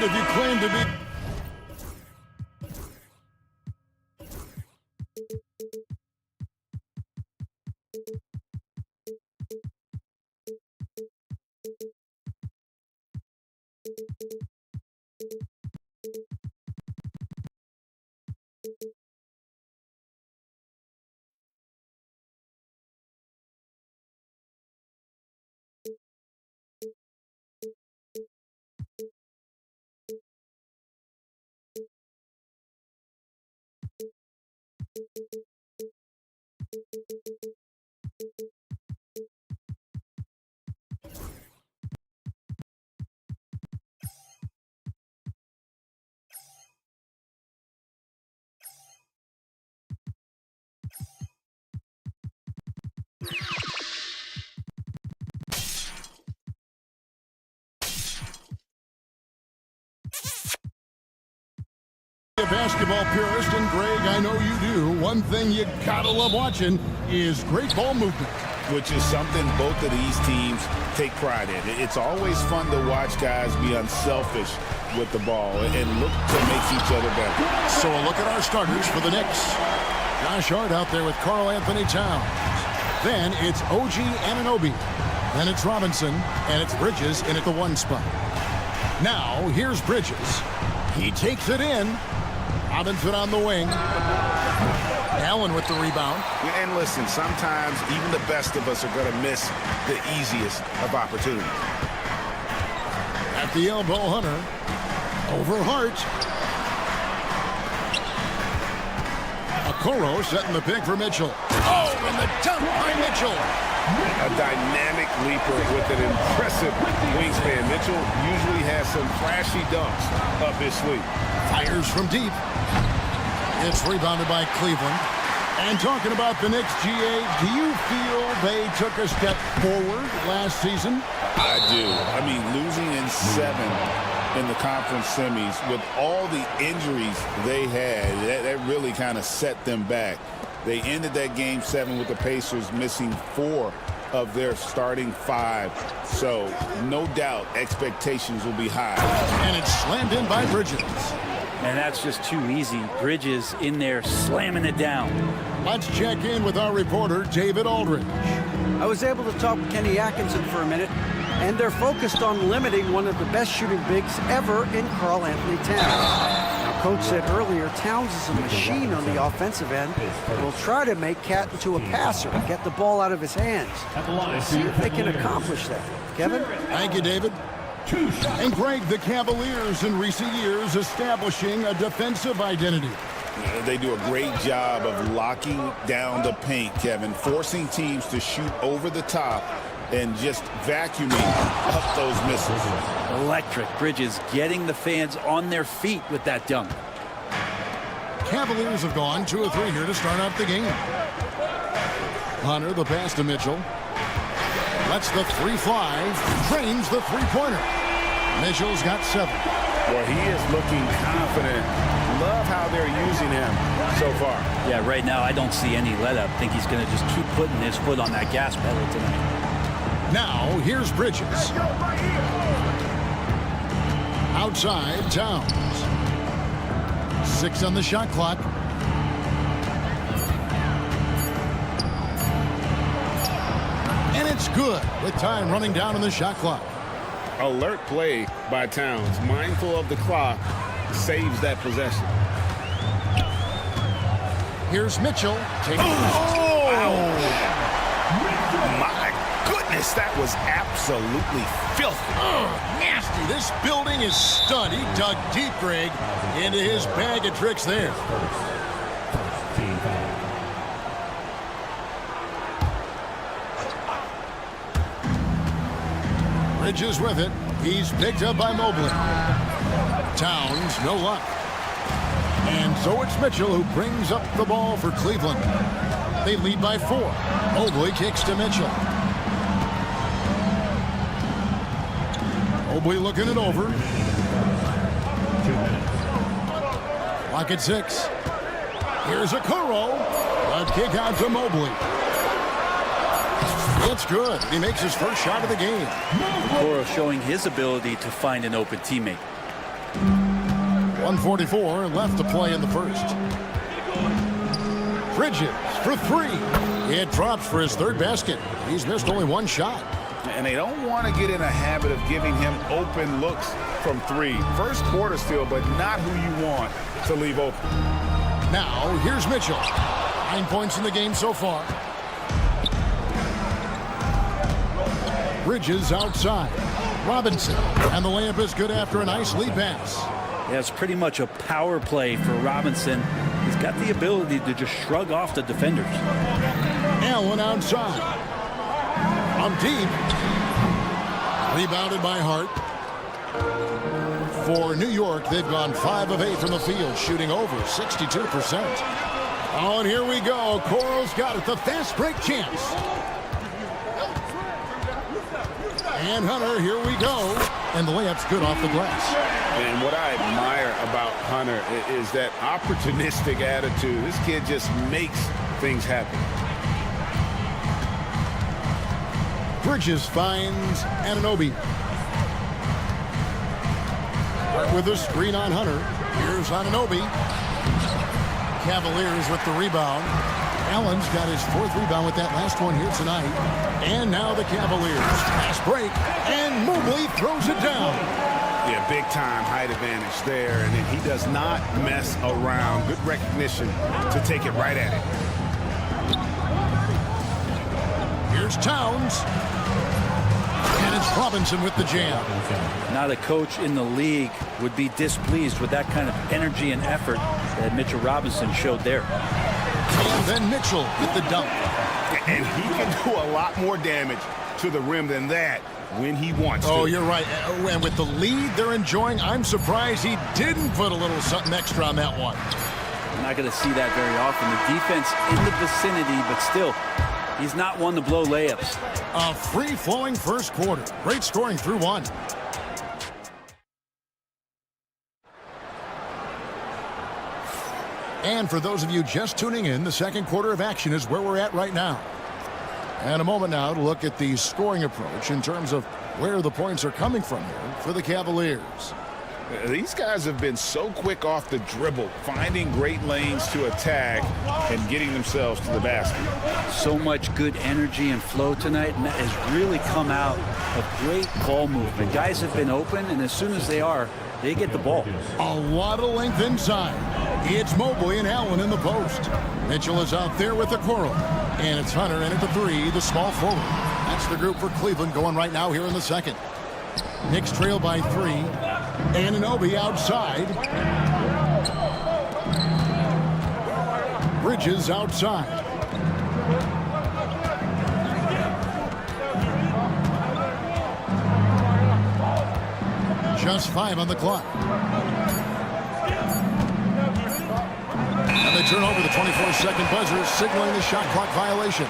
And if you claim to be... A basketball purist, and Greg, I know you do. One thing you gotta love watching is great ball movement. Which is something both of these teams take pride in. It's always fun to watch guys be unselfish with the ball and look to make each other better. So a look at our starters for the Knicks. Josh Hart out there with Karl Anthony Towns. Then it's OG Anunoby. Then it's Robinson, and it's Bridges in at the 1 spot. Now, here's Bridges. He takes it in. Robinson on the wing. Allen with the rebound. And listen, sometimes even the best of us are going to miss the easiest of opportunities. At the elbow, Hunter. Over Hart. Okoro setting the pick for Mitchell. Oh, and the dunk by Mitchell. A dynamic leaper with an impressive wingspan. Mitchell usually has some flashy dunks up his sleeve. Fires from deep. It's rebounded by Cleveland. And talking about the Knicks, GA, do you feel they took a step forward last season? I do. I mean, losing in 7 in the conference semis with all the injuries they had, that really kind of set them back. They ended that game 7 with the Pacers missing 4 of their starting 5. So, no doubt, expectations will be high. And it's slammed in by Bridges. And that's just too easy. Bridges in there slamming it down. Let's check in with our reporter, David Aldridge. I was able to talk with Kenny Atkinson for a minute, and they're focused on limiting one of the best shooting bigs ever in Karl Anthony Towns. Now, Coach said earlier, Towns is a machine on the offensive end. We'll try to make Cat into a passer and get the ball out of his hands. We'll see if they can accomplish that. Kevin? Thank you, David. And Greg, the Cavaliers in recent years establishing a defensive identity. They do a great job of locking down the paint, Kevin, forcing teams to shoot over the top and just vacuuming up those missiles. Electric. Bridges getting the fans on their feet with that dunk. Cavaliers have gone 2 or 3 here to start out the game. Hunter, the pass to Mitchell. Lets the 3 fly. Drains the 3-pointer. Mitchell's got 7. Well, he is looking confident. Love how they're using him so far. Yeah, right now I don't see any let up. Think he's going to just keep putting his foot on that gas pedal tonight. Now, here's Bridges. Outside, Towns. 6 on the shot clock. And it's good with time running down on the shot clock. Alert play by Towns. Mindful of the clock. Saves that possession. Here's Mitchell. Wow. My goodness, that was absolutely filthy. Nasty. This building is stunned. He dug deep, Greg, into his bag of tricks there. Bridges with it. He's picked up by Mobley. Towns, no luck. And so it's Mitchell who brings up the ball for Cleveland. They lead by 4. Mobley kicks to Mitchell. Mobley looking it over. Clock at 6. Here's Okoro. A kick out to Mobley. It's good. He makes his first shot of the game. Okoro showing his ability to find an open teammate. 1:44 left to play in the first. Bridges for three. It drops for his third basket. He's missed only one shot. And they don't want to get in a habit of giving him open looks from three. First quarter still, but not who you want to leave open. Now, here's Mitchell. 9 points in the game so far. Bridges outside. Robinson. And the layup is good after a nice lead pass. Yeah, it's pretty much a power play for Robinson. He's got the ability to just shrug off the defenders. Allen outside. On deep. Rebounded by Hart. For New York, they've gone 5 of 8 from the field, shooting over 62%. Oh, and here we go. Coral's got it. The fast break chance. And Hunter, here we go. And the layup's good off the glass. And what I admire about Hunter is that opportunistic attitude. This kid just makes things happen. Bridges finds Anunoby. With a screen on Hunter. Here's Anunoby. Cavaliers with the rebound. Allen's got his 4th rebound with that last one here tonight. And now the Cavaliers. Fast break. And Mobley throws it down. Yeah, big time height advantage there. And he does not mess around. Good recognition to take it right at it. Here's Towns. And it's Robinson with the jam. Not a coach in the league would be displeased with that kind of energy and effort that Mitchell Robinson showed there. And then Mitchell with the dunk. And he can do a lot more damage to the rim than that when he wants to. Oh, you're right. And with the lead they're enjoying, I'm surprised he didn't put a little something extra on that one. You're not going to see that very often. The defense in the vicinity, but still, he's not one to blow layups. A free-flowing first quarter. Great scoring through one. And for those of you just tuning in, the second quarter of action is where we're at right now. And a moment now to look at the scoring approach in terms of where the points are coming from here for the Cavaliers. These guys have been so quick off the dribble, finding great lanes to attack and getting themselves to the basket. So much good energy and flow tonight, and that has really come out of great ball movement. Guys have been open, and as soon as they are, they get the ball. A lot of length inside. It's Mobley and Allen in the post. Mitchell is out there with the Coral. And it's Hunter in at the 3, the small forward. That's the group for Cleveland going right now here in the second. Knicks trail by 3. Anunoby outside. Bridges outside. Just 5 on the clock. And they turn over the 24-second buzzer, signaling the shot clock violation.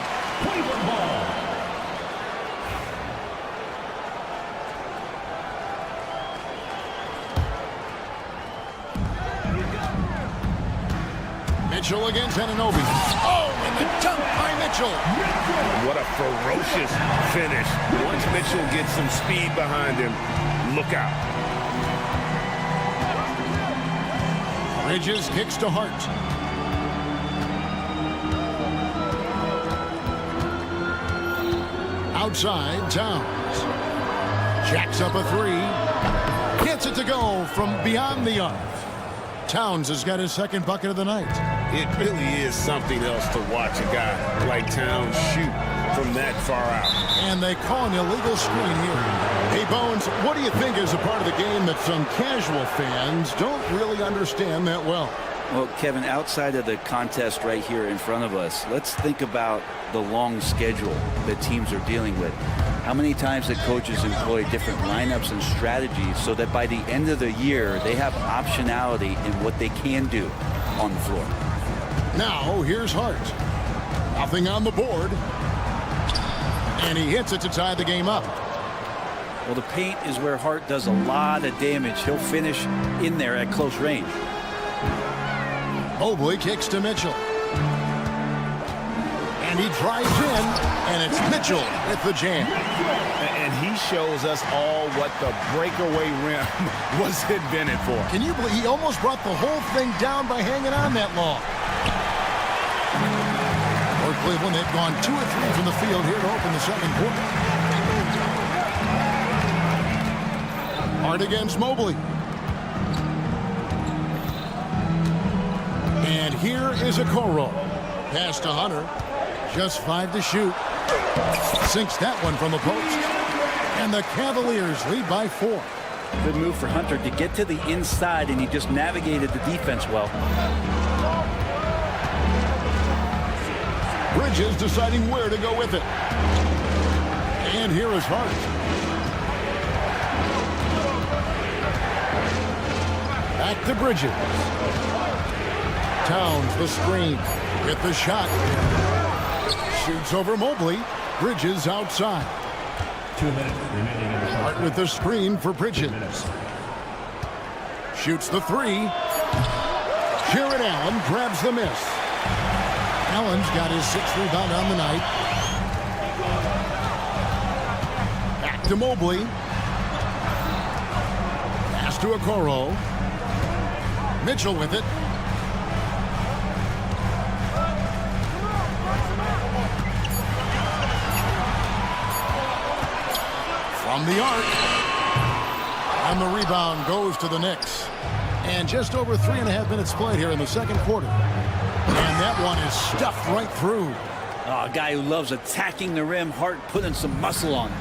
Mitchell against Anunoby. Oh, and the dunk by Mitchell. What a ferocious finish. Once Mitchell gets some speed behind him, look out. Bridges kicks to Hart. Outside, Towns. Jacks up a 3. Gets it to go from beyond the arc. Towns has got his second bucket of the night. It really is something else to watch a guy like Towns shoot from that far out. And they call an illegal screen here. Hey, Bones, what do you think is a part of the game that some casual fans don't really understand that well? Well, Kevin, outside of the contest right here in front of us, let's think about the long schedule that teams are dealing with. How many times that coaches employ different lineups and strategies so that by the end of the year, they have optionality in what they can do on the floor. Now, here's Hart. Nothing on the board. And he hits it to tie the game up. Well, the paint is where Hart does a lot of damage. He'll finish in there at close range. Mobley kicks to Mitchell. And he drives in, and it's Mitchell with the jam. And he shows us all what the breakaway rim was invented for. Can you believe he almost brought the whole thing down by hanging on that long? For Cleveland, they've gone 2 of 3 from the field here to open the second quarter. Hart against Mobley. And here is a Okoro. Pass to Hunter. Just 5 to shoot. Sinks that one from the post. And the Cavaliers lead by 4. Good move for Hunter to get to the inside, and he just navigated the defense well. Bridges deciding where to go with it. And here is Hart. Back to Bridges. Towns the screen. Get the shot. Shoots over Mobley. Bridges outside. 2 minutes remaining in the Hart with the screen for Bridges. Shoots the 3. Jared Allen grabs the miss. Allen's got his 6th rebound on the night. Back to Mobley. Pass to Okoro. Mitchell with it. From the arc. And the rebound goes to the Knicks. And just over 3.5 minutes played here in the second quarter. And that one is stuffed right through. Oh, a guy who loves attacking the rim. Hart putting some muscle on it.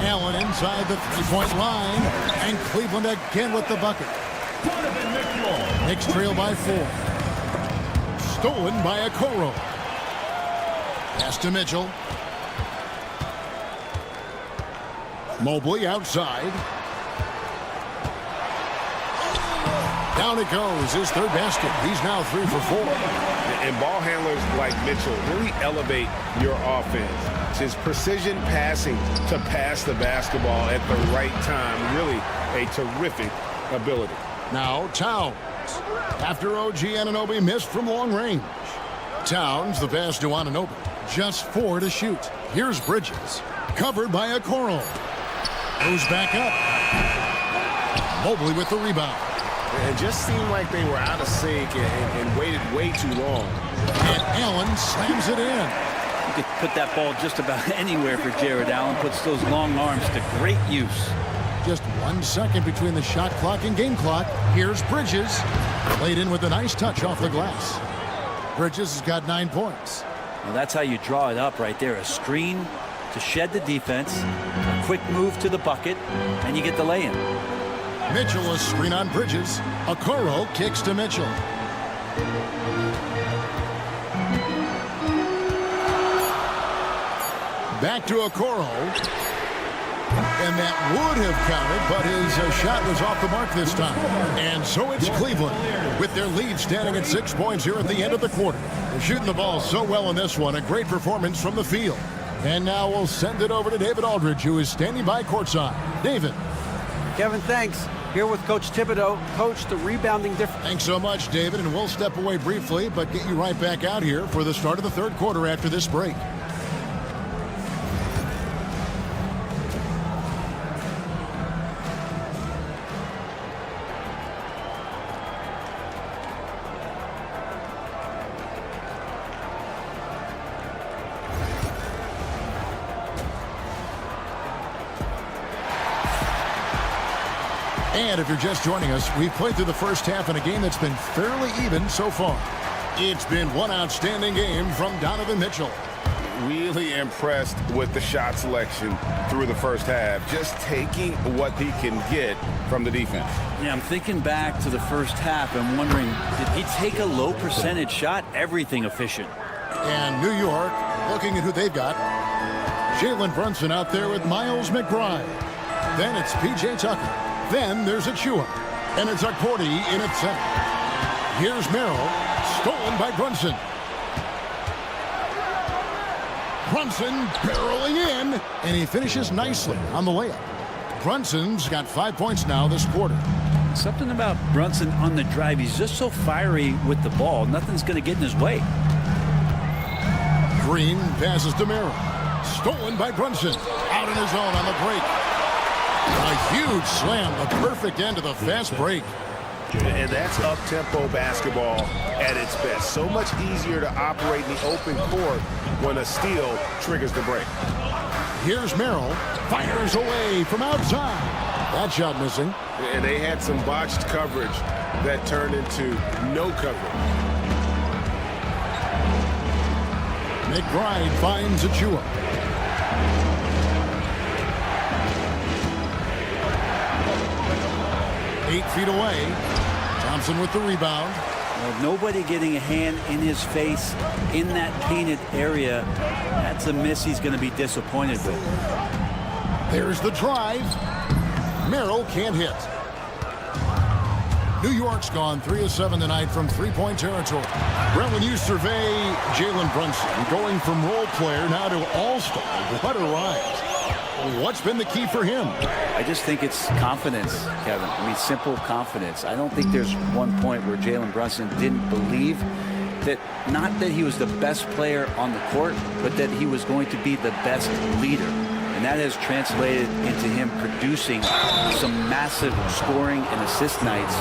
Allen inside the three-point line. And Cleveland again with the bucket. Knicks trail by 4. Stolen by Okoro. Pass to Mitchell. Mobley outside. Down it goes. His 3rd basket. He's now 3 for 4. And ball handlers like Mitchell really elevate your offense. His precision passing to pass the basketball at the right time. Really a terrific ability. Now Towns. After OG Anunoby missed from long range. Towns, the pass to Anunoby. Just 4 to shoot. Here's Bridges. Covered by Okoro. Goes back up. Mobley with the rebound. It just seemed like they were out of sync and waited way too long. And Allen slams it in. You could put that ball just about anywhere for Jared Allen. Puts those long arms to great use. Just 1 second between the shot clock and game clock. Here's Bridges. Laid in with a nice touch off the glass. Bridges has got 9 points. Well, that's how you draw it up right there. A screen to shed the defense, a quick move to the bucket, and you get the lay-in. Mitchell a screen on Bridges. Okoro kicks to Mitchell. Back to Okoro. And that would have counted, but his shot was off the mark this time. And so it's Cleveland with their lead standing at 6 points here at the end of the quarter. They're shooting the ball so well in this one. A great performance from the field. And now we'll send it over to David Aldridge, who is standing by courtside. David. Kevin, thanks. Here with Coach Thibodeau. Coach, the rebounding difference. Thanks so much, David. And we'll step away briefly, but get you right back out here for the start of the third quarter after this break. And if you're just joining us, we've played through the first half in a game that's been fairly even so far. It's been one outstanding game from Donovan Mitchell. Really impressed with the shot selection through the first half. Just taking what he can get from the defense. Yeah, I'm thinking back to the first half and wondering, did he take a low percentage shot? Everything efficient. And New York, looking at who they've got. Jalen Brunson out there with Miles McBride. Then it's P.J. Tucker. Then there's Achua, and it's Akporti in at center. Here's Merrill, stolen by Brunson. Brunson barreling in, and he finishes nicely on the layup. Brunson's got 5 points now this quarter. Something about Brunson on the drive. He's just so fiery with the ball. Nothing's going to get in his way. Green passes to Merrill. Stolen by Brunson. Out in his own on the break. A huge slam. The perfect end of the fast break. And that's up-tempo basketball at its best. So much easier to operate in the open court when a steal triggers the break. Here's Merrill. Fires away from outside. That shot missing. And they had some botched coverage that turned into no coverage. McBride finds Achua. Eight feet away. Thompson with the rebound. Well, nobody getting a hand in his face in that painted area. That's a miss he's going to be disappointed with. There's the drive. Merrill can't hit. New York's gone 3 of 7 tonight from three-point territory. Brent, when you survey Jalen Brunson going from role player now to all-star, what a rise. What's been the key for him? I just think it's confidence, Kevin. I mean, simple confidence. I don't think there's one point where Jalen Brunson didn't believe that, not that he was the best player on the court, but that he was going to be the best leader. And that has translated into him producing some massive scoring and assist nights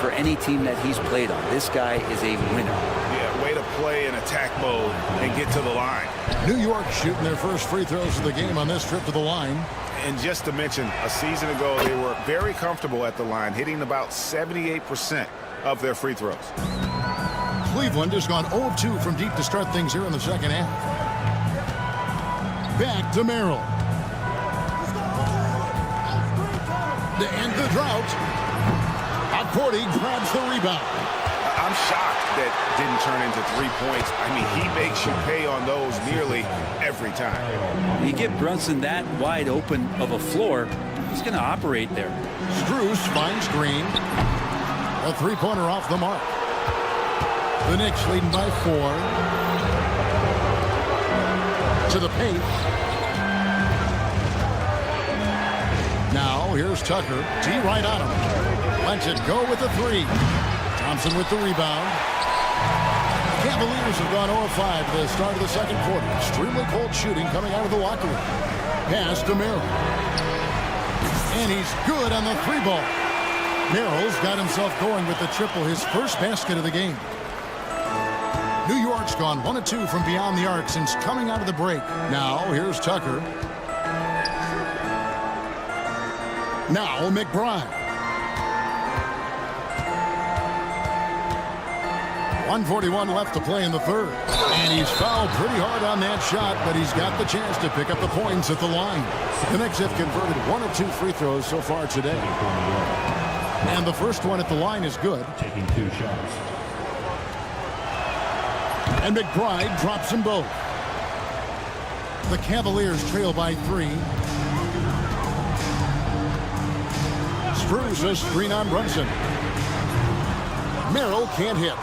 for any team that he's played on. This guy is a winner. Yeah, way to play in attack mode and get to the line. New York shooting their first free throws of the game on this trip to the line. And just to mention, a season ago, they were very comfortable at the line, hitting about 78% of their free throws. Cleveland has gone 0 of 2 from deep to start things here in the second half. Back to Merrill. To end the drought. Cordy grabs the rebound. I'm shocked that didn't turn into 3 points. I mean, he makes you pay on those nearly every time. You get Brunson that wide open of a floor, he's going to operate there. Strus finds Green. A three-pointer off the mark. The Knicks leading by 4. To the paint. Now, here's Tucker. T right on him. Lets it go with the 3. Thompson with the rebound. The Cavaliers have gone 0 of 5 to the start of the second quarter. Extremely cold shooting coming out of the locker room. Pass to Merrill. And he's good on the 3-ball. Merrill's got himself going with the triple, his first basket of the game. New York's gone 1 of 2 from beyond the arc since coming out of the break. Now, here's Tucker. Now, McBride. 1:41 left to play in the third. And he's fouled pretty hard on that shot, but he's got the chance to pick up the points at the line. The Knicks have converted 1 of 2 free throws so far today. And the first one at the line is good. Taking 2 shots. And McBride drops them both. The Cavaliers trail by 3. Strus a screen on Brunson. Merrill can't hit.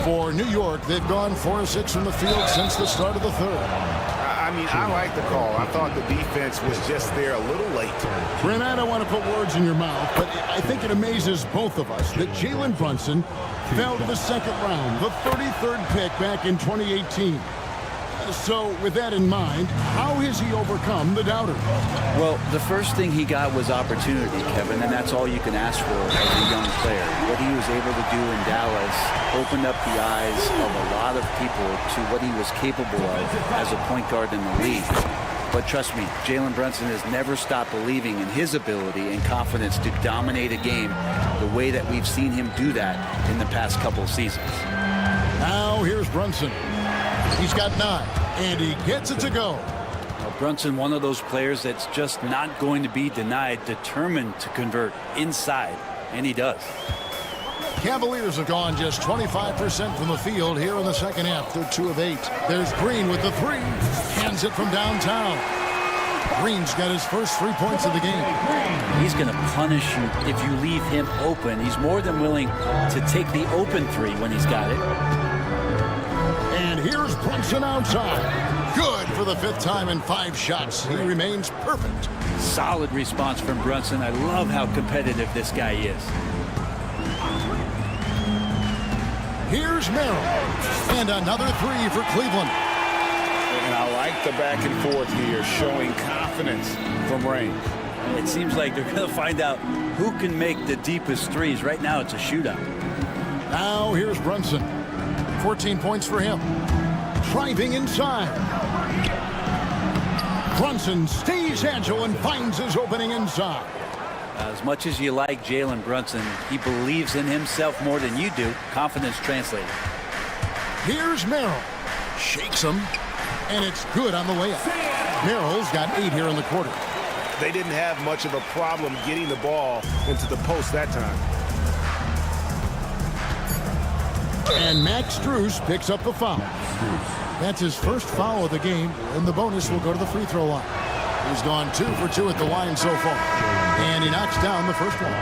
For New York, they've gone 4 of 6 from the field since the start of the third. I mean, I like the call. I thought the defense was just there a little late. Brent, I don't want to put words in your mouth, but I think it amazes both of us that Jalen Brunson fell to the second round, the 33rd pick back in 2018. So, with that in mind, how has he overcome the doubters? Well, the first thing he got was opportunity, Kevin, and that's all you can ask for as a young player. What he was able to do in Dallas opened up the eyes of a lot of people to what he was capable of as a point guard in the league. But trust me, Jalen Brunson has never stopped believing in his ability and confidence to dominate a game the way that we've seen him do that in the past couple of seasons. Now, here's Brunson. He's got 9, and he gets it to go. Well, Brunson, one of those players that's just not going to be denied, determined to convert inside, and he does. Cavaliers have gone just 25% from the field here in the second half. They're 2 of 8. There's Green with the 3. Hands it from downtown. Green's got his first 3 points of the game. He's going to punish you if you leave him open. He's more than willing to take the open 3 when he's got it. And here's Brunson outside. Good for the 5th time in 5 shots. He remains perfect. Solid response from Brunson. I love how competitive this guy is. Here's Merrill. And another 3 for Cleveland. And I like the back and forth here, showing confidence from range. It seems like they're going to find out who can make the deepest threes. Right now, it's a shootout. Now here's Brunson. 14 points for him. Driving inside. Brunson stays agile and finds his opening inside. As much as you like Jalen Brunson, he believes in himself more than you do. Confidence translated. Here's Merrill. Shakes him, and it's good on the layup. Merrill's got 8 here in the quarter. They didn't have much of a problem getting the ball into the post that time. And Max Strus picks up the foul. That's his first foul of the game, and the bonus will go to the free throw line. He's gone 2 for 2 at the line so far, and he knocks down the first one.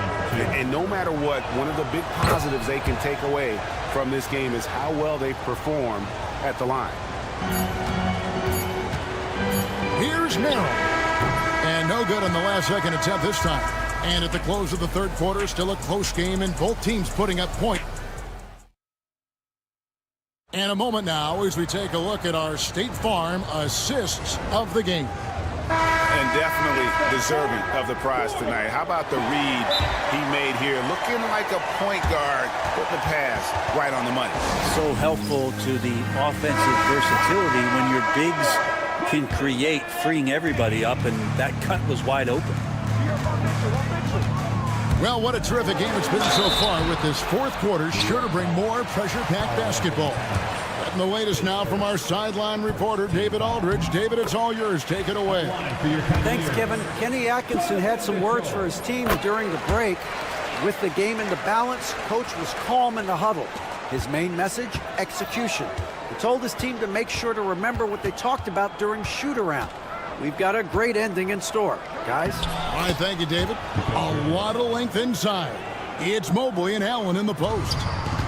And no matter what, one of the big positives they can take away from this game is how well they perform at the line. Here's Merrill. And no good on the last second attempt this time. And at the close of the third quarter, still a close game, and both teams putting up points. And a moment now as we take a look at our State Farm assists of the game. And definitely deserving of the prize tonight. How about the read he made here? Looking like a point guard, putting the pass right on the money. So helpful to the offensive versatility when your bigs can create, freeing everybody up, and that cut was wide open. Well, what a terrific game it's been so far, with this fourth quarter sure to bring more pressure-packed basketball. And the latest now from our sideline reporter, David Aldridge. David, it's all yours. Take it away. Thanks, Kevin. Kenny Atkinson had some words for his team during the break. With the game in the balance, Coach was calm in the huddle. His main message, execution. He told his team to make sure to remember what they talked about during shoot-around. We've got a great ending in store, guys. All right, thank you, David. A lot of length inside. It's Mobley and Allen in the post.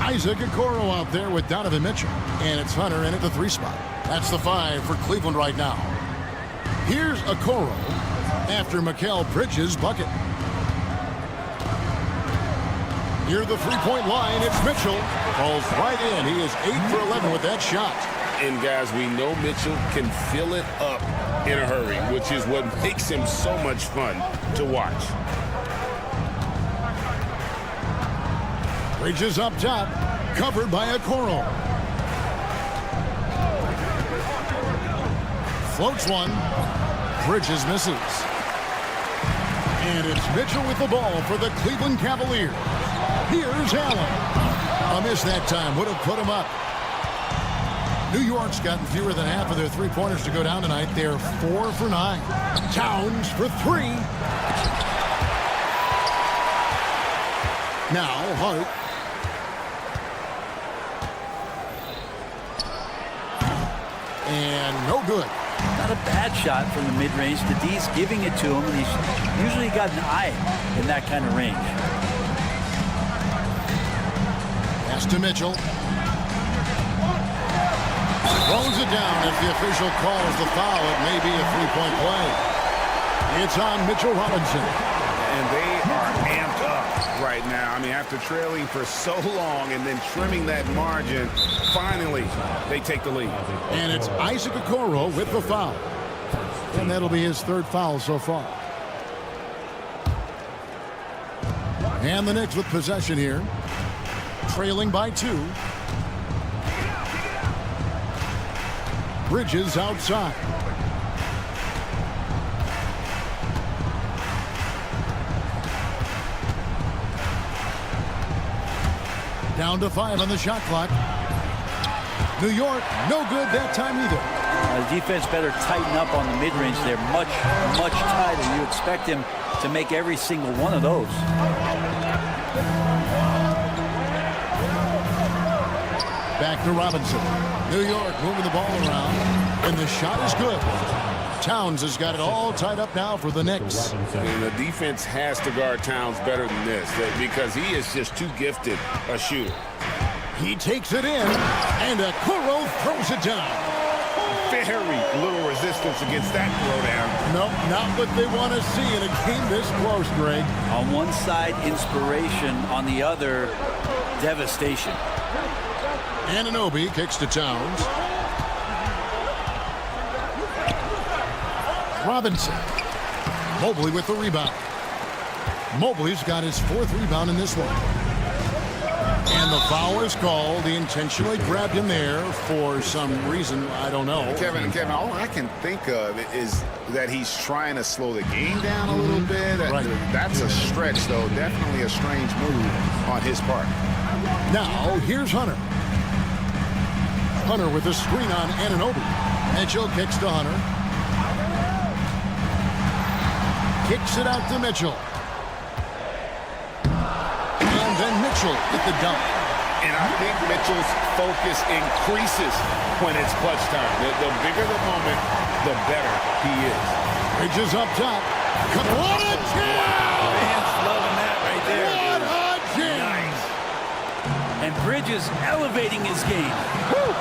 Isaac Okoro out there with Donovan Mitchell. And it's Hunter in at the 3 spot. That's the 5 for Cleveland right now. Here's Okoro after Mikal Bridges' bucket. Near the 3-point line, it's Mitchell. Falls right in. He is 8 for 11 with that shot. And guys, we know Mitchell can fill it up in a hurry, which is what makes him so much fun to watch. Bridges up top, covered by Okoro. Floats one. Bridges misses. And it's Mitchell with the ball for the Cleveland Cavaliers. Here's Allen. A miss that time would have put him up. New York's gotten fewer than half of their three-pointers to go down tonight. They're 4 for 9. Towns for 3. Now Hart. And no good. Not a bad shot from the mid-range. The D's giving it to him, and he's usually got an eye in that kind of range. Pass to Mitchell. Throws it down. If the official calls the foul, it may be a 3-point play. It's on Mitchell Robinson. And they are amped up right now. I mean, after trailing for so long and then trimming that margin, finally they take the lead. And it's Isaac Okoro with the foul. And that'll be his 3rd foul so far. And the Knicks with possession here. Trailing by 2. Bridges outside. Down to 5 on the shot clock. New York, no good that time either. The defense better tighten up on the mid-range. They're much, much tighter. You expect him to make every single one of those. Back to Robinson. New York moving the ball around, and the shot is good. Towns has got it all tied up now for the Knicks. And the defense has to guard Towns better than this because he is just too gifted a shooter. He takes it in, and Okoro throws it down. Very little resistance against that throwdown. No, not what they want to see in a game this close, Greg. On one side, inspiration. On the other, devastation. Anunoby kicks to Towns. Robinson. Mobley with the rebound. Mobley's got his 4th rebound in this one. And the foul is called. He intentionally grabbed him there for some reason. I don't know. Kevin, all I can think of is that he's trying to slow the game down a little bit. Right. That's a stretch, though. Definitely a strange move on his part. Now, here's Hunter. Hunter with the screen on Anunoby. Mitchell kicks to Hunter. Kicks it out to Mitchell. And then Mitchell with the dunk. And I think Mitchell's focus increases when it's clutch time. The bigger the moment, the better he is. Bridges up top. What a jam! Fans loving that right there. What a jam! Nice. And Bridges elevating his game. Woo!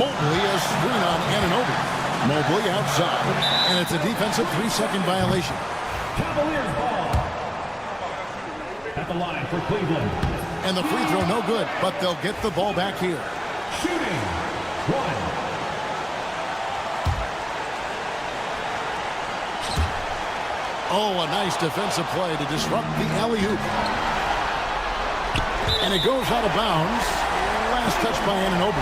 Mobley a screen on Anunoby. Mobley outside. And it's a defensive 3-second violation. Cavaliers ball. At the line for Cleveland. And the free throw no good, but they'll get the ball back here. Shooting. 1. Oh, a nice defensive play to disrupt the alley-oop. And it goes out of bounds. Last touch by Anunoby.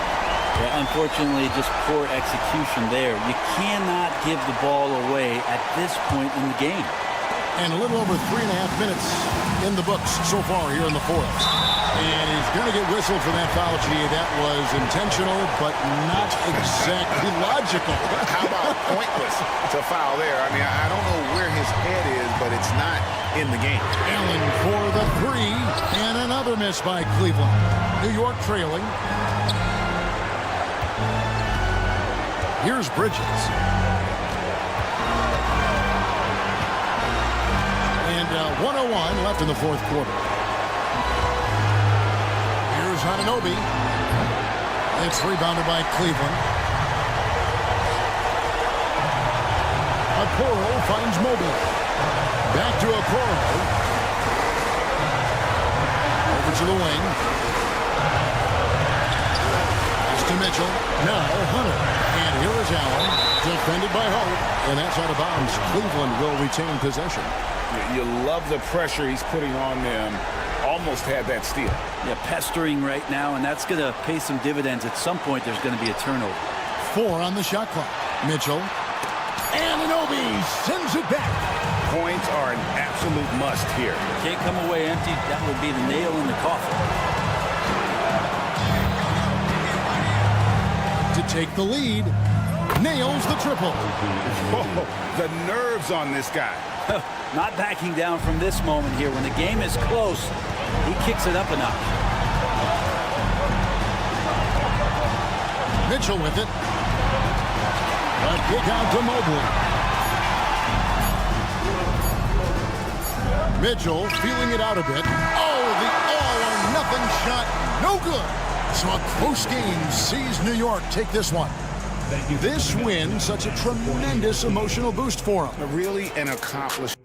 Yeah, unfortunately, just poor execution there. You cannot give the ball away at this point in the game. And a little over 3.5 minutes in the books so far here in the 4th. And he's going to get whistled for that foul, G. That was intentional, but not exactly logical. How about pointless to foul there? I mean, I don't know where his head is, but it's not in the game. Allen for the 3, and another miss by Cleveland. New York trailing. Here's Bridges. And 1:01 left in the 4th quarter. Here's Anunoby. It's rebounded by Cleveland. Okoro finds Mobley. Back to Okoro. Over to the wing. It's to Mitchell. Now Hunter. And here is Allen. Defended by Hope. And that's out of bounds. Cleveland will retain possession. You love the pressure he's putting on them. Almost had that steal. Yeah, pestering right now, and that's going to pay some dividends. At some point, there's going to be a turnover. 4 on the shot clock. Mitchell. Anunoby sends it back. Points are an absolute must here. Can't come away empty. That would be the nail in the coffin. To take the lead. Nails the triple. Oh, the nerves on this guy. Not backing down from this moment here. When the game is close, he kicks it up a notch. Mitchell with it. A kick out to Mobley. Mitchell feeling it out a bit. Oh, the all-or-nothing shot. No good. So a close game sees New York take this one. This win, such a tremendous emotional boost for them. Really an accomplishment.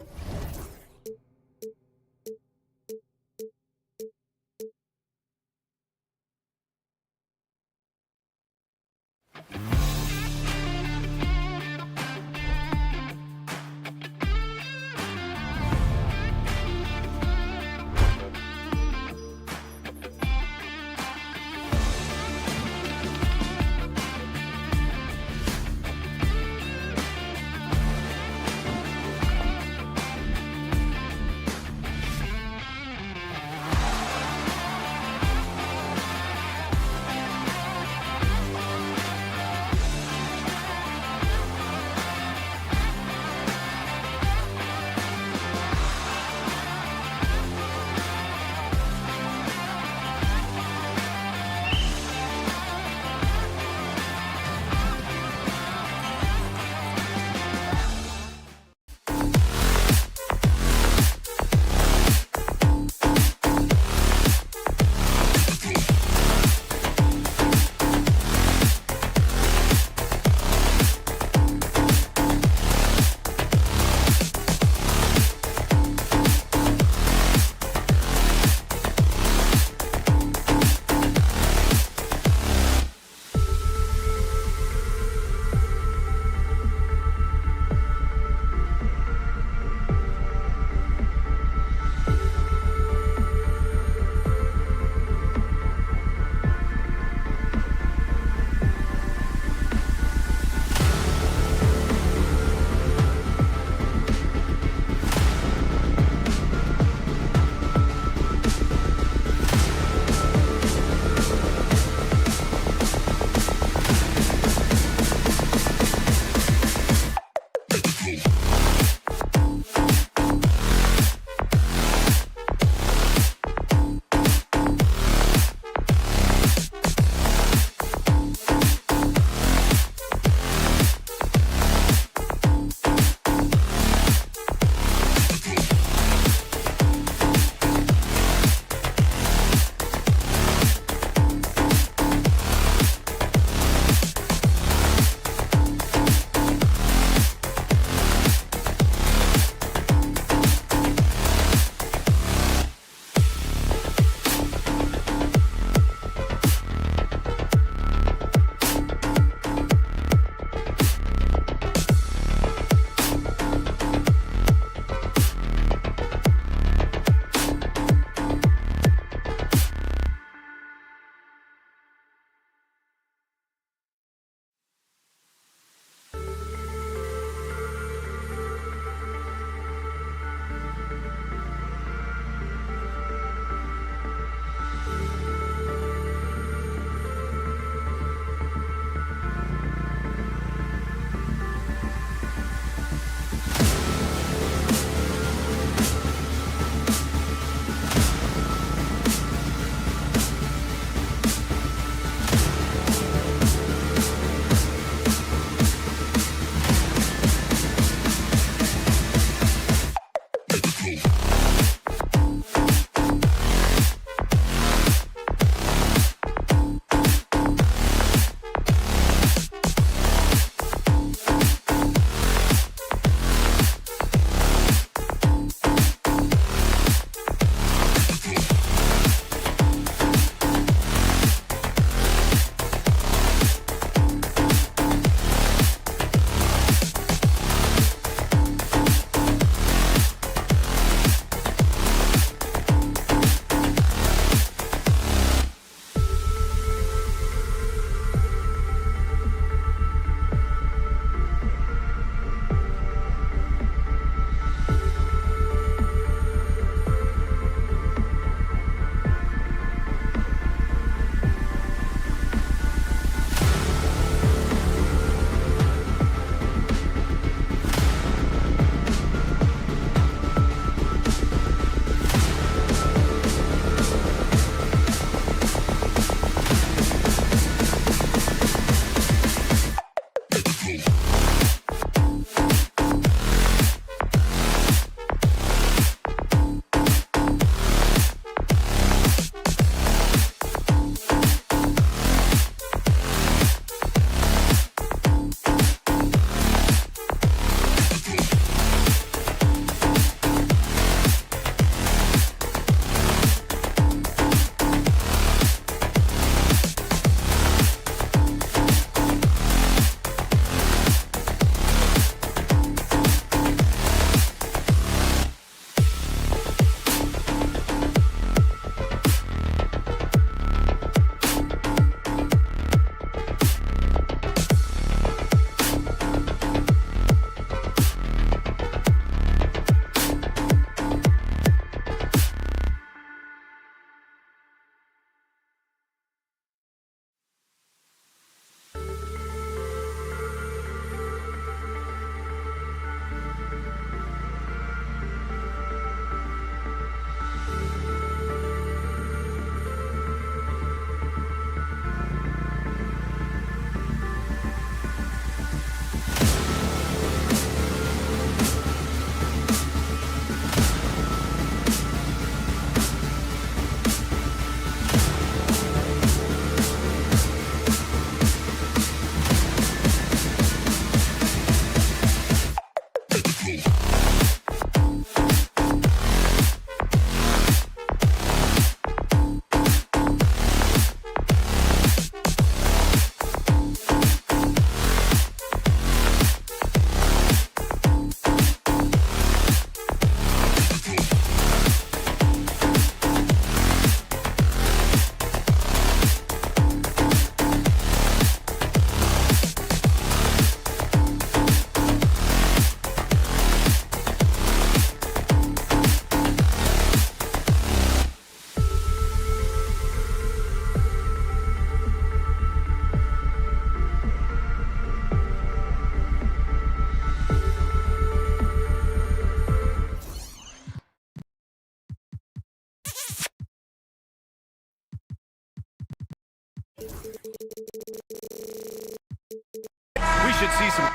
should see some...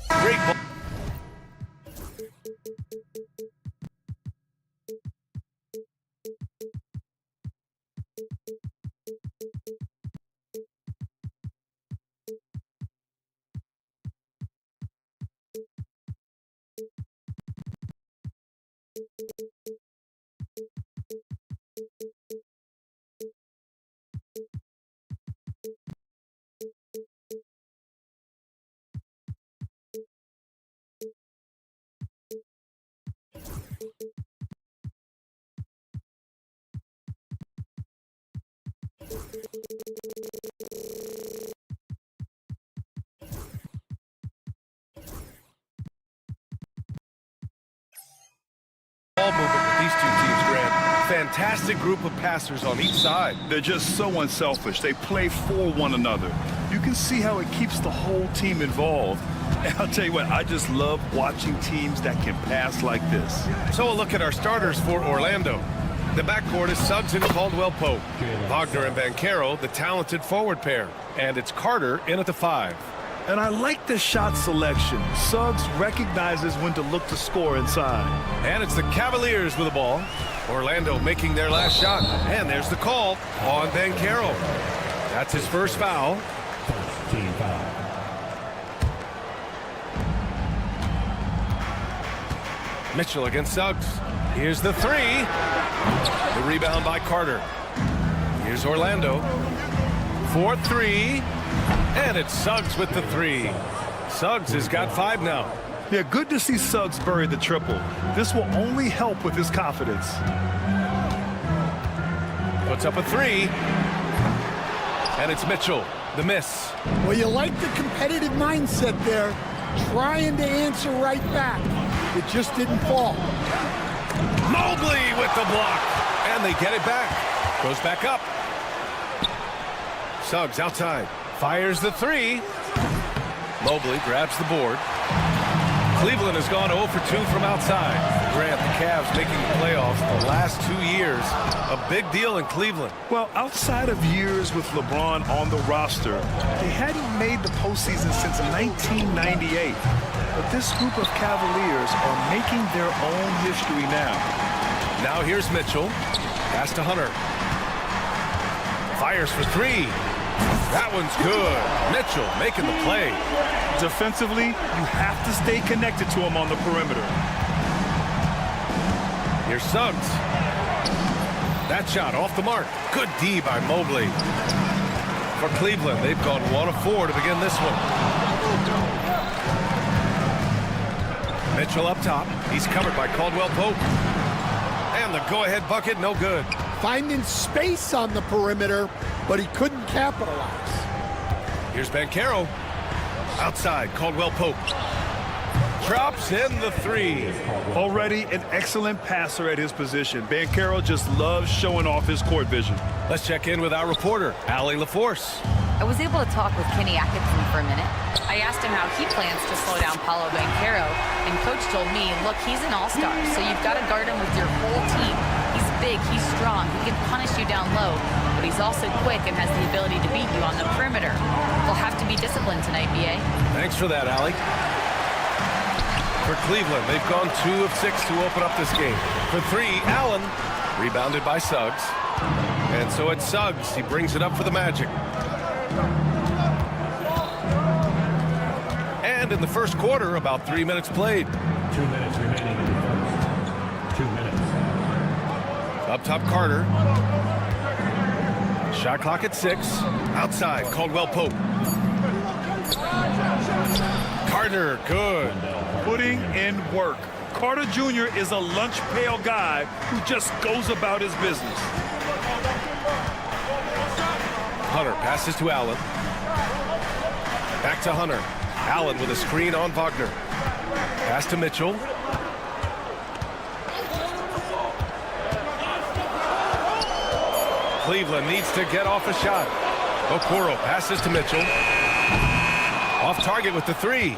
Great ball. Ball movement with these two teams, Grant. Fantastic group of passers on each side. They're just so unselfish. They play for one another. You can see how it keeps the whole team involved. And I'll tell you what, I just love watching teams that can pass like this. So a look at our starters for Orlando. The backcourt is Suggs and Caldwell-Pope. Wagner and Banchero, the talented forward pair. And it's Carter in at the 5. And I like the shot selection. Suggs recognizes when to look to score inside. And it's the Cavaliers with the ball. Orlando making their last shot. And there's the call on Banchero. That's his first foul. First team foul. Mitchell against Suggs. Here's the 3. The rebound by Carter. Here's Orlando. 4-3. And it's Suggs with the 3. Suggs has got 5 now. Yeah, good to see Suggs bury the triple. This will only help with his confidence. Puts up a 3. And it's Mitchell. The miss. Well, you like the competitive mindset there, trying to answer right back. It just didn't fall. Mobley with the block. And they get it back. Goes back up. Suggs outside. Fires the 3. Mobley grabs the board. Cleveland has gone 0 for 2 from outside. Grant, the Cavs making the playoffs the last 2 years. A big deal in Cleveland. Well, outside of years with LeBron on the roster, they hadn't made the postseason since 1998. But this group of Cavaliers are making their own history now. Now here's Mitchell. Pass to Hunter. Fires for 3. That one's good. Mitchell making the play. Defensively, you have to stay connected to him on the perimeter. Here's Suggs. That shot off the mark. Good D by Mobley. For Cleveland, they've gone 1 of 4 to begin this one. Mitchell up top. He's covered by Caldwell-Pope. And the go-ahead bucket, no good. Finding space on the perimeter, but he couldn't capitalize. Here's Banchero. Outside, Caldwell-Pope. Drops in the 3. Already an excellent passer at his position. Banchero just loves showing off his court vision. Let's check in with our reporter, Allie LaForce. I was able to talk with Kenny Atkinson for a minute. I asked him how he plans to slow down Paolo Banchero, and Coach told me, look, he's an all-star, so you've got to guard him with your whole team. He's big, he's strong, he can punish you down low, but he's also quick and has the ability to beat you on the perimeter. We'll have to be disciplined tonight, B.A. Thanks for that, Allie. For Cleveland, they've gone 2 of 6 to open up this game. For 3, Allen, rebounded by Suggs. And so it's Suggs. He brings it up for the Magic. And in the first quarter, about 3 minutes played. 2 minutes remaining in the first. 2 minutes. Up top, Carter. Shot clock at 6. Outside, Caldwell-Pope. Carter, good. Putting in work. Carter Jr. is a lunch pail guy who just goes about his business. Hunter passes to Allen. Back to Hunter. Allen with a screen on Wagner. Pass to Mitchell. Cleveland needs to get off a shot. Okoro passes to Mitchell. Off target with the 3.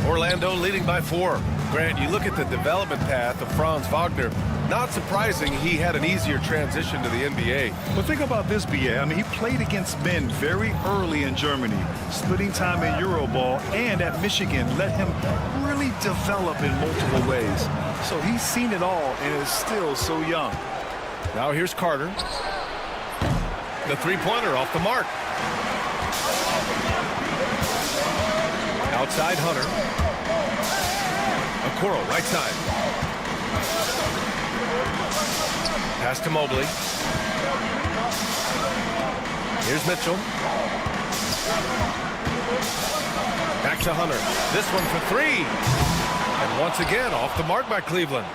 Orlando leading by 4. Grant, you look at the development path of Franz Wagner. Not surprising he had an easier transition to the NBA. Well, think about this, BA. I mean, he played against men very early in Germany, splitting time in Euroball, and at Michigan let him really develop in multiple ways. So he's seen it all and is still so young. Now here's Carter. The three-pointer off the mark. Outside Hunter. Okoro, right side. Pass to Mobley. Here's Mitchell. Back to Hunter. This one for 3. And once again, off the mark by Cleveland.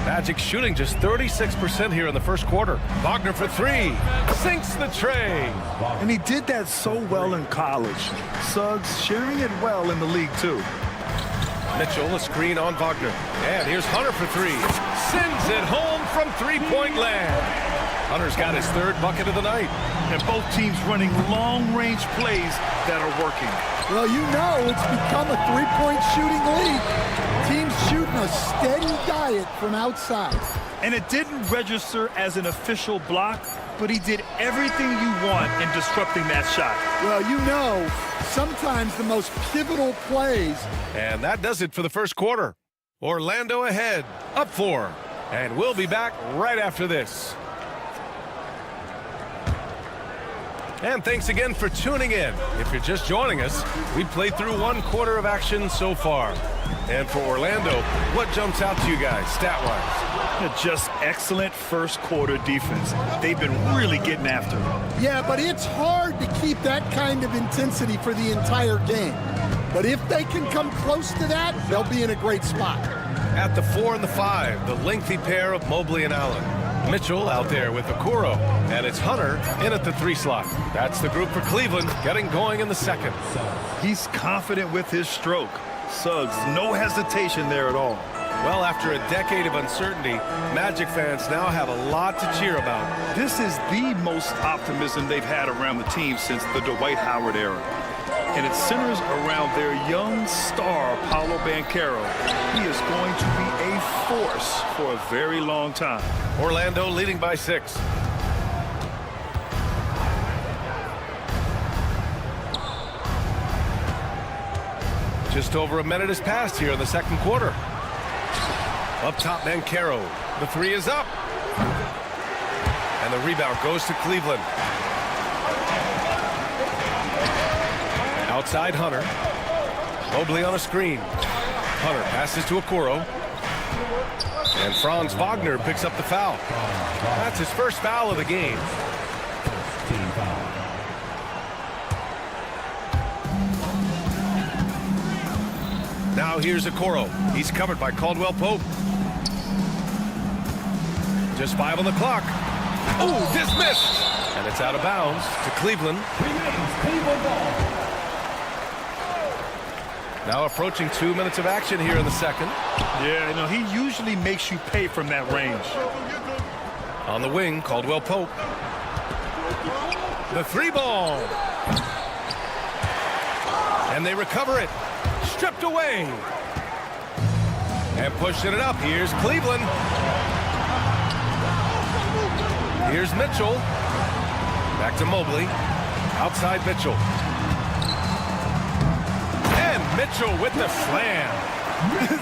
Magic shooting just 36% here in the first quarter. Wagner for 3. Sinks the tray. And he did that so well in college. Suggs sharing it well in the league, too. Mitchell, a screen on Wagner. And here's Hunter for 3. Sends it home from three-point land. Hunter's got his 3rd bucket of the night. And both teams running long-range plays that are working. Well, you know it's become a three-point shooting league. Teams shooting a steady diet from outside. And it didn't register as an official block, but he did everything you want in disrupting that shot. Well, you know, sometimes the most pivotal plays. And that does it for the first quarter. Orlando ahead, up 4. And we'll be back right after this. And thanks again for tuning in. If you're just joining us, we played through 1 quarter of action so far. And for Orlando, what jumps out to you guys, stat-wise? Just excellent first quarter defense. They've been really getting after it. Yeah, but it's hard to keep that kind of intensity for the entire game. But if they can come close to that, they'll be in a great spot. At the 4 and the 5, the lengthy pair of Mobley and Allen. Mitchell out there with Okoro, and it's Hunter in at the 3 slot. That's the group for Cleveland, getting going in the second. He's confident with his stroke. Suggs, no hesitation there at all. Well, after a decade of uncertainty, Magic fans now have a lot to cheer about. This is the most optimism they've had around the team since the Dwight Howard era. And it centers around their young star, Paolo Banchero. He is going to be a force for a very long time. Orlando leading by 6. Just over a minute has passed here in the second quarter. Up top, Banchero. The 3 is up. And the rebound goes to Cleveland. Outside Hunter. Mobley on a screen. Hunter passes to Okoro. And Franz Wagner picks up the foul. That's his first foul of the game. Now here's Okoro. He's covered by Caldwell Pope. Just 5 on the clock. Oh, dismissed! And it's out of bounds to Cleveland. Now approaching 2 minutes of action here in the second. Yeah, you know, he usually makes you pay from that range. On the wing, Caldwell Pope. The 3 ball. And they recover it. Stripped away. And pushing it up. Here's Cleveland. Here's Mitchell. Back to Mobley. Outside Mitchell. And Mitchell with the slam.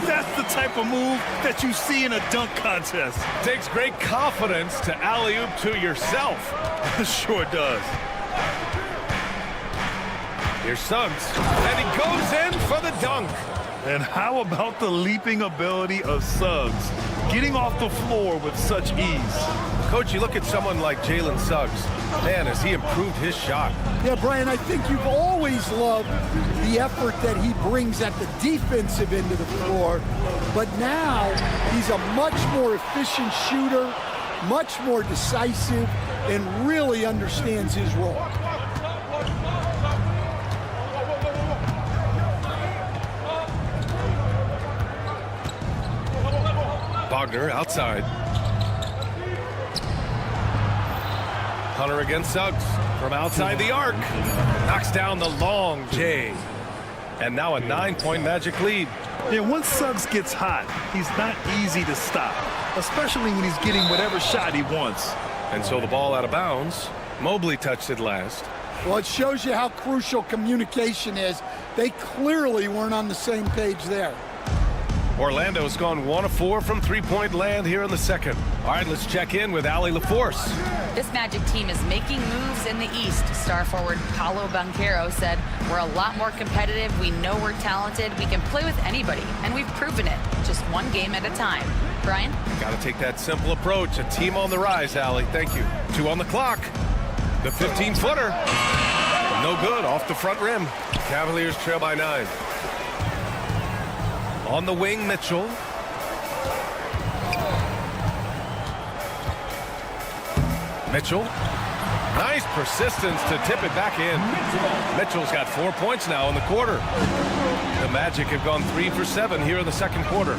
That's the type of move that you see in a dunk contest. Takes great confidence to alley-oop to yourself. Sure does. Here's Suggs. And he goes in for the dunk. And how about the leaping ability of Suggs? Getting off the floor with such ease. Coach, you look at someone like Jalen Suggs. Man, has he improved his shot. Yeah, Brian, I think you've always loved the effort that he brings at the defensive end of the floor. But now he's a much more efficient shooter, much more decisive, and really understands his role. Wagner outside. Hunter against Suggs from outside the arc. Knocks down the long J. And now a 9-point Magic lead. Yeah, once Suggs gets hot, he's not easy to stop, especially when he's getting whatever shot he wants. And so the ball out of bounds. Mobley touched it last. Well, it shows you how crucial communication is. They clearly weren't on the same page there. Orlando's gone 1 of 4 from three-point land here in the second. All right, let's check in with Ali LaForce. This Magic team is making moves in the East. Star forward Paolo Banchero said, "We're a lot more competitive. We know we're talented. We can play with anybody, and we've proven it. Just one game at a time." Brian? Got to take that simple approach. A team on the rise, Ali. Thank you. 2 on the clock. The 15-footer. No good. Off the front rim. Cavaliers trail by 9. On the wing, Mitchell. Mitchell. Nice persistence to tip it back in. Mitchell's got 4 points now in the quarter. The Magic have gone 3 for 7 here in the second quarter.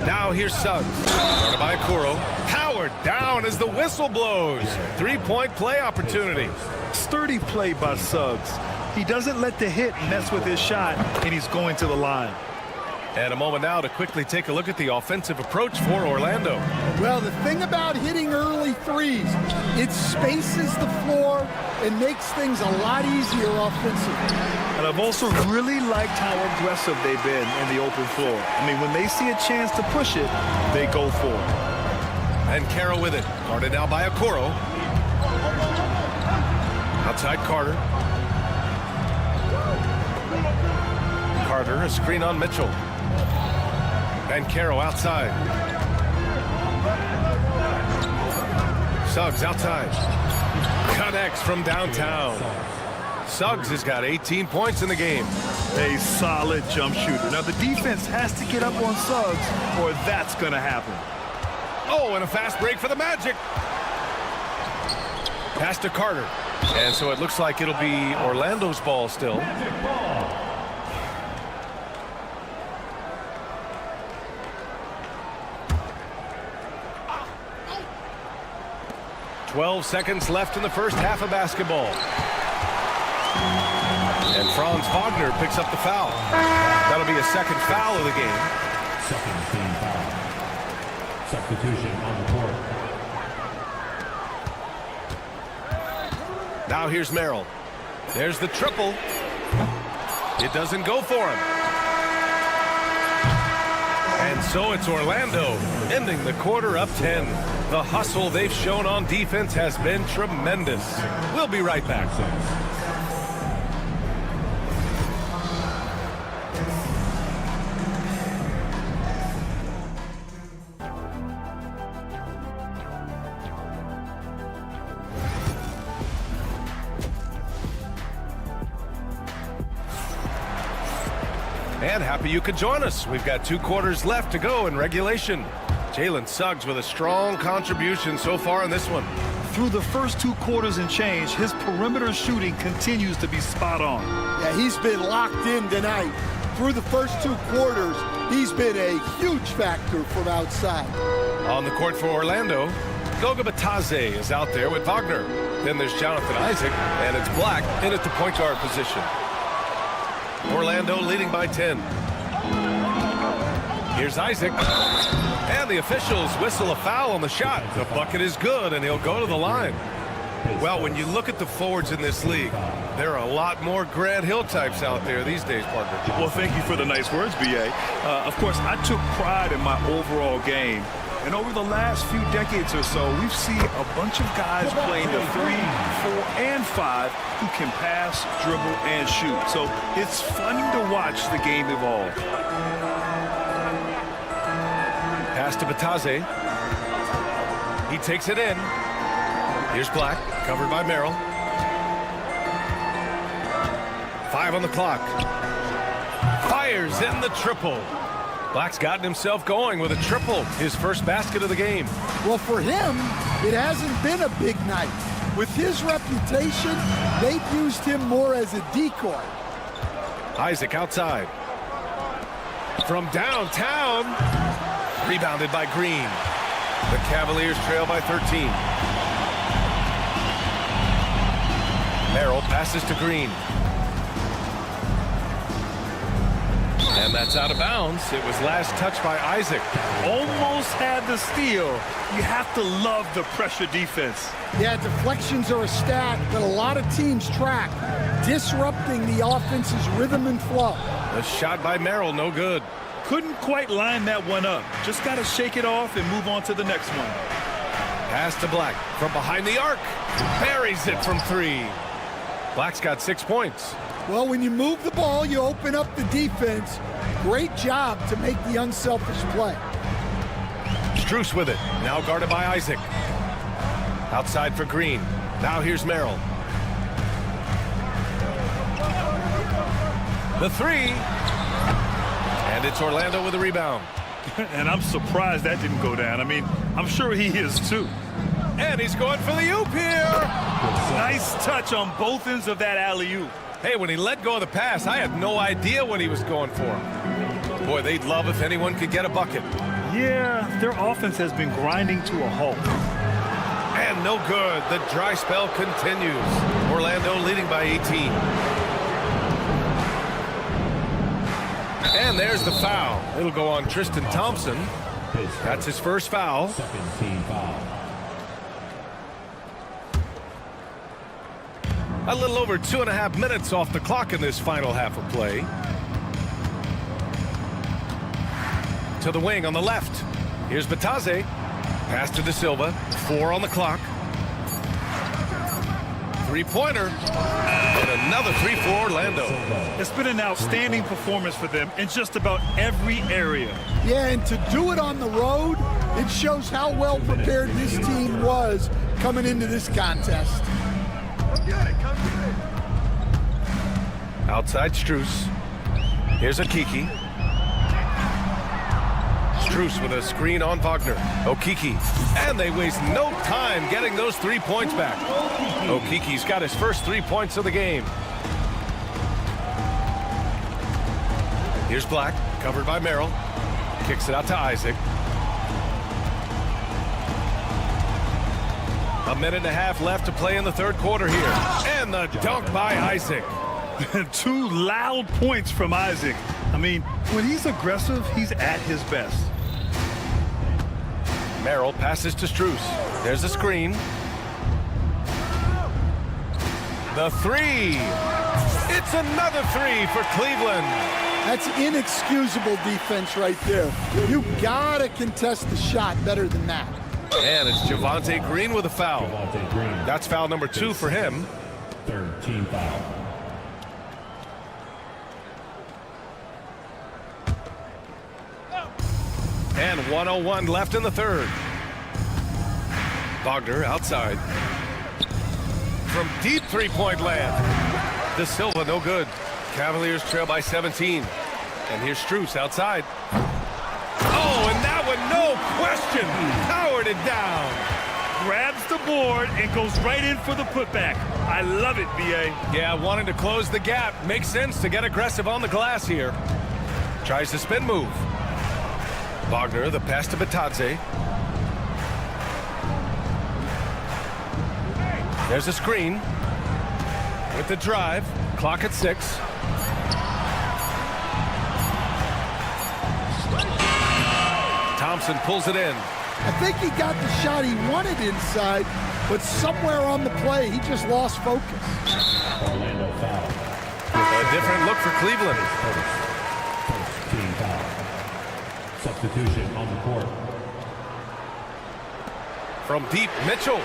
Now here's Suggs. Guarded by Okoro. Powered down as the whistle blows. 3-point play opportunity. Sturdy play by Suggs. He doesn't let the hit mess with his shot, and he's going to the line. And a moment now to quickly take a look at the offensive approach for Orlando. Well, the thing about hitting early threes, it spaces the floor and makes things a lot easier offensively. And I've also really liked how aggressive they've been in the open floor. I mean, when they see a chance to push it, they go for it. And Carroll with it. Guarded now by Okoro. Outside Carter. Carter, a screen on Mitchell. And Carroll outside. Suggs outside. Connects from downtown. Suggs has got 18 points in the game. A solid jump shooter. Now, the defense has to get up on Suggs, or that's going to happen. Oh, and a fast break for the Magic. Pass to Carter. And so it looks like it'll be Orlando's ball still. 12 seconds left in the first half of basketball. And Franz Wagner picks up the foul. That'll be a second foul of the game. Second team foul. Substitution on the court. Now here's Merrill. There's the triple. It doesn't go for him. And so it's Orlando ending the quarter up 10. The hustle they've shown on defense has been tremendous. We'll be right back. And happy you could join us. We've got 2 quarters left to go in regulation. Jalen Suggs with a strong contribution so far in this one. Through the first 2 quarters and change, his perimeter shooting continues to be spot on. Yeah, he's been locked in tonight. Through the first 2 quarters, he's been a huge factor from outside. On the court for Orlando, Goga Bitadze is out there with Wagner. Then there's Jonathan Isaac, and it's Black in at the point guard position. Orlando leading by 10. Here's Isaac. And the officials whistle a foul on the shot. The bucket is good, and he'll go to the line. Well, when you look at the forwards in this league, there are a lot more Grant Hill types out there these days, partner. Well, thank you for the nice words, B.A. Of course, I took pride in my overall game. And over the last few decades or so, we've seen a bunch of guys playing the 3, 4, and 5 who can pass, dribble, and shoot. So it's fun to watch the game evolve. Pass to Bitadze. He takes it in. Here's Black, covered by Merrill. 5 on the clock. Fires in the triple. Black's gotten himself going with a triple, his first basket of the game. Well, for him, it hasn't been a big night. With his reputation, they've used him more as a decoy. Isaac outside. From downtown. Rebounded by Green. The Cavaliers trail by 13. Merrill passes to Green. And that's out of bounds. It was last touched by Isaac. Almost had the steal. You have to love the pressure defense. Yeah, deflections are a stat that a lot of teams track, disrupting the offense's rhythm and flow. The shot by Merrill, no good. Couldn't quite line that one up. Just got to shake it off and move on to the next one. Pass to Black from behind the arc. Buries it from 3. Black's got 6 points. Well, when you move the ball, you open up the defense. Great job to make the unselfish play. Strus with it. Now guarded by Isaac. Outside for Green. Now here's Merrill. The 3. And it's Orlando with a rebound. And I'm surprised that didn't go down. I mean, I'm sure he is too. And he's going for the oop here. Nice touch on both ends of that alley-oop. Hey, when he let go of the pass, I had no idea what he was going for. Boy, they'd love if anyone could get a bucket. Yeah, their offense has been grinding to a halt. And no good. The dry spell continues. Orlando leading by 18. And there's the foul. It'll go on Tristan Thompson. That's his first foul. Second foul. A little over 2.5 minutes off the clock in this final half of play. To the wing on the left. Here's Batadze. Pass to De Silva. 4 on the clock. Three-pointer. And another 3 for Orlando. It's been an outstanding performance for them in just about every area. Yeah, and to do it on the road, it shows how well prepared this team was coming into this contest. Outside Strus. Here's Okiki. Strus with a screen on Wagner. Okiki. And they waste no time getting those 3 points back. Okiki's got his first 3 points of the game. Here's Black, covered by Merrill. Kicks it out to Isaac. 1.5 minutes left to play in the third quarter here. And the dunk by Isaac. 2 loud points from Isaac. I mean, when he's aggressive, he's at his best. Merrill passes to Strus. There's a screen. The 3. It's another 3 for Cleveland. That's inexcusable defense right there. You gotta contest the shot better than that. And it's Javonte Green with a foul. That's foul number 2 for him. Third team foul. And 1:01 left in the third. Wagner outside. From deep three-point land. De Silva no good. Cavaliers trail by 17. And here's Strus outside. Oh, and that one, no question, powered it down. Grabs the board and goes right in for the putback. I love it, B.A. Yeah, wanting to close the gap. Makes sense to get aggressive on the glass here. Tries the spin move. Wagner, the pass to Batadze. There's a screen. With the drive. Clock at 6. Thompson pulls it in. I think he got the shot he wanted inside, but somewhere on the play, he just lost focus. Orlando foul. A different look for Cleveland. First team foul. Substitution on the court. From deep, Mitchell.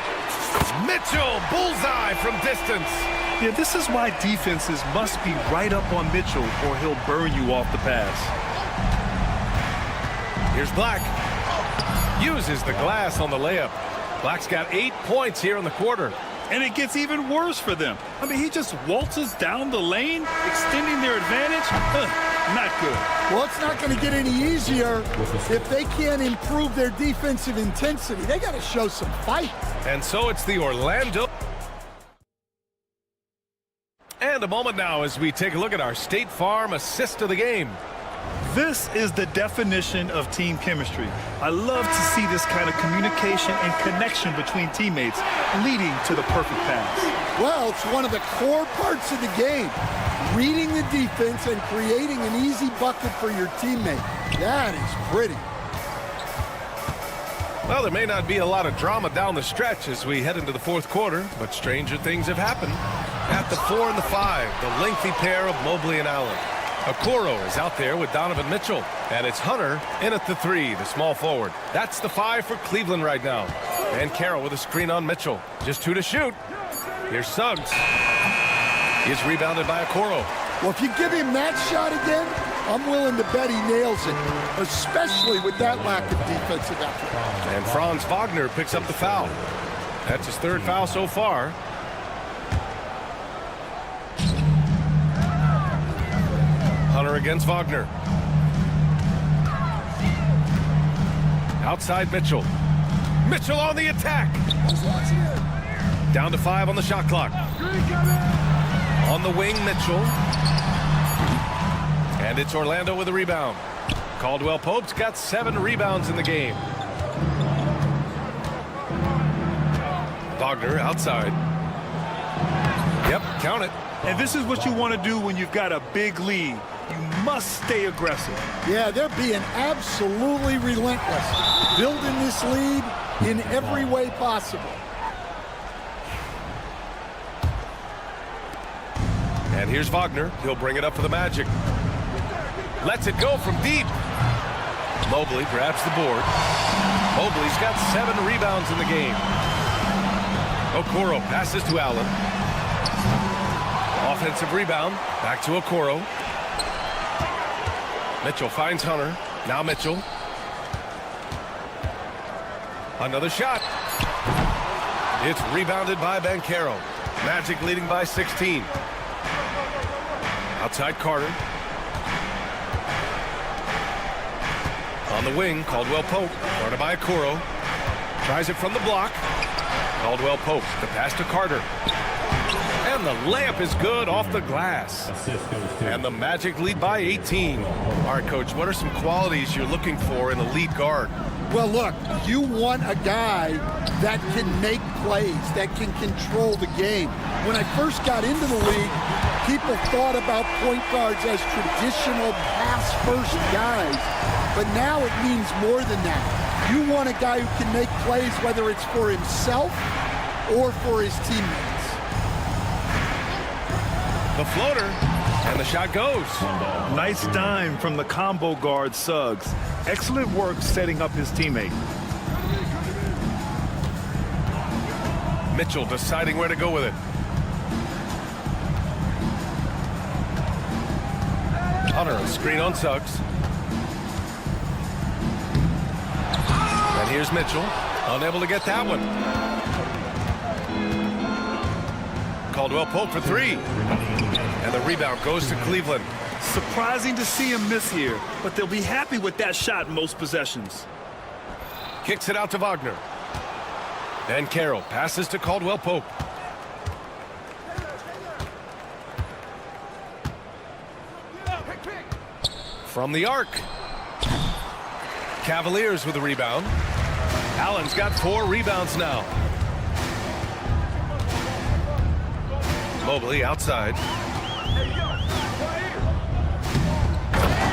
Mitchell, bullseye from distance. Yeah, this is why defenses must be right up on Mitchell or he'll burn you off the pass. Here's Black. Uses the glass on the layup. Black's got 8 points here in the quarter. And it gets even worse for them. I mean, he just waltzes down the lane, extending their advantage. not good. Well, it's not going to get any easier if they can't improve their defensive intensity. They got to show some fight. And so it's the Orlando. And a moment now as we take a look at our State Farm assist of the game. This is the definition of team chemistry. I love to see this kind of communication and connection between teammates leading to the perfect pass. Well, it's one of the core parts of the game. Reading the defense and creating an easy bucket for your teammate. That is pretty. Well, there may not be a lot of drama down the stretch as we head into the fourth quarter, but stranger things have happened. At the 4 and the 5, the lengthy pair of Mobley and Allen. Okoro is out there with Donovan Mitchell, and it's Hunter in at the 3, the small forward. That's the 5 for Cleveland right now. And Carroll with a screen on Mitchell. Just 2 to shoot. Here's Suggs. He's rebounded by Okoro. Well, if you give him that shot again, I'm willing to bet he nails it, especially with that lack of defensive effort. And Franz Wagner picks up the foul. That's his 3rd foul so far. Hunter against Wagner. Outside Mitchell. Mitchell on the attack. Down to 5 on the shot clock. On the wing, Mitchell. And it's Orlando with a rebound. Caldwell Pope's got 7 rebounds in the game. Wagner outside. Yep, count it. And this is what you want to do when you've got a big lead. You must stay aggressive. Yeah, they're being absolutely relentless, building this lead in every way possible. And here's Wagner. He'll bring it up for the Magic. Lets it go from deep. Mobley grabs the board. Mobley's got 7 rebounds in the game. Okoro passes to Allen. Offensive rebound. Back to Okoro. Mitchell finds Hunter. Now Mitchell. Another shot. It's rebounded by Banchero. Magic leading by 16. Outside Carter. On the wing, Caldwell Pope. Guarded by Okoro. Tries it from the block. Caldwell Pope. The pass to Carter. And the layup is good off the glass. And the Magic lead by 18. All right, Coach, what are some qualities you're looking for in a lead guard? Well, look, you want a guy that can make plays, that can control the game. When I first got into the league, people thought about point guards as traditional pass-first guys. But now it means more than that. You want a guy who can make plays, whether it's for himself or for his teammates. The floater, and the shot goes. Nice dime from the combo guard Suggs. Excellent work setting up his teammate. Mitchell deciding where to go with it. Hunter, a screen on Suggs. And here's Mitchell, unable to get that one. Caldwell Pope for 3. And the rebound goes to Cleveland. Surprising to see him miss here, but they'll be happy with that shot in most possessions. Kicks it out to Wagner. And Carroll passes to Caldwell Pope. From the arc. Cavaliers with a rebound. Allen's got 4 rebounds now. Mobley outside.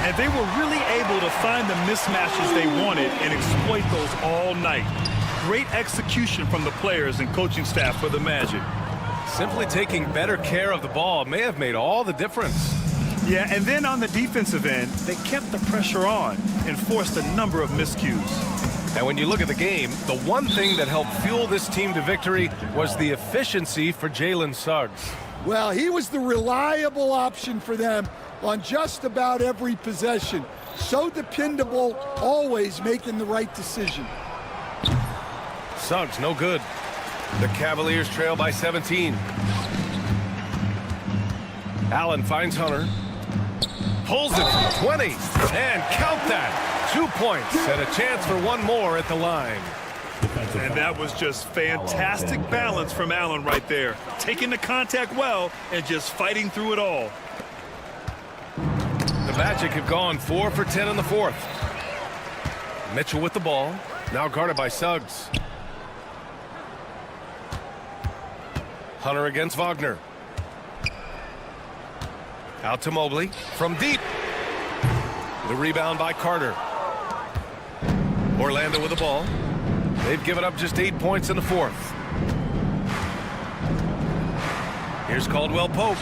And they were really able to find the mismatches they wanted and exploit those all night. Great execution from the players and coaching staff for the Magic. Simply taking better care of the ball may have made all the difference. Yeah, and then on the defensive end, they kept the pressure on and forced a number of miscues. And when you look at the game, the one thing that helped fuel this team to victory was the efficiency for Jalen Suggs. Well, he was the reliable option for them on just about every possession. So dependable, always making the right decision. Suggs, no good. The Cavaliers trail by 17. Allen finds Hunter. Pulls it from 20. And count that. 2 points and a chance for one more at the line. And that was just fantastic balance from Allen right there. Taking the contact well and just fighting through it all. The Magic have gone 4 for 10 in the fourth. Mitchell with the ball. Now guarded by Suggs. Hunter against Wagner. Out to Mobley. From deep. The rebound by Carter. Orlando with the ball. They've given up just 8 points in the fourth. Here's Caldwell Pope.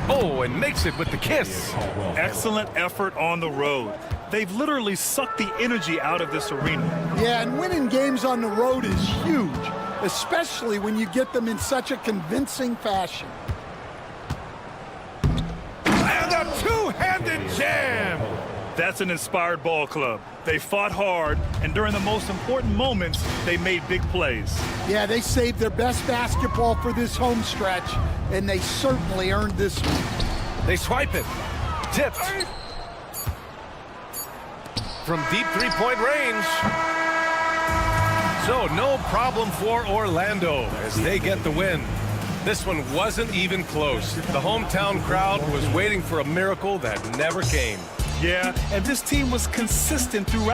Oh, and makes it with the kiss. Excellent effort on the road. They've literally sucked the energy out of this arena. Yeah, and winning games on the road is huge, especially when you get them in such a convincing fashion. And a two-handed jam. That's an inspired ball club. They fought hard, and during the most important moments, they made big plays. Yeah, they saved their best basketball for this home stretch, and they certainly earned this one. They swipe it. Tipped. From deep three-point range. So no problem for Orlando as they get the win. This one wasn't even close. The hometown crowd was waiting for a miracle that never came. Yeah, and this team was consistent throughout.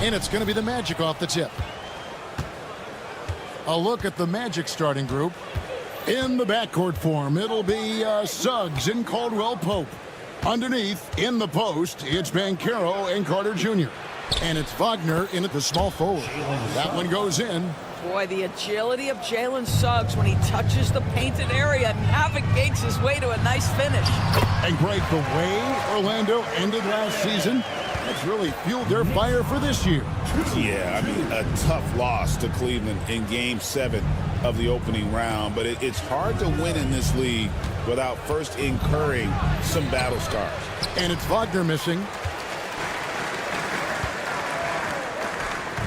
And it's going to be the Magic off the tip. A look at the Magic starting group. In the backcourt form, it'll be Suggs and Caldwell Pope. Underneath, in the post, it's Banchero and Carter Jr. And it's Wagner in at the small forward. That one goes in. Boy, the agility of Jalen Suggs when he touches the painted area navigates his way to a nice finish. And Greg, the way Orlando ended last season, that's really fueled their fire for this year. Yeah, I mean, a tough loss to Cleveland in Game 7 of the opening round. But it's hard to win in this league without first incurring some battle scars. And it's Wagner missing.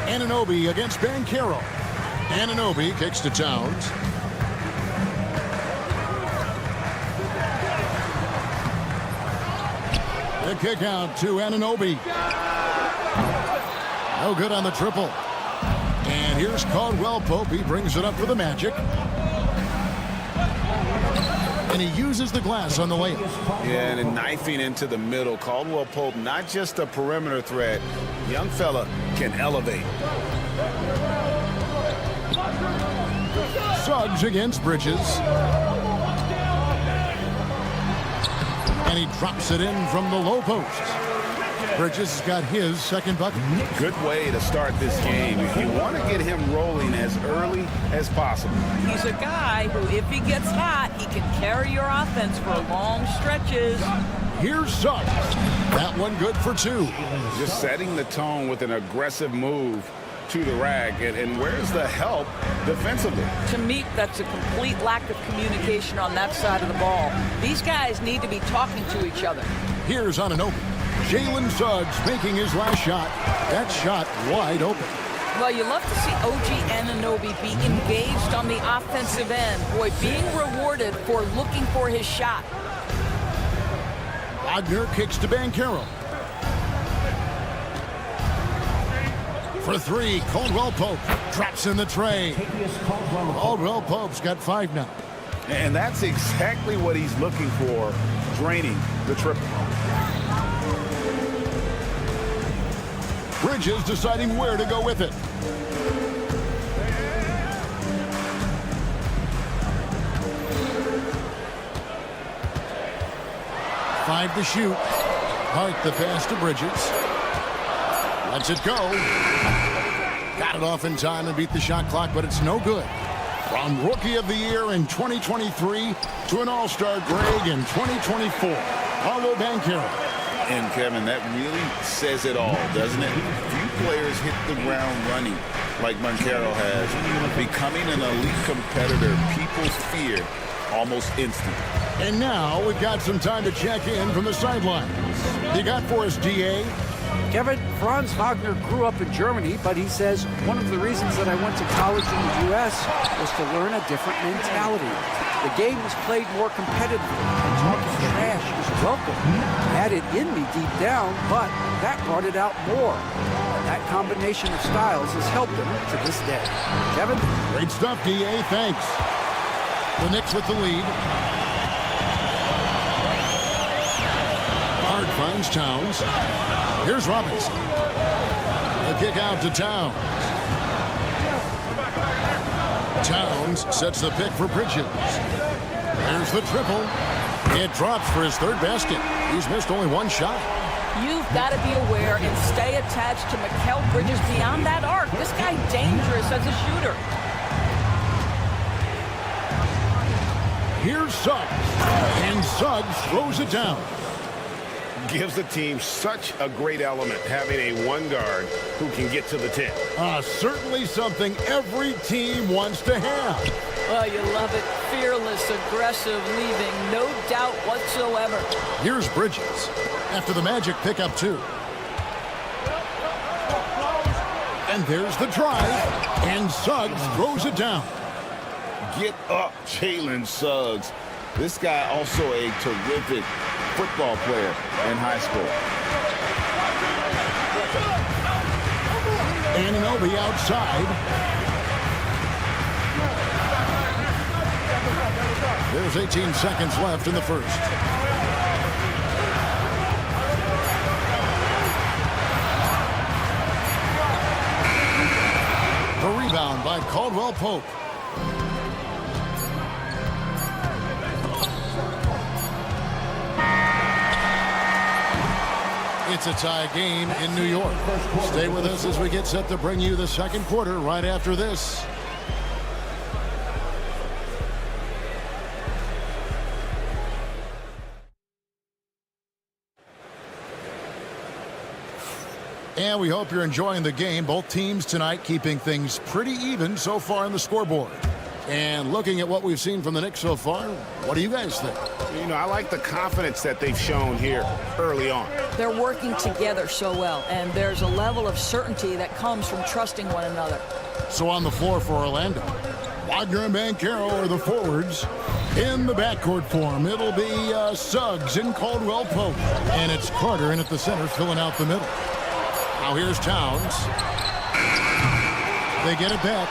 Anunoby against Banchero. Anunoby kicks to Towns. The kick out to Anunoby. No good on the triple. And here's Caldwell Pope. He brings it up for the Magic. And he uses the glass on the layup. Yeah, and knifing into the middle. Caldwell Pope, not just a perimeter threat. Young fella can elevate. Suggs against Bridges. And he drops it in from the low post. Bridges has got his second bucket. Good way to start this game. If you want to get him rolling as early as possible. He's a guy who, if he gets hot, he can carry your offense for long stretches. Here's Suggs. That one good for two. Just setting the tone with an aggressive move to the rack. And where's the help defensively? To me, that's a complete lack of communication on that side of the ball. These guys need to be talking to each other. Here's Anunoby. Jalen Suggs making his last shot. That shot wide open. Well, you love to see OG Anunoby be engaged on the offensive end. Boy, being rewarded for looking for his shot. Wagner kicks to Banchero. For three, Caldwell Pope drops in the tray. Caldwell Pope's got 5 now. And that's exactly what he's looking for, draining the triple. Bridges deciding where to go with it. Five to shoot. Hart the pass to Bridges. Lets it go. Got it off in time and beat the shot clock, but it's no good. From Rookie of the Year in 2023 to an All-Star Greg in 2024. Paolo Banchero. And, Kevin, that really says it all, doesn't it? Few players hit the ground running like Banchero has. Becoming an elite competitor, people's fear almost instant. And now we've got some time to check in from the sidelines. You got for us, DA? Kevin, Franz Wagner grew up in Germany, but he says one of the reasons that I went to college in the U.S. was to learn a different mentality. The game is played more competitively, and talking trash is welcome. I had it in me deep down, but that brought it out more. That combination of styles has helped him to this day. Kevin? Great stuff, DA. Thanks. The Knicks with the lead. Hart finds Towns. Here's Robinson. The kick out to Towns. Towns sets the pick for Bridges. There's the triple. It drops for his third basket. He's missed only one shot. You've got to be aware and stay attached to Mikal Bridges beyond that arc. This guy's dangerous as a shooter. Here's Suggs. And Suggs throws it down. Gives the team such a great element, having a one guard who can get to the 10. Certainly something every team wants to have. Well, you love it. Fearless, aggressive, leaving no doubt whatsoever. Here's Bridges after the Magic pick up 2. And there's the drive. And Suggs throws it down. Get up, Jalen Suggs. This guy also a terrific football player in high school. Anunoby outside. There's 18 seconds left in the first. The rebound by Caldwell Pope. It's a tie game in New York. Stay with us as we get set to bring you the second quarter right after this. And we hope you're enjoying the game. Both teams tonight keeping things pretty even so far on the scoreboard. And looking at what we've seen from the Knicks so far, what do you guys think? You know, I like the confidence that they've shown here early on. They're working together so well, and there's a level of certainty that comes from trusting one another. So on the floor for Orlando, Wagner and Banchero are the forwards. In the backcourt form, it'll be Suggs and Caldwell Pope. And it's Carter in at the center filling out the middle. Now here's Towns. They get it back.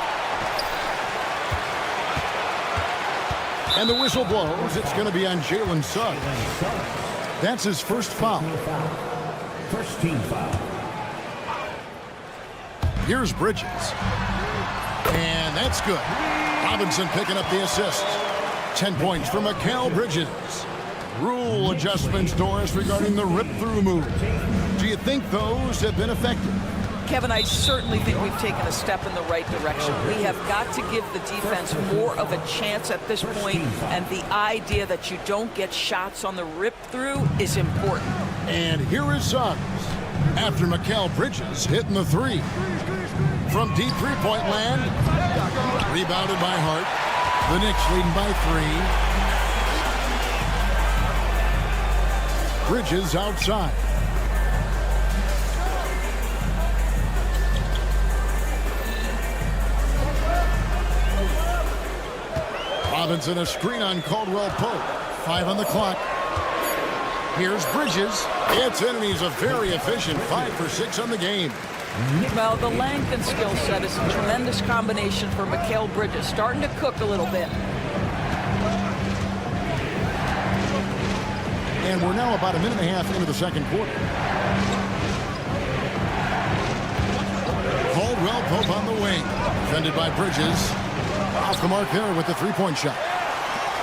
And the whistle blows. It's going to be on Jalen Suggs. That's his first foul. First team foul. Here's Bridges. And that's good. Robinson picking up the assist. 10 points for Mikal Bridges. Rule adjustments, Doris, regarding the rip-through move. Do you think those have been effective? Kevin, I certainly think we've taken a step in the right direction. We have got to give the defense more of a chance at this point, and the idea that you don't get shots on the rip-through is important. And here is Suggs after Mikal Bridges hitting the three. From deep three-point land, rebounded by Hart. The Knicks leading by 3. Bridges outside. Robinson a screen on Caldwell Pope. 5 on the clock. Here's Bridges. It's in, and he's a very efficient 5 for 6 on the game. Well, the length and skill set is a tremendous combination for Mikal Bridges. Starting to cook a little bit. And we're now about a minute and a half into the second quarter. Caldwell Pope on the wing. Defended by Bridges. Off the mark there with the three-point shot.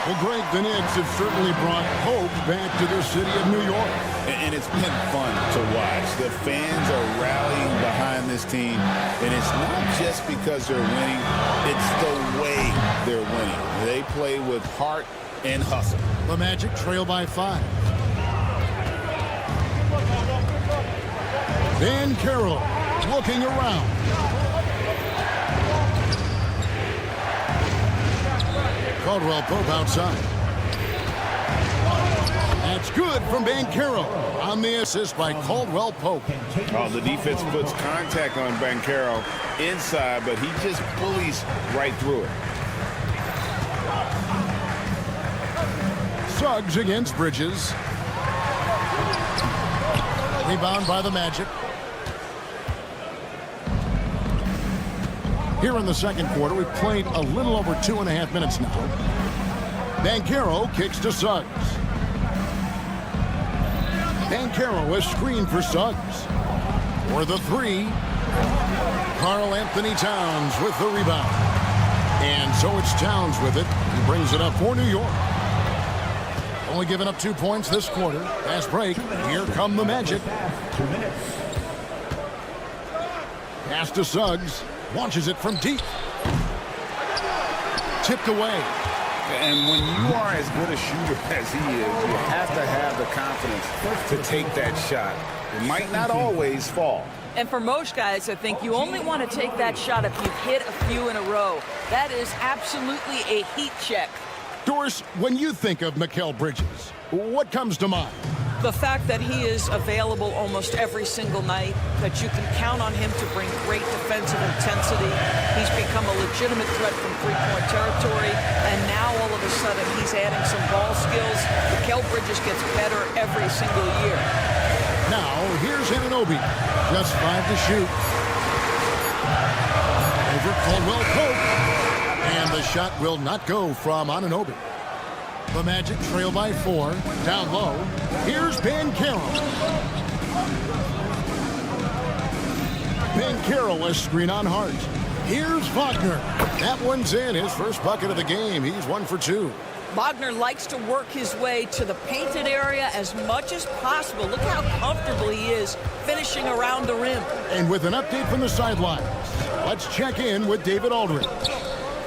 Well, Greg, the Knicks have certainly brought hope back to the city of New York. And it's been fun to watch. The fans are rallying behind this team. And it's not just because they're winning. It's the way they're winning. They play with heart and hustle. The Magic trail by 5. Banchero looking around. Caldwell Pope outside. That's good from Banchero on the assist by Caldwell Pope. Oh, the defense puts contact on Banchero inside, but he just bullies right through it. Suggs against Bridges. Rebound by the Magic. Here in the second quarter, we've played a little over 2.5 minutes now. Banchero kicks to Suggs. Banchero is screened for Suggs. For the 3, Karl Anthony Towns with the rebound. And so it's Towns with it. He brings it up for New York. Only giving up 2 points this quarter. Fast break. Here come the Magic. 2 minutes. Pass to Suggs. Launches it from deep. Tipped away. And when you are as good a shooter as he is, you have to have the confidence to take that shot. It might not always fall. And for most guys, I think you only want to take that shot if you've hit a few in a row. That is absolutely a heat check. Doris, when you think of Mikal Bridges, what comes to mind? The fact that he is available almost every single night, that you can count on him to bring great defensive intensity. He's become a legitimate threat from three-point territory, and now all of a a sudden he's adding some ball skills. Mikal Bridges gets better every single year. Now, here's Anunoby. Just 5 to shoot. Over Caldwell Pope. And the shot will not go from Anunoby. The Magic trail by 4. Down low. Here's Banchero. Banchero, a screen on Hart. Here's Wagner. That one's in. His first bucket of the game. He's 1 for 2. Wagner likes to work his way to the painted area as much as possible. Look how comfortable he is finishing around the rim. And with an update from the sidelines, let's check in with David Aldridge.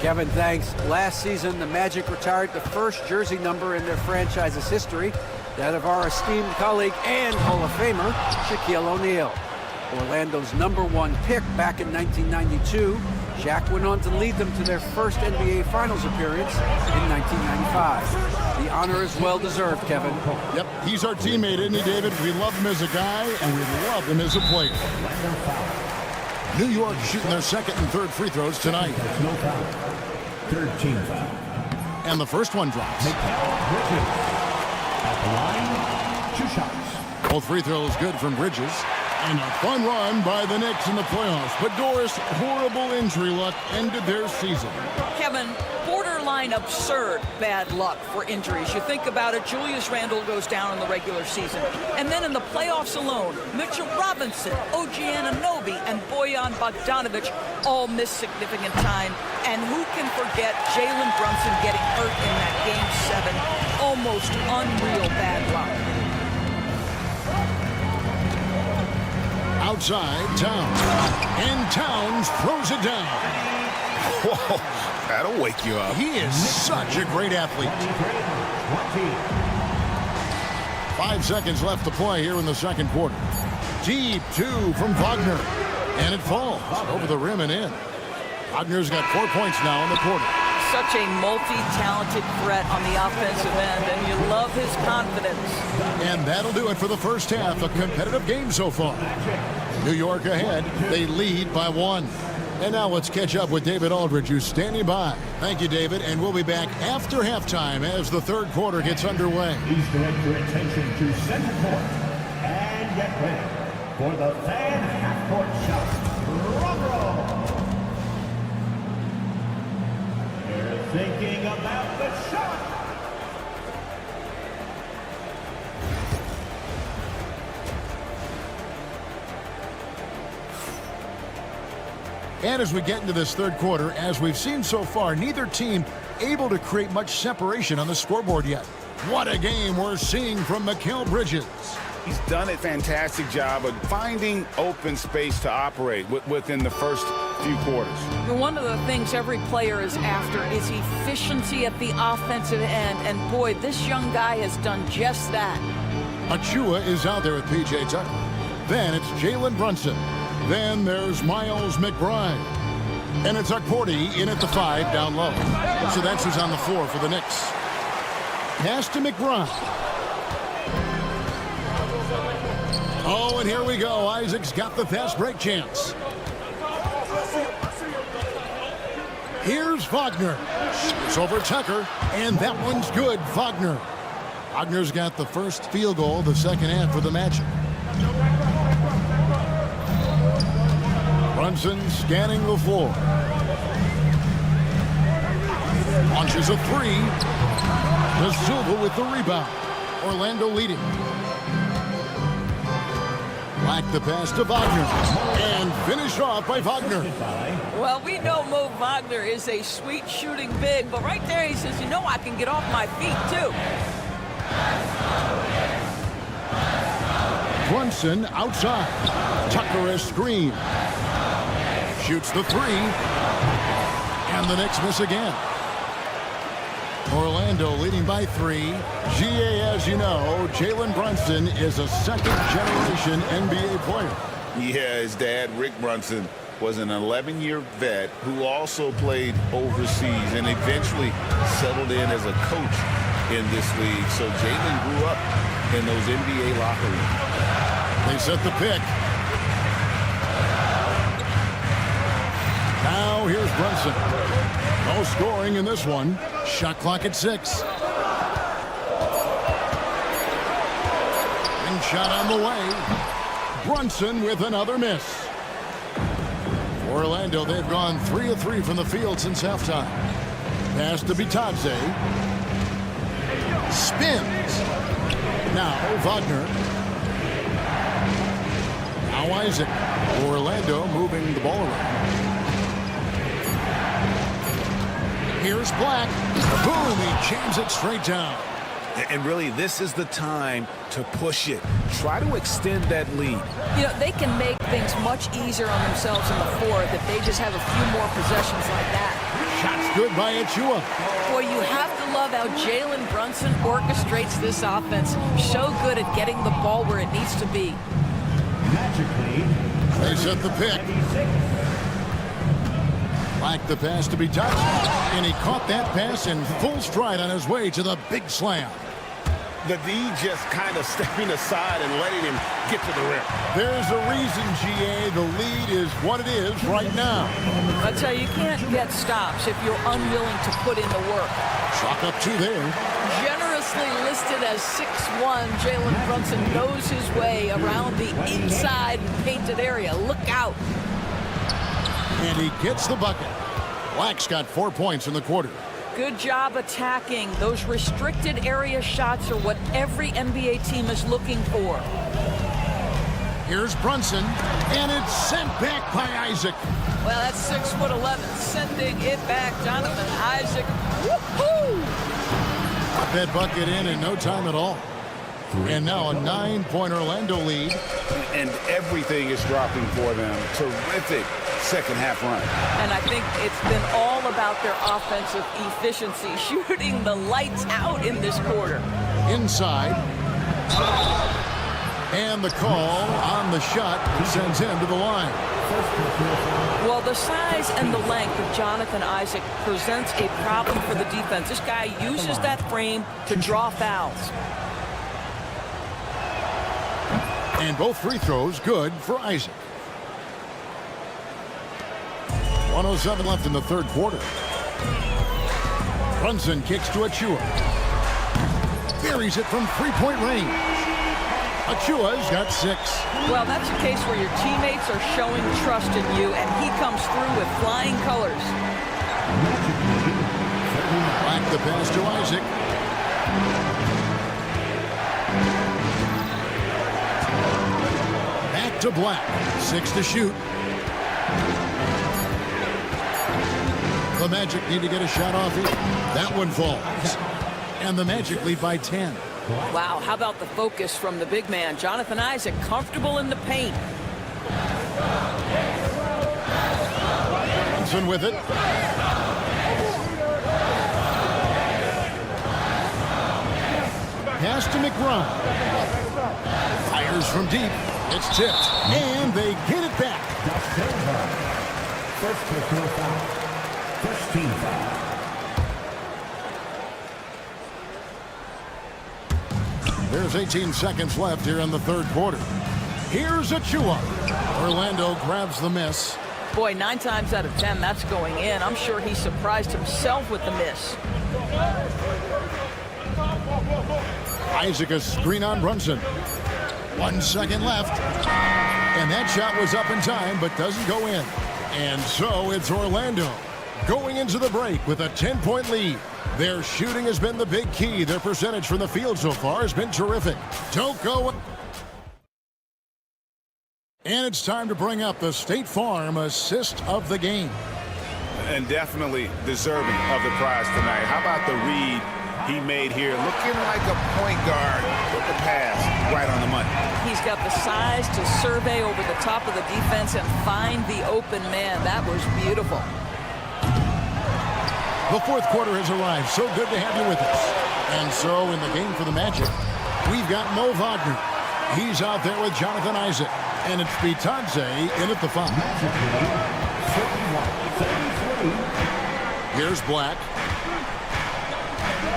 Kevin, thanks. Last season, the Magic retired the first jersey number in their franchise's history, that of our esteemed colleague and Hall of Famer, Shaquille O'Neal. Orlando's #1 pick back in 1992, Shaq went on to lead them to their first NBA Finals appearance in 1995. The honor is well-deserved, Kevin. Yep, he's our teammate, isn't he, David? We love him as a guy, and we love him as a player. New York shooting their second and third free throws tonight. No foul. Third team foul. And the first one drops. Bridges. At the line, 2 shots. Both free throws good from Bridges. And a fun run by the Knicks in the playoffs. But Doris, horrible injury luck ended their season. Kevin, borderline absurd bad luck for injuries. You think about it, Julius Randle goes down in the regular season. And then in the playoffs alone, Mitchell Robinson, OG Anunoby, and Bojan Bogdanovic all miss significant time. And who can forget Jalen Brunson getting hurt in that Game 7? Almost unreal bad luck. Outside, Towns. And Towns throws it down. Whoa, that'll wake you up. He is such a great athlete. 5 seconds left to play here in the second quarter. Deep 2 from Wagner. And it falls over the rim and in. Wagner's got 4 points now in the quarter. Such a multi-talented threat on the offensive end, and you love his confidence. And that'll do it for the first half. A competitive game so far. New York ahead. They lead by 1. And now let's catch up with David Aldridge, who's standing by. Thank you, David, and we'll be back after halftime as the third quarter gets underway. Please direct your attention to center court and get ready for the fan half-court shot. Drum roll. They're thinking about the shot. And as we get into this third quarter, as we've seen so far, neither team able to create much separation on the scoreboard yet. What a game we're seeing from Mikal Bridges. He's done a fantastic job of finding open space to operate within the first few quarters. One of the things every player is after is efficiency at the offensive end, and boy, this young guy has done just that. Achua is out there with P.J. Tucker. Then it's Jalen Brunson. Then there's Miles McBride. And it's Okporti in at the 5 down low. So that's who's on the floor for the Knicks. Pass to McBride. Oh, and here we go. Isaac's got the fast break chance. Here's Wagner. It's over Tucker, and that one's good. Wagner. Wagner's got the first field goal of the second half for the Magic. Brunson scanning the floor. Launches a 3. De Silva with the rebound. Orlando leading. Black the pass to Wagner. And finished off by Wagner. Well, we know Mo Wagner is a sweet shooting big, but right there he says, you know, I can get off my feet too. Brunson outside. Tucker a screen. Shoots the 3. And the Knicks miss again. Orlando leading by 3. GA, as you know, Jalen Brunson is a second-generation NBA player. Yeah, his dad, Rick Brunson, was an 11-year vet who also played overseas and eventually settled in as a coach in this league. So Jalen grew up in those NBA locker rooms. They set the pick. Now here's Brunson. No scoring in this one. Shot clock at 6. And shot on the way. Brunson with another miss. For Orlando, they've gone 3 of 3 from the field since halftime. Pass to Bitadze. Spins. Now Wagner. Now Isaac. Orlando moving the ball around. Here's Black. Boom, he jams it straight down. And really, this is the time to push it. Try to extend that lead. You know, they can make things much easier on themselves in the fourth if they just have a few more possessions like that. Shots good by Achua. Boy, you have to love how Jalen Brunson orchestrates this offense. So good at getting the ball where it needs to be. They set the pick. Black the pass to be touched, and he caught that pass in full stride on his way to the big slam. The D just kind of stepping aside and letting him get to the rim. There's a reason, GA, the lead is what it is right now. I tell you, you can't get stops if you're unwilling to put in the work. Chalk up 2 there. Generously listed as 6'1", Jalen Brunson knows his way around the inside painted area. Look out. And he gets the bucket. Black's got 4 points in the quarter. Good job attacking. Those restricted area shots are what every NBA team is looking for. Here's Brunson, and it's sent back by Isaac. Well, that's 6'11", sending it back. Jonathan Isaac. Woohoo! Got that bucket in no time at all. And now a 9-point Orlando lead. And everything is dropping for them. Terrific second half run. And I think it's been all about their offensive efficiency, shooting the lights out in this quarter. Inside. And the call on the shot sends him to the line. Well, the size and the length of Jonathan Isaac presents a problem for the defense. This guy uses that frame to draw fouls. And both free throws good for Isaac. 1:07 left in the third quarter. Brunson kicks to Achua. Buries it from 3-point range. Achua's got 6. Well, that's a case where your teammates are showing trust in you, and he comes through with flying colors. Back the pass to Isaac. Back to Black. 6 to shoot. The Magic need to get a shot off it. That one falls. And the Magic lead by 10. Wow, how about the focus from the big man? Jonathan Isaac comfortable in the paint. Brunson with it. Pass to McBride. Fires from deep. It's tipped. And they get it back. First personal foul. First team foul. There's 18 seconds left here in the third quarter. Here's Achua. Orlando grabs the miss. Boy, 9 times out of 10, that's going in. I'm sure he surprised himself with the miss. Isaac a screen on Brunson. 1 second left. And that shot was up in time, but doesn't go in. And so it's Orlando going into the break with a 10-point lead. Their shooting has been the big key. Their percentage from the field so far has been terrific. Don't go. And it's time to bring up the State Farm assist of the game. And definitely deserving of the prize tonight. How about the read he made here? Looking like a point guard with the pass right on the money. He's got the size to survey over the top of the defense and find the open man. That was beautiful. The fourth quarter has arrived. So good to have you with us. And so in the game for the Magic, we've got Mo Wagner. He's out there with Jonathan Isaac. And it's Bitadze in at the foul. Here's Black.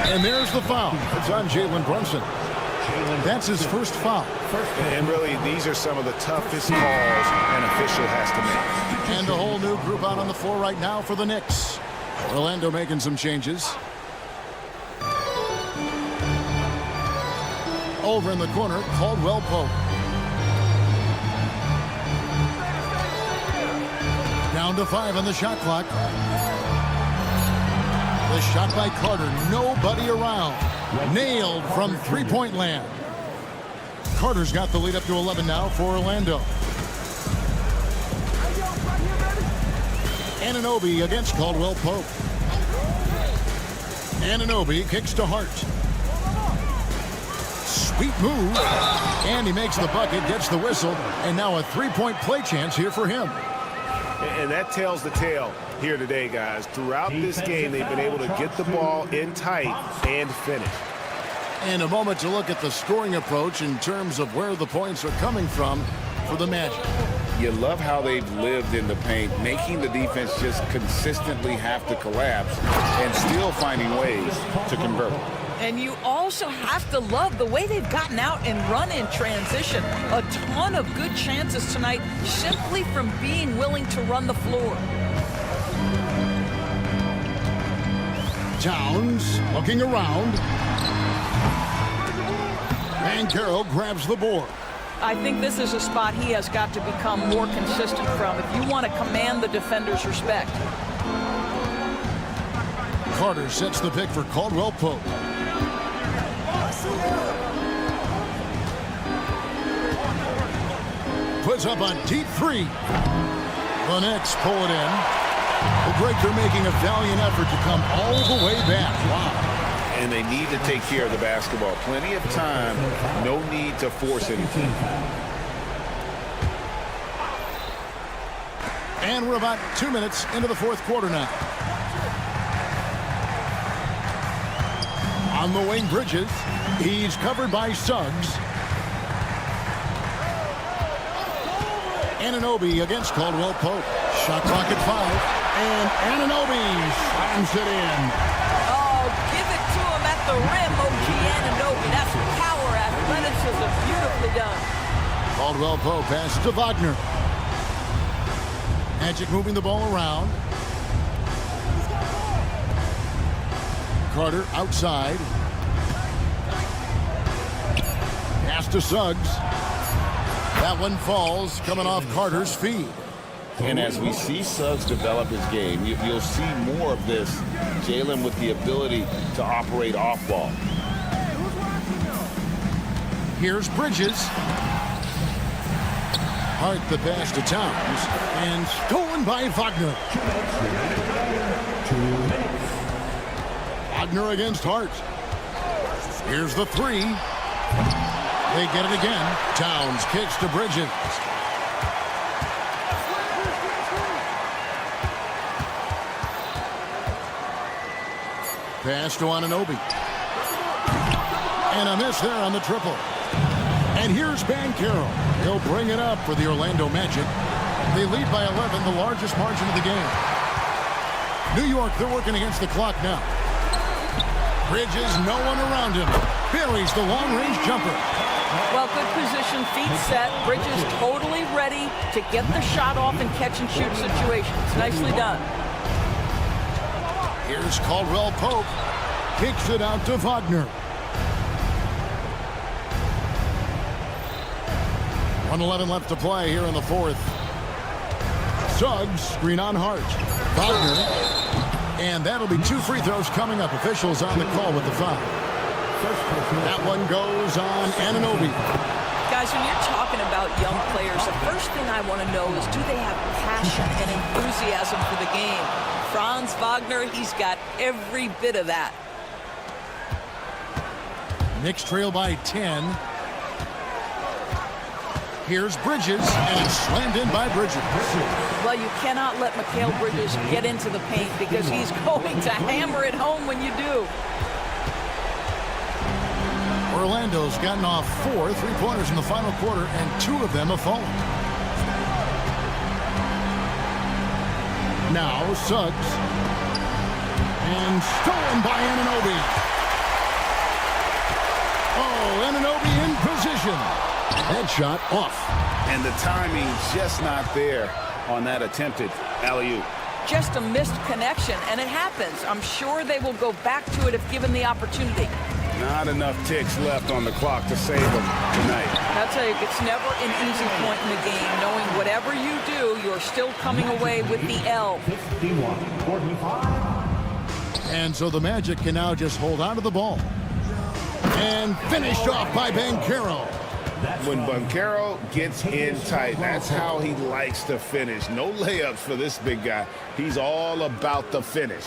And there's the foul. It's on Jalen Brunson. That's his first foul. And really, these are some of the toughest calls an official has to make. And a whole new group out on the floor right now for the Knicks. Orlando making some changes. Over in the corner, Caldwell Pope. Down to 5 on the shot clock. The shot by Carter, nobody around. Nailed from three-point land. Carter's got the lead up to 11 now for Orlando. Anunoby against Caldwell Pope. Anunoby kicks to Hart. Sweet move. And he makes the bucket, gets the whistle, and now a three-point play chance here for him. And that tells the tale here today, guys. Throughout this game, they've been able to get the ball in tight and finish. And a moment to look at the scoring approach in terms of where the points are coming from for the Magic. You love how they've lived in the paint, making the defense just consistently have to collapse and still finding ways to convert. And you also have to love the way they've gotten out and run in transition. A ton of good chances tonight simply from being willing to run the floor. Towns looking around. Banchero grabs the board. I think this is a spot he has got to become more consistent from if you want to command the defender's respect. Carter sets the pick for Caldwell Pope. Puts up a deep three. The Knicks pull it in. The Breaker making a valiant effort to come all the way back. Wow. And they need to take care of the basketball. Plenty of time. No need to force anything. And we're about 2 minutes into the fourth quarter now. On the wing, Bridges. He's covered by Suggs. Anunoby against Caldwell Pope. Shot clock at 5. And Anunoby slams it in. Oh, give it to him at the rim, OG Anunoby. That's power athleticism. Beautifully done. Caldwell Pope passes to Wagner. Magic moving the ball around. Carter outside. Pass to Suggs. That one falls, coming off Carter's feet. And as we see Suggs develop his game, you'll see more of this. Jalen with the ability to operate off ball. Here's Bridges. Hart the pass to Towns. And stolen by Wagner. Wagner against Hart. Here's the three. They get it again. Towns kicks to Bridges. Pass to Anunoby. And a miss there on the triple. And here's Banchero. He'll bring it up for the Orlando Magic. They lead by 11, the largest margin of the game. New York, they're working against the clock now. Bridges, no one around him. Buries the long-range jumper. Well, good position, feet set. Bridges totally ready to get the shot off and catch and shoot situations. Nicely done. Here's Caldwell Pope. Kicks it out to Wagner. 1:11 left to play here in the fourth. Suggs, screen on Hart. Wagner. And that'll be 2 free throws coming up. Officials on the call with the foul. That one goes on Anunoby. Guys, when you're talking about young players, the first thing I want to know is, do they have passion and enthusiasm for the game? Franz Wagner, he's got every bit of that. Knicks trail by 10. Here's Bridges, and it's slammed in by Bridges. Well, you cannot let Mikal Bridges get into the paint because he's going to hammer it home when you do. Orlando's gotten off 4 3-pointers in the final quarter, and 2 of them have fallen. Now Suggs. And stolen by Anunoby. Oh, Anunoby in position. Headshot off. And the timing just not there on that attempted alley-oop. just a missed connection, and it happens. I'm sure they will go back to it if given the opportunity. Not enough ticks left on the clock to save them tonight. I'll tell you, it's never an easy point in the game, knowing whatever you do, you're still coming away with the L. 51-45. And so the Magic can now just hold on to the ball. And finished off by Banchero. When Banchero gets in tight, that's how he likes to finish. No layups for this big guy. He's all about the finish.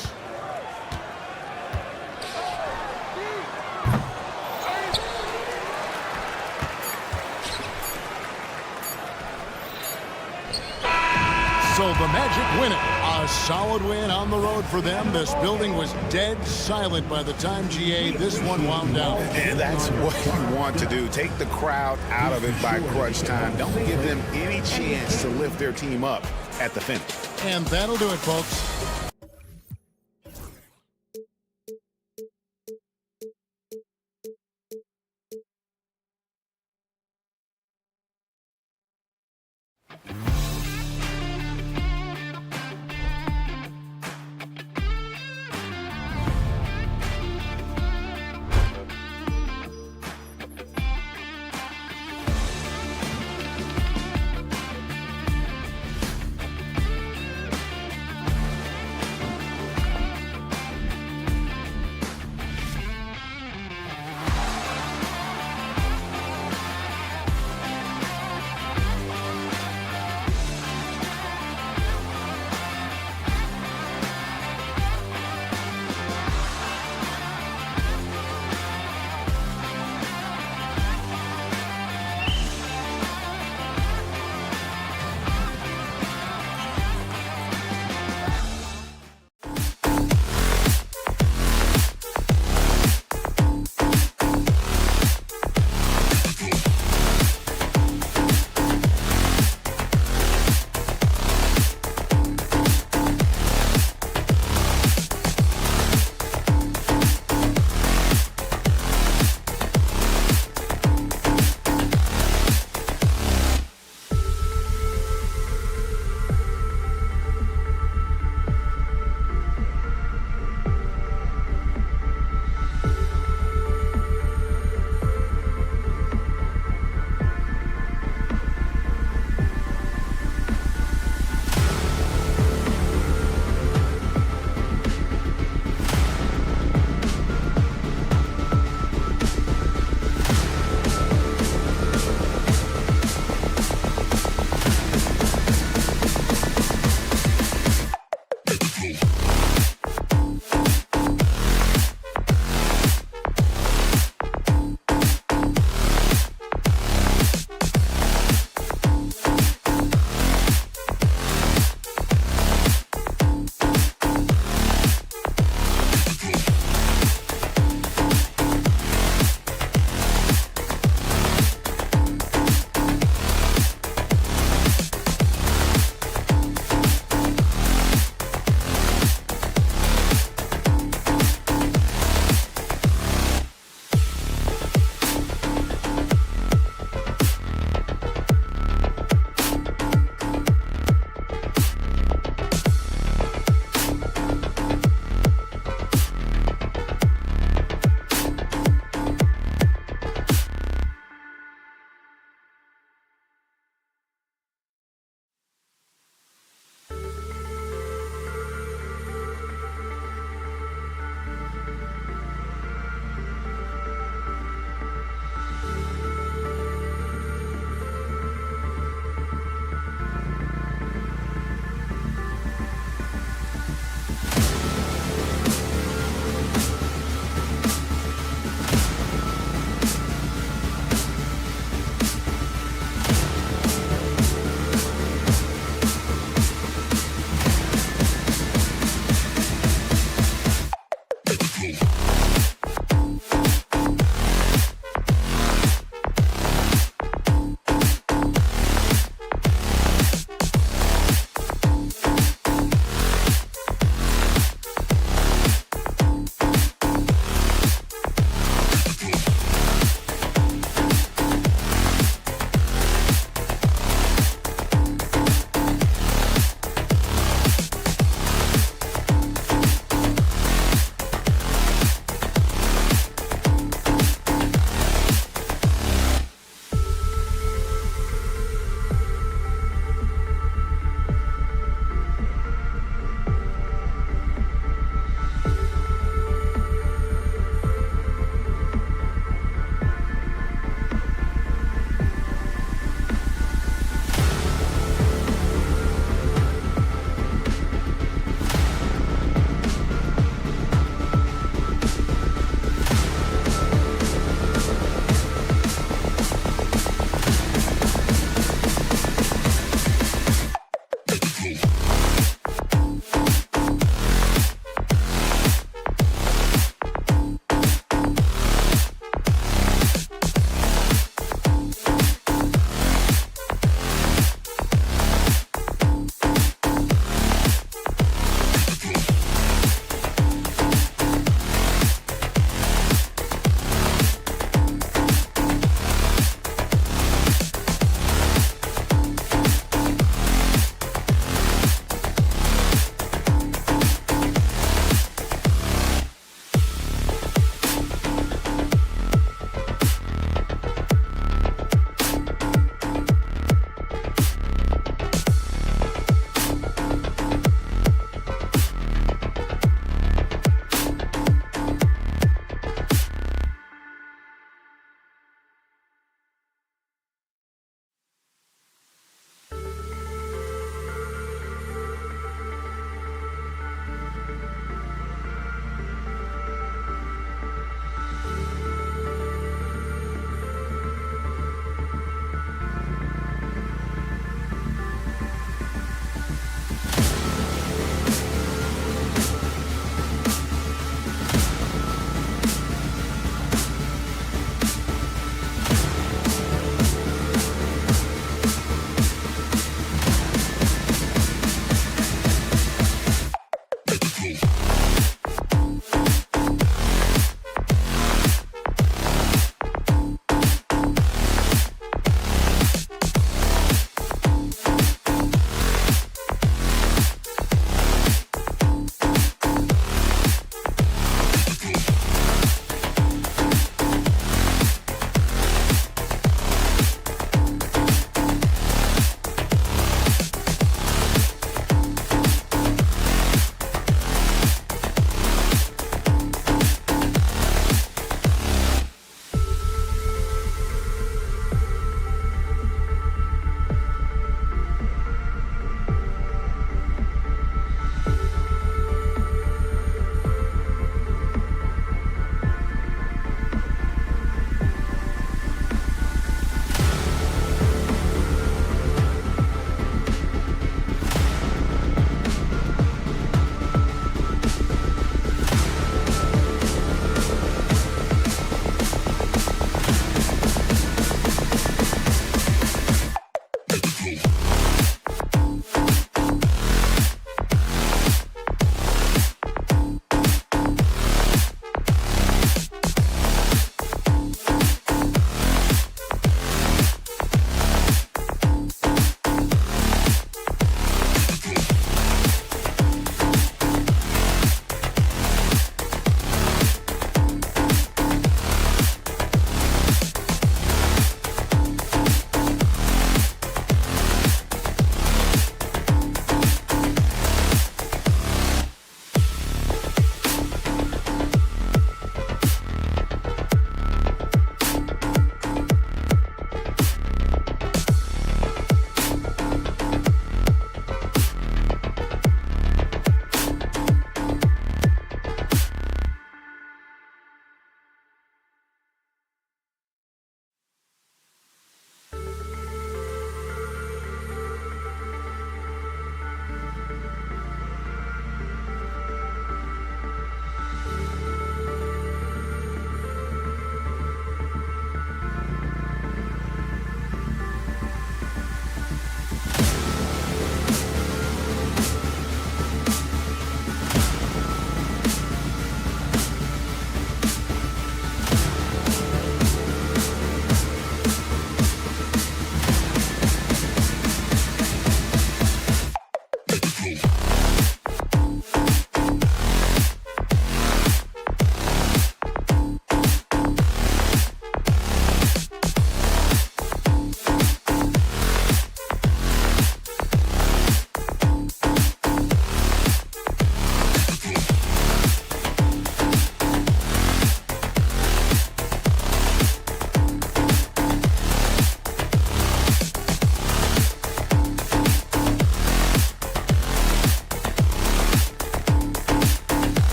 So the Magic win it. A solid win on the road for them. This building was dead silent by the time, GA, this one wound down. And that's what you want to do. Take the crowd out of it by crunch time. Don't give them any chance to lift their team up at the finish. And that'll do it, folks.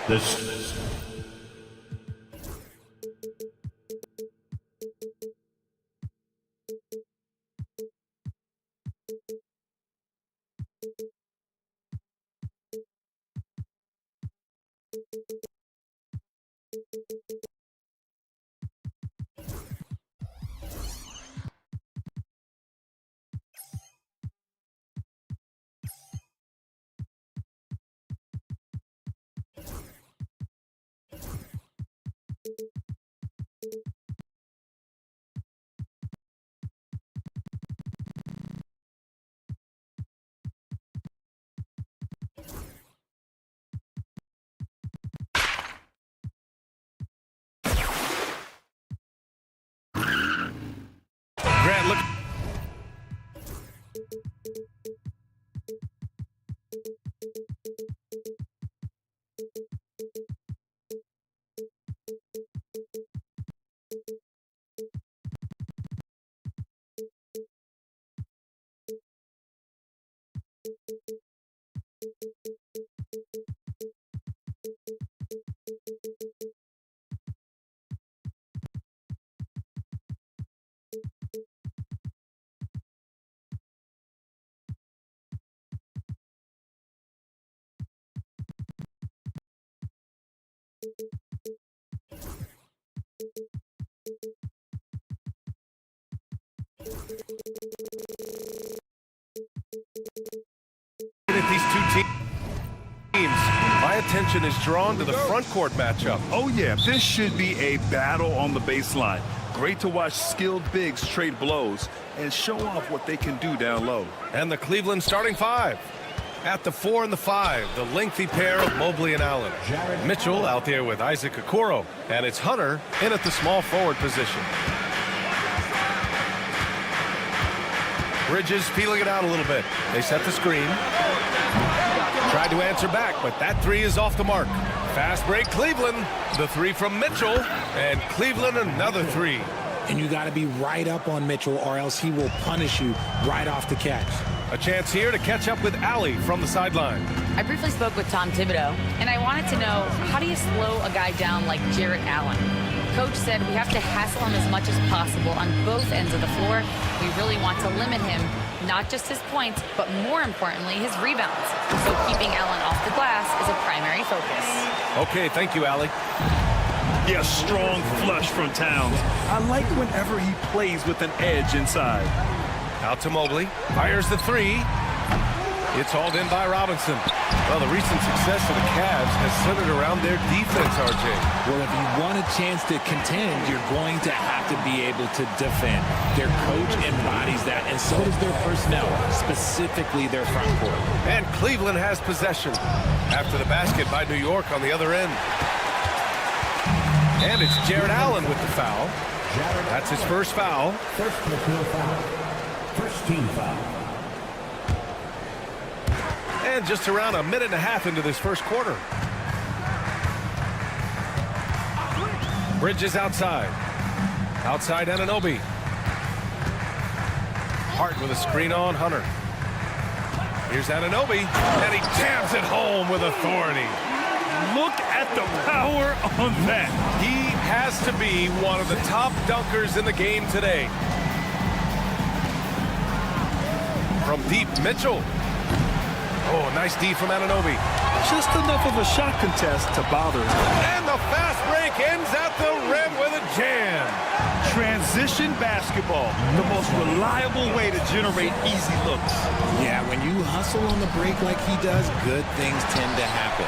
This Grant, look. At these two teams, my attention is drawn to the front court matchup. Oh yeah, this should be a battle on the baseline. Great to watch skilled bigs trade blows and show off what they can do down low. And the Cleveland starting five. At the 4 and the 5, the lengthy pair of Mobley and Allen. Mitchell out there with Isaac Okoro, and it's Hunter in at the small forward position. Bridges peeling it out a little bit. They set the screen. Tried to answer back, but that three is off the mark. Fast break, Cleveland. The three from Mitchell, and Cleveland another three. And you got to be right up on Mitchell, or else he will punish you right off the catch. A chance here to catch up with Allie from the sideline. I briefly spoke with Tom Thibodeau, and I wanted to know, how do you slow a guy down like Jarrett Allen? Coach said we have to hassle him as much as possible on both ends of the floor. We really want to limit him, not just his points, but more importantly, his rebounds. So keeping Allen off the glass is a primary focus. Okay, thank you, Allie. Yeah, strong flush from Towns. I like whenever he plays with an edge inside. Out to Mobley. Fires the three. It's hauled in by Robinson. Well, the recent success of the Cavs has centered around their defense, RJ. Well, if you want a chance to contend, you're going to have to be able to defend. Their coach embodies that, and so does their personnel, specifically their front court. And Cleveland has possession after the basket by New York on the other end. And it's Jarrett Allen with the foul. That's his first foul. first personal foul. First team foul. And just around a minute and a half into this first quarter. Bridges outside. Outside Anunoby. Hart with a screen on Hunter. Here's Anunoby, and he jams it home with authority. Look at the power on that. He has to be one of the top dunkers in the game today. From deep, Mitchell. Oh, nice D from Anunoby. Just enough of a shot contest to bother him. And the fast break ends at the rim with a jam. Transition basketball, the most reliable way to generate easy looks. Yeah, when you hustle on the break like he does, good things tend to happen.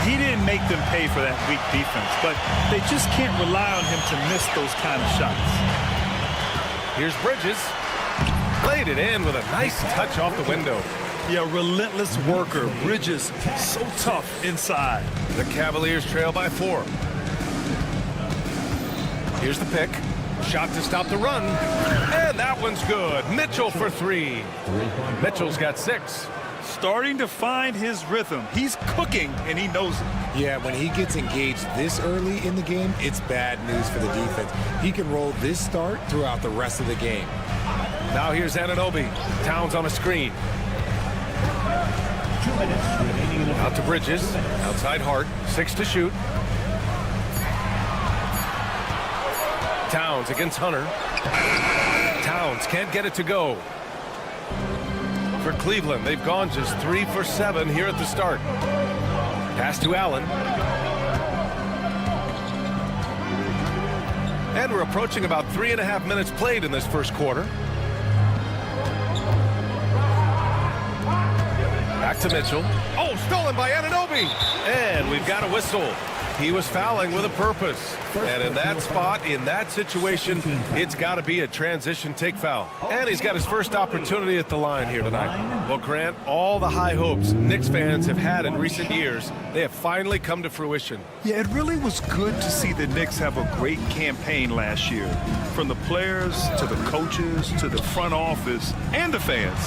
He didn't make them pay for that weak defense, but they just can't rely on him to miss those kind of shots. Here's Bridges. Played it in with a nice touch off the window. Yeah, relentless worker. Bridges, so tough inside. The Cavaliers trail by 4. Here's the pick. Shot to stop the run. And that one's good. Mitchell for 3. Mitchell's got 6. Starting to find his rhythm. He's cooking, and he knows it. Yeah, when he gets engaged this early in the game, it's bad news for the defense. He can roll this start throughout the rest of the game. Now here's Anunoby. Towns on a screen. 2 minutes remaining in the Out to Bridges. Outside Hart. 6 to shoot. Towns against Hunter. Towns can't get it to go. For Cleveland, they've gone just 3 for 7 here at the start. Pass to Allen. And we're approaching about 3.5 minutes played in this first quarter. Back to Mitchell. Oh, stolen by Anunoby. And we've got a whistle. He was fouling with a purpose. And in that spot, in that situation, it's got to be a transition take foul. And he's got his first opportunity at the line here tonight. Well, Grant, all the high hopes Knicks fans have had in recent years, they have finally come to fruition. Yeah, it really was good to see the Knicks have a great campaign last year. From the players to the coaches to the front office and the fans.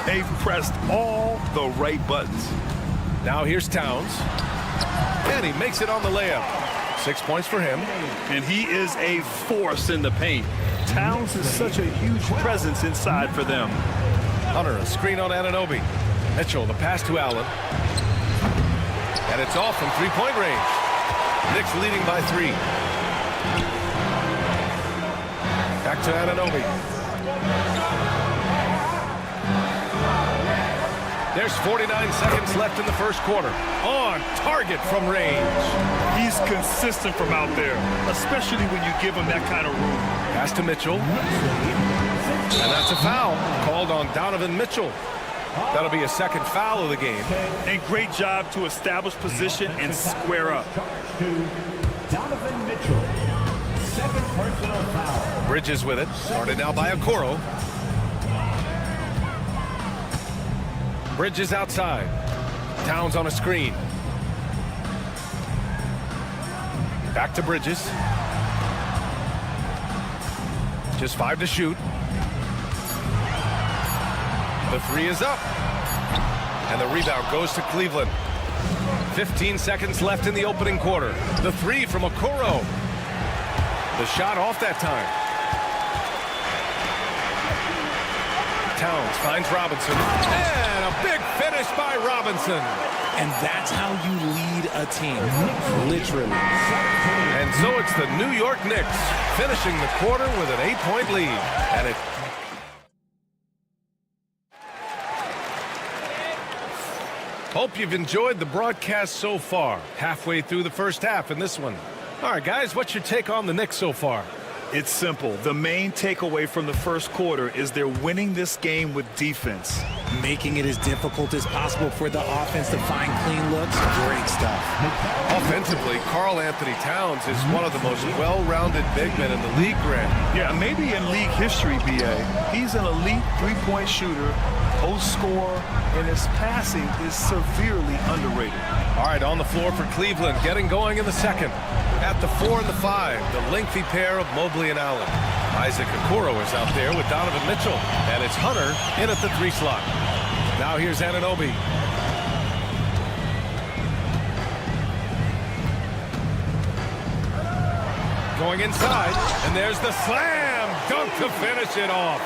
They've pressed all the right buttons. Now here's Towns. And he makes it on the layup. 6 points for him. And he is a force in the paint. Towns is such a huge presence inside for them. Hunter, a screen on Anunoby. Mitchell, the pass to Allen. And it's off from three-point range. Knicks leading by 3. Back to Anunoby. There's 49 seconds left in the first quarter. On target from range. He's consistent from out there, especially when you give him that kind of room. Pass to Mitchell. And that's a foul called on Donovan Mitchell. That'll be a second foul of the game. And great job to establish position and square up. Donovan Mitchell, second personal foul. Bridges with it. Started now by Okoro. Bridges outside. Towns on a screen. Back to Bridges. Just 5 to shoot. The 3 is up. And the rebound goes to Cleveland. 15 seconds left in the opening quarter. The 3 from Okoro. The shot off that time. Towns finds Robinson. And a big finish by Robinson. And that's how you lead a team, literally. And so it's the New York Knicks finishing the quarter with an 8-point lead. And it hope you've enjoyed the broadcast so far. Halfway through the first half in this one. All right, guys, what's your take on the Knicks so far? It's simple. The main takeaway from the first quarter is they're winning this game with defense. Making it as difficult as possible for the offense to find clean looks. Great stuff. Offensively, Karl Anthony Towns is one of the most well-rounded big men in the league, Grant. Yeah, maybe in league history, B.A. He's an elite three-point shooter, post scorer, and his passing is severely underrated. All right, on the floor for Cleveland, getting going in the second. At the 4 and the 5, the lengthy pair of Mobley and Allen. Isaac Okoro is out there with Donovan Mitchell. And it's Hunter in at the 3 slot. Now here's Anunoby. Going inside, and there's the slam dunk to finish it off.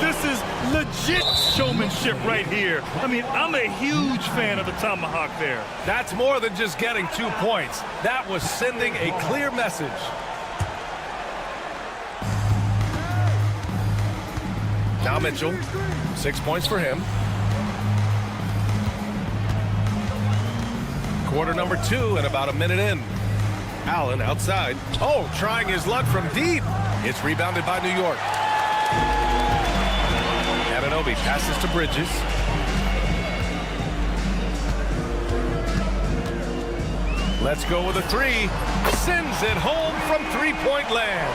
This is legit showmanship right here. I mean, I'm a huge fan of the tomahawk there. That's more than just getting 2 points. That was sending a clear message. Now Mitchell, 6 points for him. Quarter number 2 and about a minute in. Allen outside. Oh, trying his luck from deep. It's rebounded by New York. Anunoby passes to Bridges. Let's go with a 3. Sends it home from three-point land.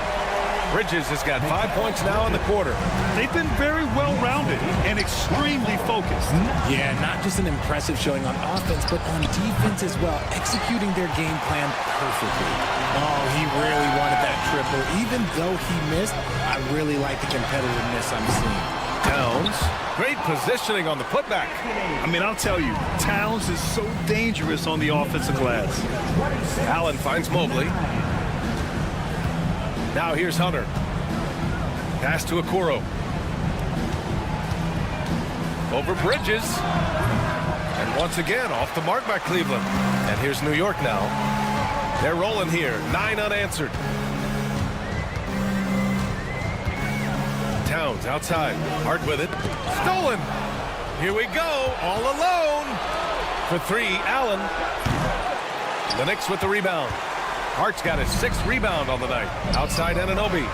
Bridges has got 5 points now in the quarter. They've been very well-rounded and extremely focused. Yeah, not just an impressive showing on offense, but on defense as well, executing their game plan perfectly. Oh, he really wanted that triple. Even though he missed, I really like the competitiveness I'm seeing. Towns, great positioning on the putback. I mean, I'll tell you, Towns is so dangerous on the offensive glass. Allen finds Mobley. Now here's Hunter. Pass to Okoro. Over Bridges. And Once again, off the mark by Cleveland. And here's New York now. They're rolling here. 9 unanswered. Towns outside. Hart with it. Stolen. Here we go. All alone. For 3, Allen. The Knicks with the rebound. Hart's got his 6th rebound on the night. Outside Anunoby.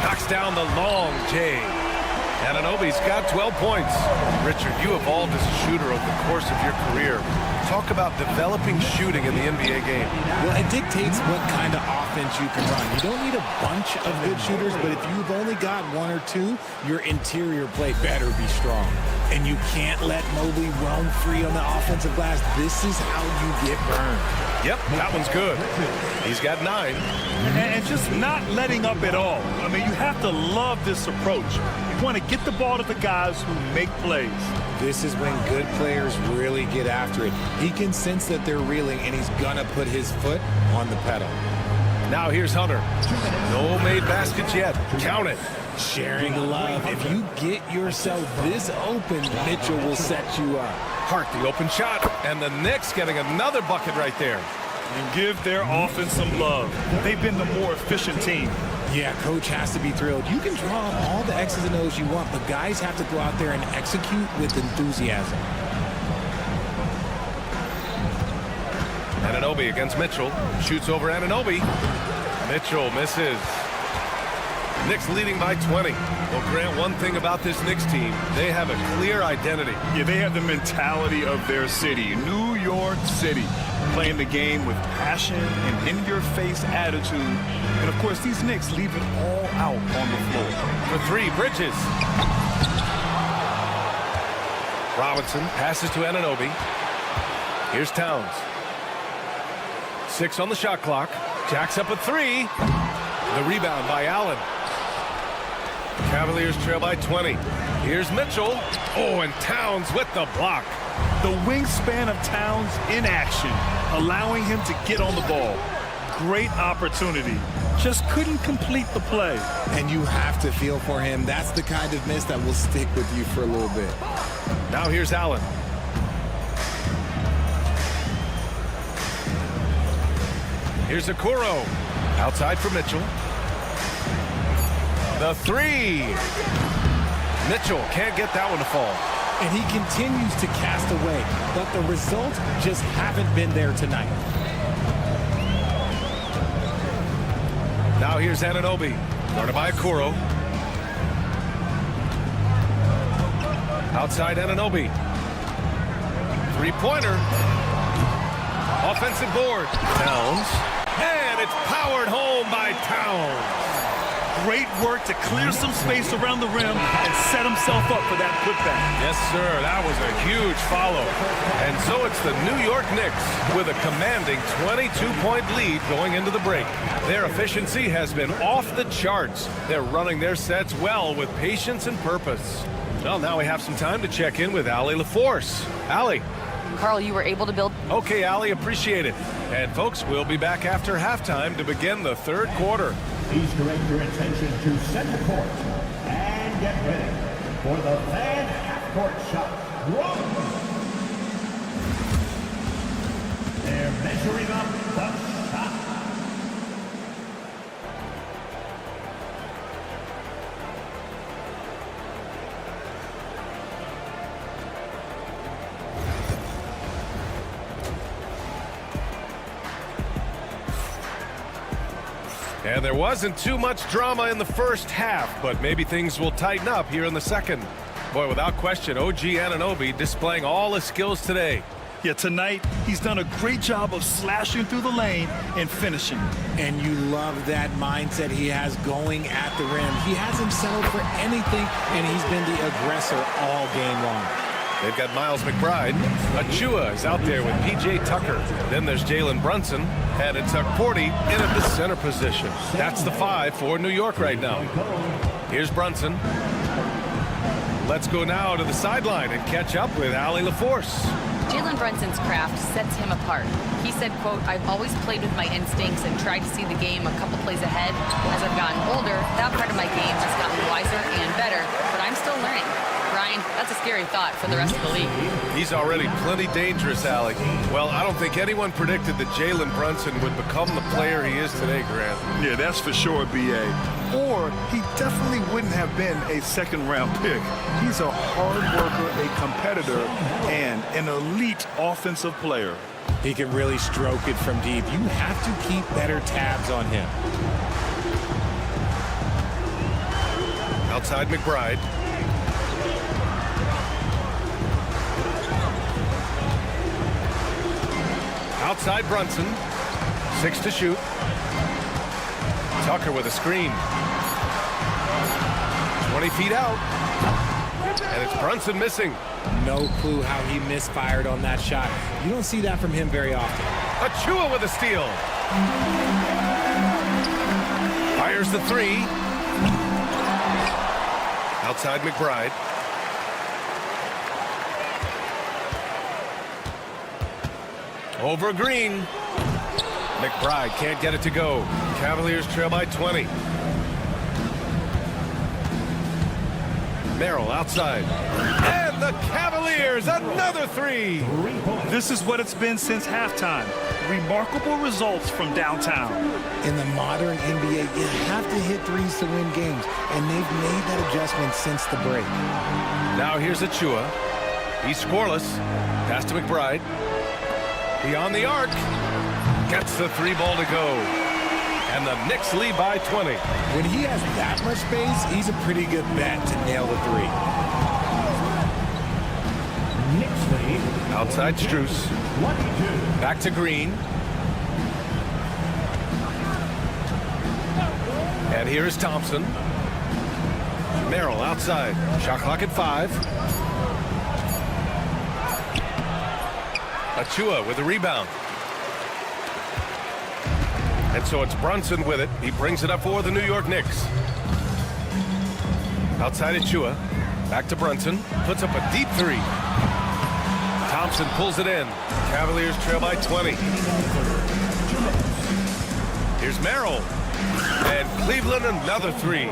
Knocks down the long J. Anunoby's got 12 points. Richard, you evolved as a shooter over the course of your career. Talk about developing shooting in the NBA game. Well, it dictates what kind of offense you can run. You don't need a bunch of good shooters, but if you've only got 1 or 2, your interior play better be strong. And you can't let Mobley roam free on the offensive glass. This is how you get burned. Yep, that one's good. He's got 9. And just not letting up at all. I mean, you have to love this approach. You want to get the ball to the guys who make plays. This is when good players really get after it. He can sense that they're reeling, and he's going to put his foot on the pedal. Now here's Hunter. No made baskets yet. Count it. Sharing love. If you get yourself this open, Mitchell will set you up. Hart, the open shot. And the Knicks getting another bucket right there. And give their offense some love. They've been the more efficient team. Yeah, coach has to be thrilled. You can draw up all the X's and O's you want, but guys have to go out there and execute with enthusiasm. Anunoby against Mitchell. Shoots over Anunoby. Mitchell misses. Knicks leading by 20. Well, Grant, one thing about this Knicks team, they have a clear identity. Yeah, they have the mentality of their city, New York City, playing the game with passion and in-your-face attitude. And, of course, these Knicks leave it all out on the floor. For 3, Bridges. Robinson passes to Anunoby. Here's Towns. 6 on the shot clock. Jacks up a 3. The rebound by Allen. Cavaliers trail by 20. Here's Mitchell. Oh, and Towns with the block. The wingspan of Towns in action, allowing him to get on the ball. Great opportunity. Just couldn't complete the play. And you have to feel for him. That's the kind of miss that will stick with you for a little bit. Now here's Allen. Here's Okoro. Outside for Mitchell. The 3. Mitchell can't get that one to fall. And he continues to cast away, but the results just haven't been there tonight. Now here's Anunoby. Guarded by Okoro. Outside Anunoby. 3-pointer. Offensive board. Towns. And it's powered home by Towns. Great work to clear some space around the rim and set himself up for that putback. Yes, sir. That was a huge follow. And so it's the New York Knicks with a commanding 22-point lead going into the break. Their efficiency has been off the charts. They're running their sets well with patience and purpose. Well, now we have some time to check in with Allie LaForce. Allie. Carl, you were able to build. Okay, Allie, appreciate it. And folks, we'll be back after halftime to begin the 3rd quarter. Please direct your attention to center court and get ready for the fan half-court shot. They're measuring up the shot. And there wasn't too much drama in the first half, but maybe things will tighten up here in the second. Boy, without question, OG Anunoby displaying all his skills today. Yeah, tonight, he's done a great job of slashing through the lane and finishing. And you love that mindset he has going at the rim. He hasn't settled for anything, and he's been the aggressor all game long. They've got Miles McBride. Achua is out there with P.J. Tucker. Then there's Jalen Brunson. And it's Porty in at the center position. That's the 5 for New York right now. Here's Brunson. Let's go now to the sideline and catch up with Allie LaForce. Jalen Brunson's craft sets him apart. He said, quote, "I've always played with my instincts and tried to see the game a couple plays ahead. As I've gotten older, that part of my game has gotten wiser and better, but I'm still learning. Brian. That's a scary thought for the rest of the league. He's already plenty dangerous, Alec. Well, I don't think anyone predicted that Jalen Brunson would become the player he is today, Grant. Yeah, that's for sure, B.A. Or he definitely wouldn't have been a second-round pick. He's a hard worker, a competitor, and an elite offensive player. He can really stroke it from deep. You have to keep better tabs on him. Outside McBride. Outside Brunson. 6 to shoot. Tucker with a screen. 20 feet out. And it's Brunson missing. No clue how he misfired on that shot. You don't see that from him very often. Achua with a steal. Fires the 3. Outside McBride. Over Green. McBride can't get it to go. Cavaliers trail by 20. Merrill outside. And the Cavaliers, another 3. This is what it's been since halftime. Remarkable results from downtown. In the modern NBA, you have to hit threes to win games, and they've made that adjustment since the break. Now here's Achua. He's scoreless. Pass to McBride. Beyond the arc. Gets the 3 ball to go. And the Knicks lead by 20. When he has that much space, he's a pretty good bet to nail the 3. Knicks lead. Outside Strus. 22. Back to Green. And here is Thompson. Merrill outside. Shot clock at 5. Achua with the rebound. And so it's Brunson with it. He brings it up for the New York Knicks. Outside Achua. Back to Brunson. Puts up a deep 3. Thompson pulls it in. Cavaliers trail by 20. Here's Merrill. And Cleveland another 3.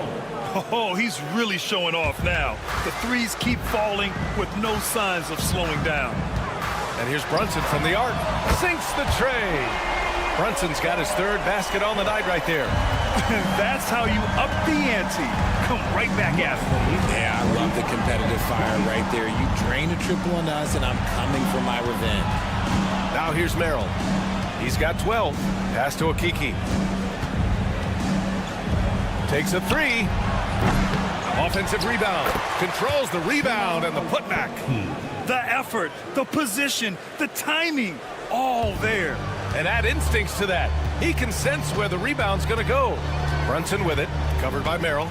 Oh, he's really showing off now. The threes keep falling with no signs of slowing down. And here's Brunson from the arc. Sinks the tray. Brunson's got his 3rd basket on the night right there. That's how you up the ante. Come right back after me. Yeah, I love the competitive fire right there. You drain a triple on us, and I'm coming for my revenge. Now here's Merrill. He's got 12. Pass to Okiki. Takes a 3. Offensive rebound. Controls the rebound and the putback. The effort, the position, the timing, all there. And add instincts to that. He can sense where the rebound's going to go. Brunson with it. Covered by Merrill.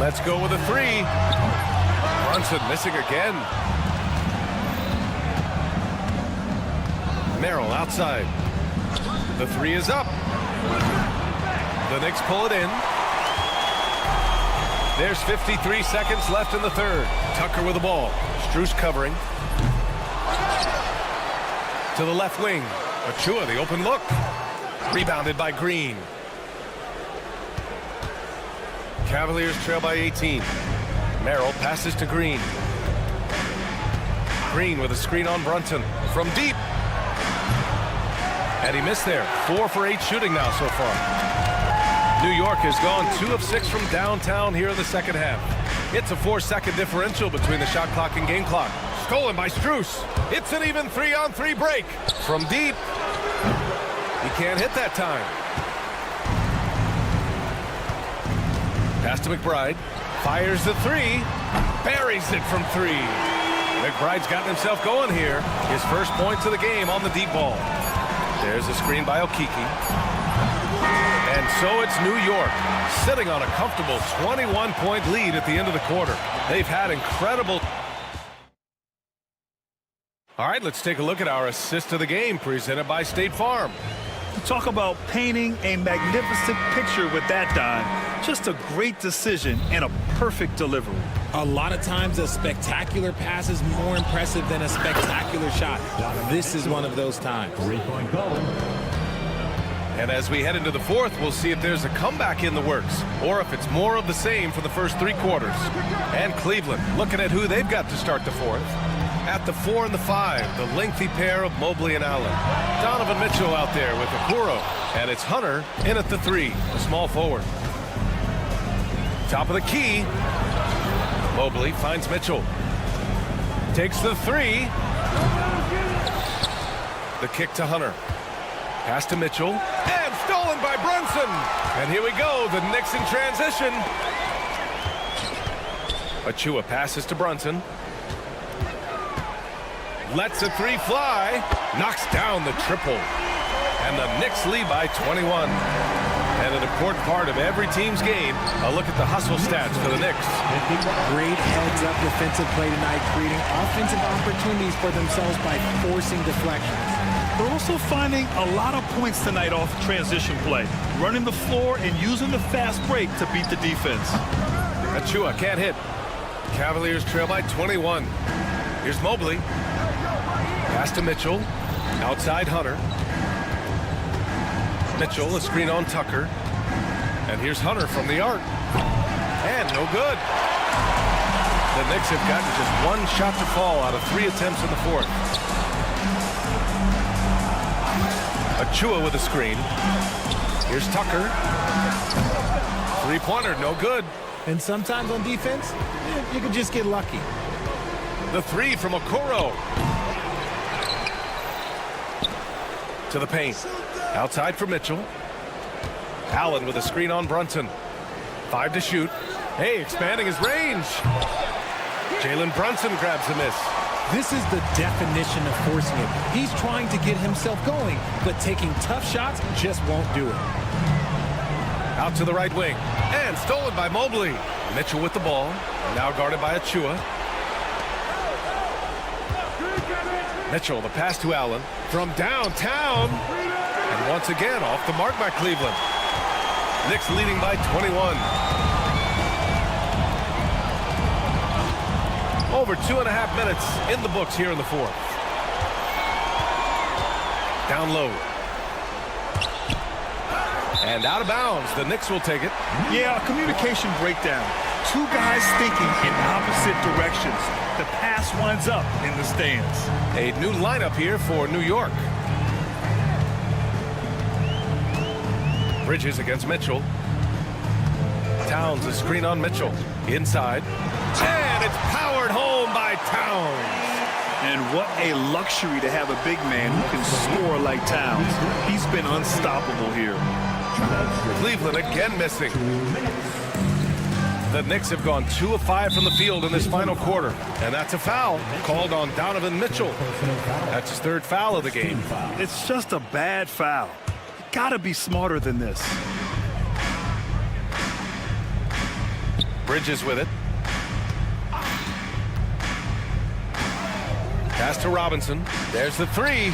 Let's go with a 3. Brunson missing again. Merrill outside. The 3 is up. The Knicks pull it in. There's 53 seconds left in the 3rd. Tucker with the ball. Strus covering. To the left wing. Achua, the open look. Rebounded by Green. Cavaliers trail by 18. Merrill passes to Green. Green with a screen on Brunson. From deep. And he missed there. 4 for 8 shooting now so far. New York has gone 2 of 6 from downtown here in the 2nd half. It's a 4-second differential between the shot clock and game clock. Stolen by Strus. It's an even 3-on-3 break. From deep. He can't hit that time. Pass to McBride. Fires the 3. Buries it from 3. McBride's gotten himself going here. His first points of the game on the deep ball. There's a screen by Okiki. And so it's New York sitting on a comfortable 21-point lead at the end of the quarter. They've had incredible... All right, let's take a look at our assist of the game presented by State Farm. Talk about painting a magnificent picture with that dime. Just a great decision and a perfect delivery. A lot of times a spectacular pass is more impressive than a spectacular shot. This is one of those times. 3-point goal. And as we head into the fourth, we'll see if there's a comeback in the works or if it's more of the same for the first 3 quarters. And Cleveland looking at who they've got to start the fourth. At the 4 and the 5, the lengthy pair of Mobley and Allen. Donovan Mitchell out there with Okoro. And it's Hunter in at the 3, a small forward. Top of the key. Mobley finds Mitchell. Takes the 3. The kick to Hunter. Pass to Mitchell. And stolen by Brunson. And here we go, the Knicks in transition. Achua passes to Brunson. Lets a 3 fly. Knocks down the triple. And the Knicks lead by 21. And an important part of every team's game, a look at the hustle stats for the Knicks. Great heads-up defensive play tonight, creating offensive opportunities for themselves by forcing deflections. They're also finding a lot of points tonight off transition play, running the floor and using the fast break to beat the defense. Achua can't hit. Cavaliers trail by 21. Here's Mobley. Pass to Mitchell. Outside Hunter. Mitchell, a screen on Tucker. And here's Hunter from the arc. And no good. The Knicks have gotten just 1 shot to fall out of 3 attempts in the fourth. Achua with a screen. Here's Tucker. 3-pointer, no good. And sometimes on defense, you can just get lucky. The 3 from Okoro. To the paint. Outside for Mitchell. Allen with a screen on Brunson. 5 to shoot. Hey, expanding his range. Jalen Brunson grabs a miss. This is the definition of forcing it. He's trying to get himself going, but taking tough shots just won't do it. Out to the right wing. And stolen by Mobley. Mitchell with the ball. Now guarded by Achua. Mitchell, the pass to Allen. From downtown. And once again, off the mark by Cleveland. Knicks leading by 21. Over 2.5 minutes in the books here in the fourth. Down low. And out of bounds. The Knicks will take it. Yeah, a communication breakdown. 2 guys thinking in opposite directions. The pass winds up in the stands. A new lineup here for New York. Bridges against Mitchell. Towns, a screen on Mitchell. Inside. And it's powered home by Towns. And what a luxury to have a big man who can score like Towns. He's been unstoppable here. Cleveland again missing. The Knicks have gone 2 of 5 from the field in this final quarter. And that's a foul called on Donovan Mitchell. That's his 3rd foul of the game. It's just a bad foul. You gotta be smarter than this. Bridges with it. Pass to Robinson. There's the 3.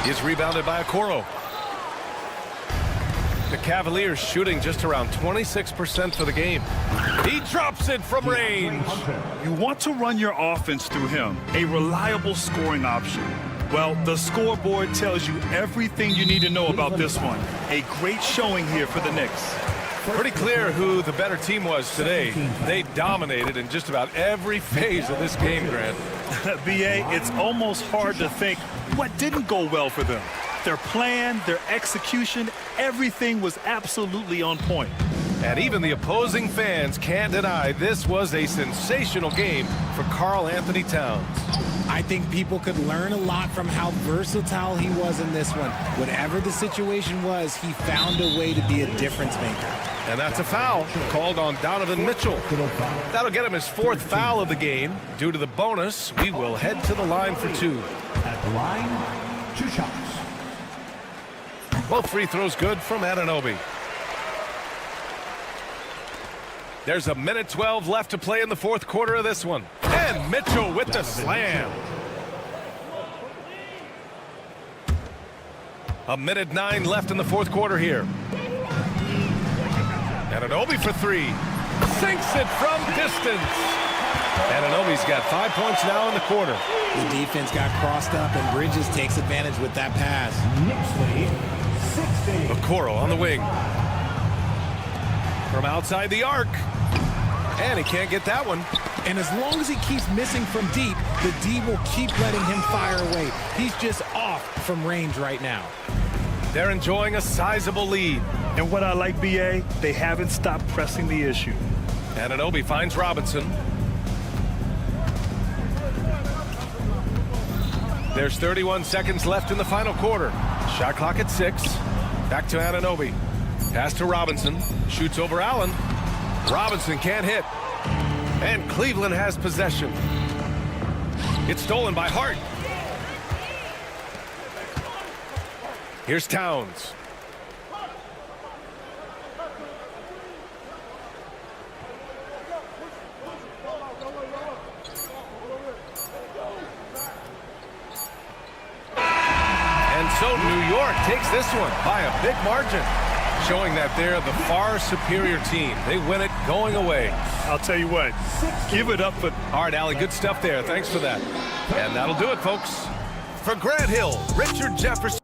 He's rebounded by Okoro. The Cavaliers shooting just around 26% for the game. He drops it from range. You want to run your offense through him, a reliable scoring option. Well, the scoreboard tells you everything you need to know about this one. A great showing here for the Knicks. Pretty clear who the better team was today. They dominated in just about every phase of this game, Grant. B.A., it's almost hard to think what didn't go well for them. Their plan, their execution, everything was absolutely on point. And even the opposing fans can't deny this was a sensational game for Karl Anthony Towns. I think people could learn a lot from how versatile he was in this one. Whatever the situation was, he found a way to be a difference maker. And that's a foul called on Donovan Mitchell. That'll get him his 4th foul of the game. Due to the bonus, we will head to the line for 2. At the line, 2 shots. Both free throws good from Anunoby. There's a minute 12 left to play in the 4th quarter of this one. And Mitchell with the slam. A minute 9 left in the 4th quarter here. Anunoby for 3. Sinks it from distance. Anunoby's got 5 points now in the quarter. The defense got crossed up, and Bridges takes advantage with that pass. Knicks lead Okoro on the wing. From outside the arc. And he can't get that one. And as long as he keeps missing from deep, the D will keep letting him fire away. He's just off from range right now. They're enjoying a sizable lead. And what I like, BA, they haven't stopped pressing the issue. Anunoby finds Robinson. There's 31 seconds left in the final quarter. Shot clock at 6. Back to Anunoby. Pass to Robinson. Shoots over Allen. Robinson can't hit. And Cleveland has possession. It's stolen by Hart. Here's Towns. And so New York takes this one by a big margin, showing that they're the far superior team. They win it going away. I'll tell you what, give it up for... All right, Allie, good stuff there. Thanks for that. And that'll do it, folks. For Grant Hill, Richard Jefferson.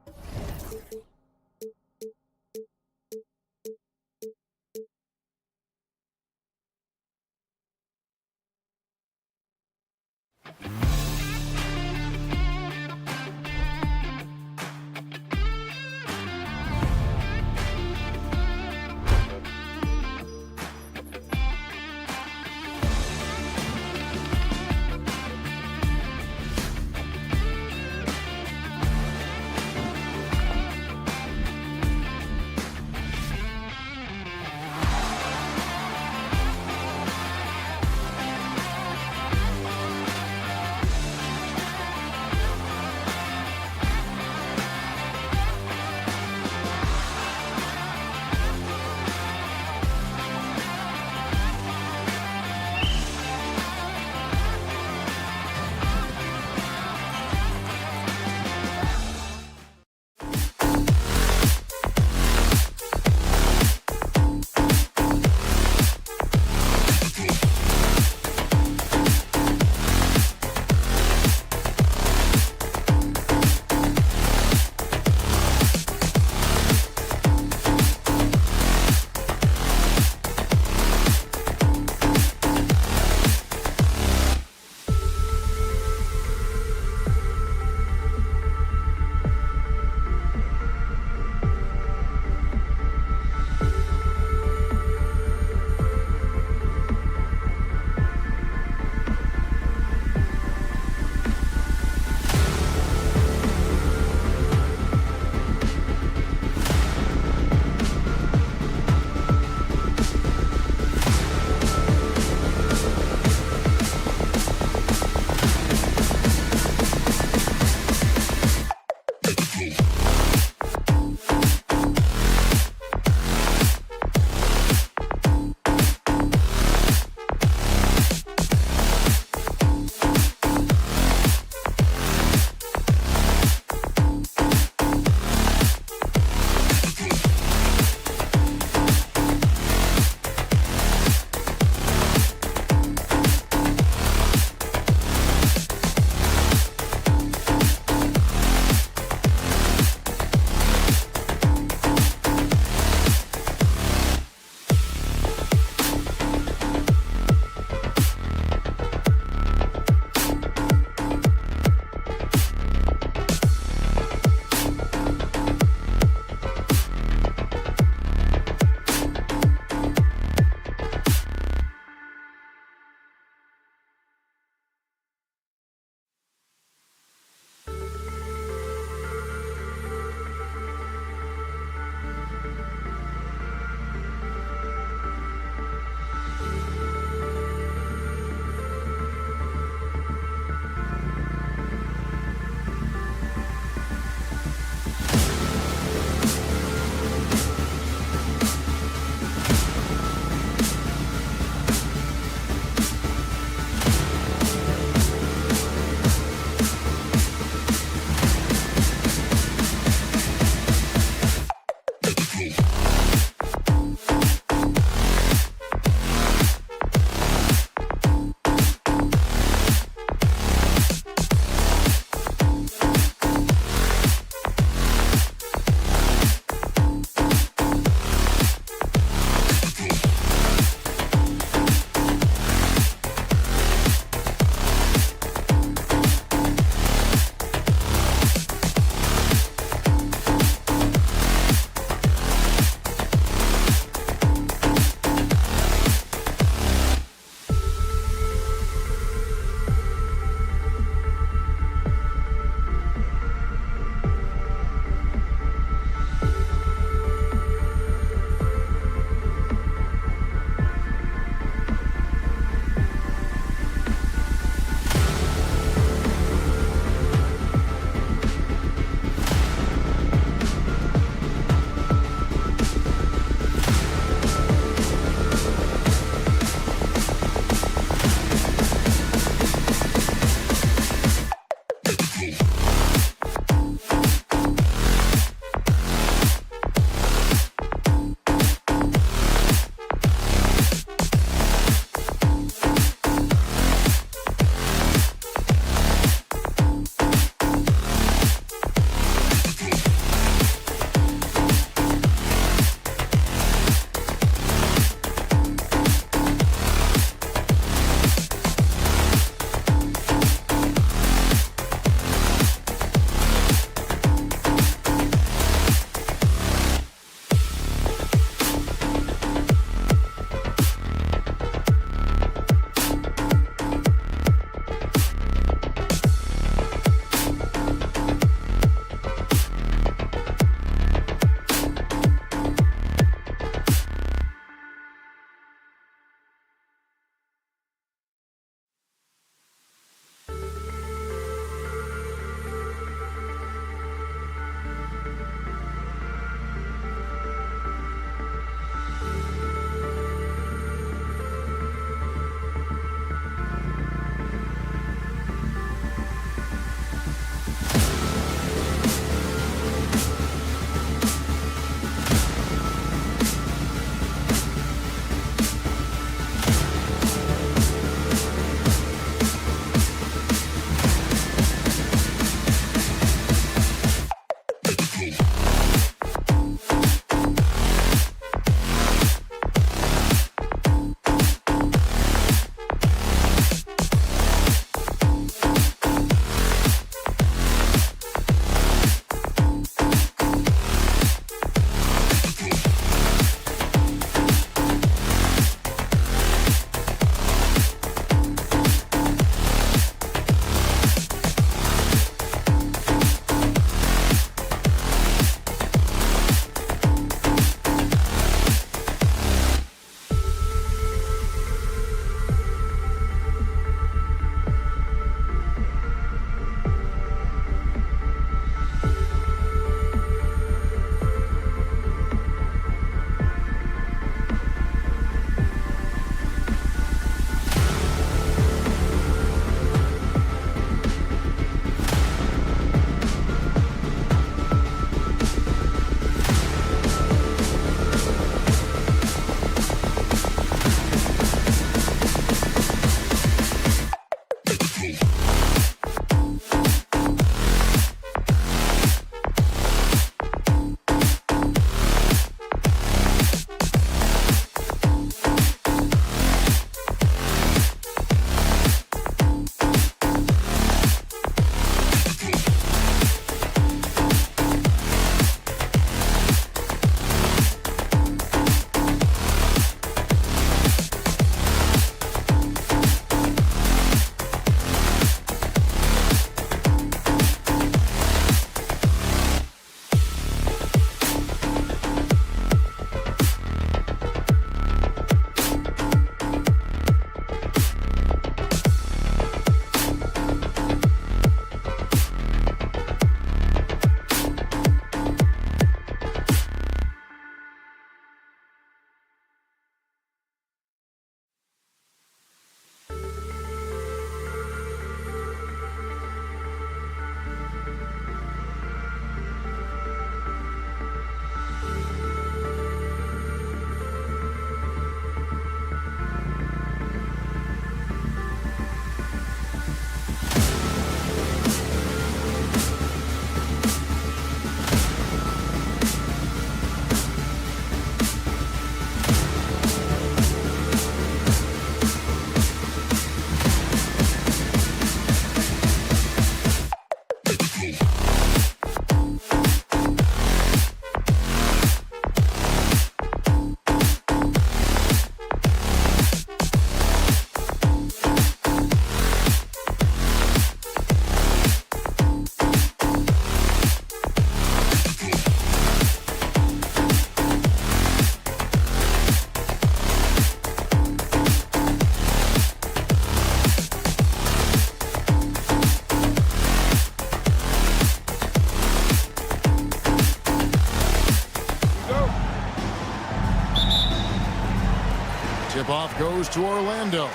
Tip-off goes to Orlando.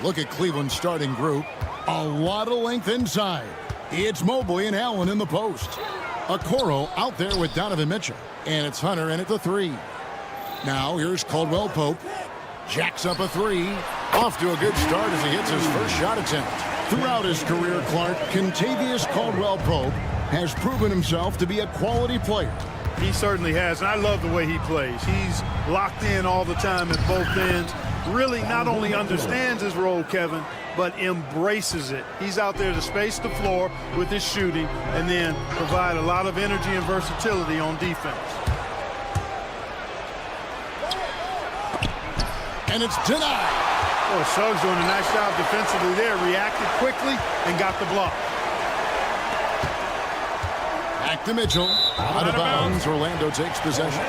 Look at Cleveland's starting group. A lot of length inside. It's Mobley and Allen in the post. Okoro out there with Donovan Mitchell. And it's Hunter in at the 3. Now here's Caldwell Pope. Jacks up a 3. Off to a good start as he hits his first shot attempt. Throughout his career, Clark, Kentavious Caldwell Pope has proven himself to be a quality player. He certainly has, and I love the way he plays. He's locked in all the time at both ends. Really not only understands his role, Kevin, but embraces it. He's out there to space the floor with his shooting and then provide a lot of energy and versatility on defense. And it's denied. Oh, Suggs doing a nice job defensively there. Reacted quickly and got the block. Back to Mitchell. Out of bounds. Orlando takes possession.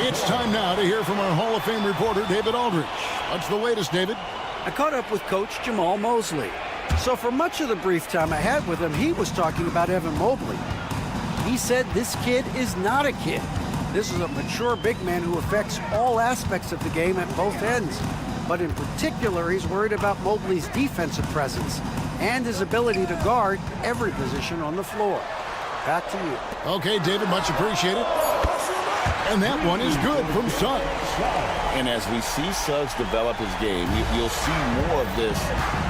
It's time now to hear from our Hall of Fame reporter, David Aldridge. What's the latest, David? I caught up with Coach Jamal Mosley. So for much of the brief time I had with him, he was talking about Evan Mobley. He said this kid is not a kid. This is a mature big man who affects all aspects of the game at both ends. But in particular, he's worried about Mobley's defensive presence and his ability to guard every position on the floor. Back to you. Okay, David, much appreciated. And that one is good from Suggs. And as we see Suggs develop his game, you'll see more of this.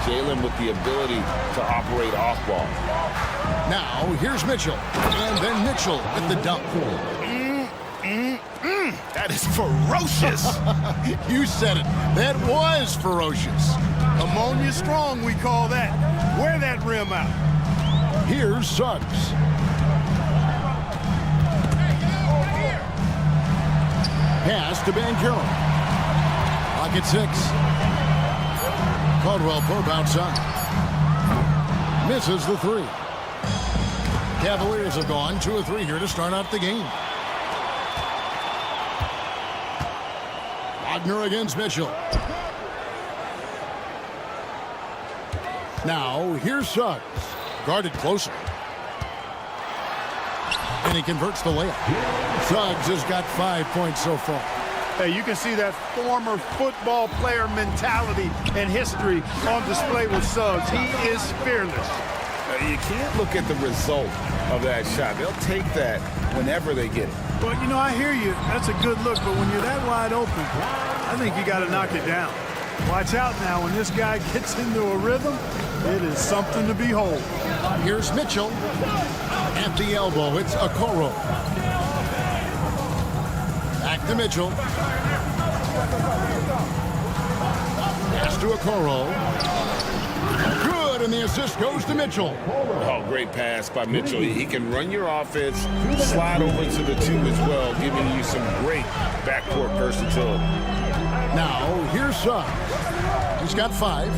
Jalen with the ability to operate off ball. Now, here's Mitchell. And then Mitchell with the dunk. That is ferocious. You said it. That was ferocious. Ammonia strong, we call that. Wear that rim out. Here's Suggs. Pass to Banchero. Pocket 6. Caldwell Pope outside. Misses the 3. Cavaliers have gone 2 of 3 here to start out the game. Wagner against Mitchell. Now, here's Suggs. Guarded closer. And he converts the layup. Suggs has got 5 points so far. Hey, you can see that former football player mentality and history on display with Suggs. He is fearless. You can't look at the result of that shot. They'll take that whenever they get it. Well, you know, I hear you. That's a good look, but when you're that wide open, I think you got to knock it down. Watch out now. When this guy gets into a rhythm, it is something to behold. Here's Mitchell. At the elbow, it's Okoro. Back to Mitchell. Pass to Okoro. Good, and the assist goes to Mitchell. Oh, great pass by Mitchell. He can run your offense, slide over to the 2 as well, giving you some great backcourt versatility. Now, here's Suggs. He's got 5.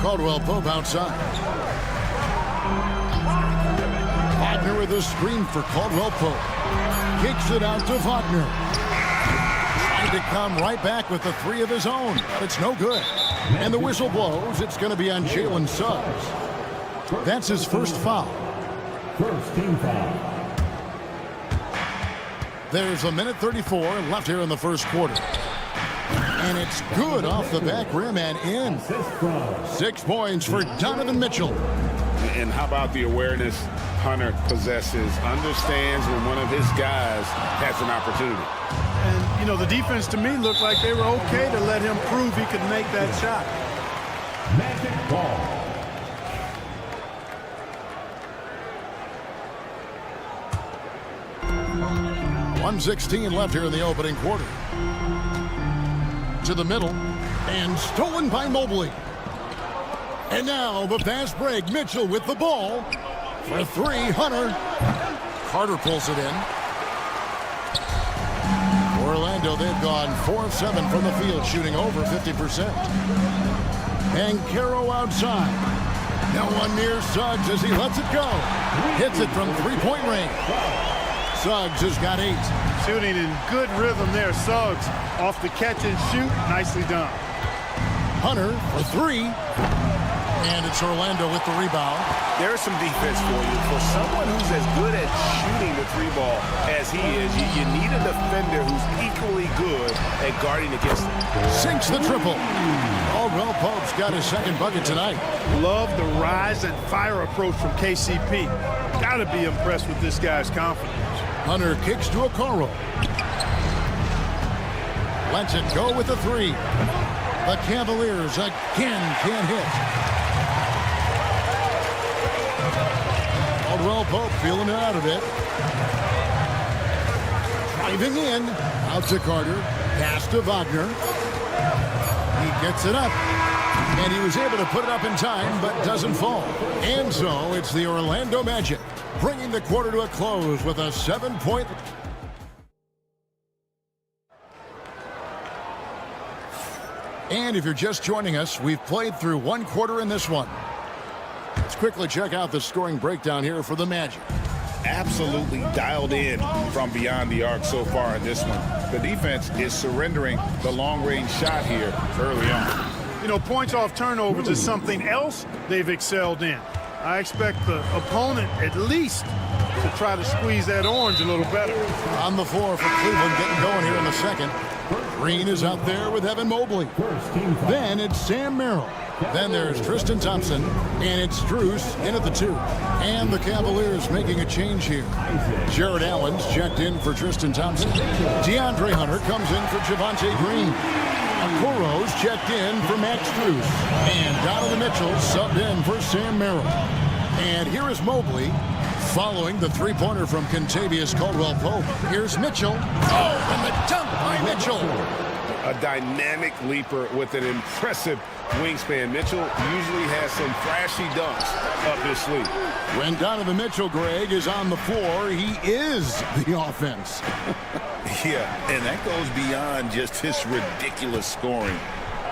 Caldwell Pope outside. Wagner with a screen for Caldwell Pope. Kicks it out to Wagner. Trying to come right back with the 3 of his own. But it's no good. And the whistle blows. It's going to be on Jalen Suggs. That's his first foul. First team foul. There's a minute 34 left here in the first quarter. And it's good off the back rim and in. 6 points for Donovan Mitchell. And how about the awareness Hunter possesses, understands when one of his guys has an opportunity. And, you know, the defense to me looked like they were okay to let him prove he could make that shot. Magic ball. 1:16 left here in the opening quarter. To the middle, and stolen by Mobley. And now the fast break. Mitchell with the ball for 3. Hunter. Carter pulls it in. Orlando, they've gone 4 of 7 from the field, shooting over 50%. And Caro outside. No one near Suggs as he lets it go. Hits it from 3-point range. Suggs has got 8. Shooting in good rhythm there. Suggs off the catch and shoot. Nicely done. Hunter for 3. And it's Orlando with the rebound. There's some defense for you. For someone who's as good at shooting the three ball as he is, you need a defender who's equally good at guarding against him. Sinks the triple. Caldwell Pope's got his second bucket tonight. Love the rise and fire approach from KCP. Got to be impressed with this guy's confidence. Hunter kicks to Okoro. Lets it go with the three. The Cavaliers again can't hit. Caldwell Pope feeling it out of it. Driving in. Out to Carter. Pass to Wagner. He gets it up. And he was able to put it up in time, but doesn't fall. And so it's the Orlando Magic bringing the quarter to a close with a 7-point. And if you're just joining us, we've played through one quarter in this one. Let's quickly check out the scoring breakdown here for the Magic. Absolutely dialed in from beyond the arc so far in this one. The defense is surrendering the long-range shot here early on. You know, points off turnovers is something else they've excelled in. I expect the opponent at least to try to squeeze that orange a little better. On the floor for Cleveland, getting going here in the second. Green is out there with Evan Mobley. Then it's Sam Merrill. Then there's Tristan Thompson. And it's Strus in at the 2. And the Cavaliers making a change here. Jared Allen's checked in for Tristan Thompson. DeAndre Hunter comes in for Javonte Green. Okoro's checked in for Max Strus. And Donovan Mitchell subbed in for Sam Merrill. And here is Mobley following the three-pointer from Kentavious Caldwell-Pope. Here's Mitchell. Oh, and the dunk by Mitchell. A dynamic leaper with an impressive wingspan. Mitchell usually has some flashy dunks up his sleeve. When Donovan Mitchell, Greg, is on the floor, he is the offense. Yeah, and that goes beyond just his ridiculous scoring.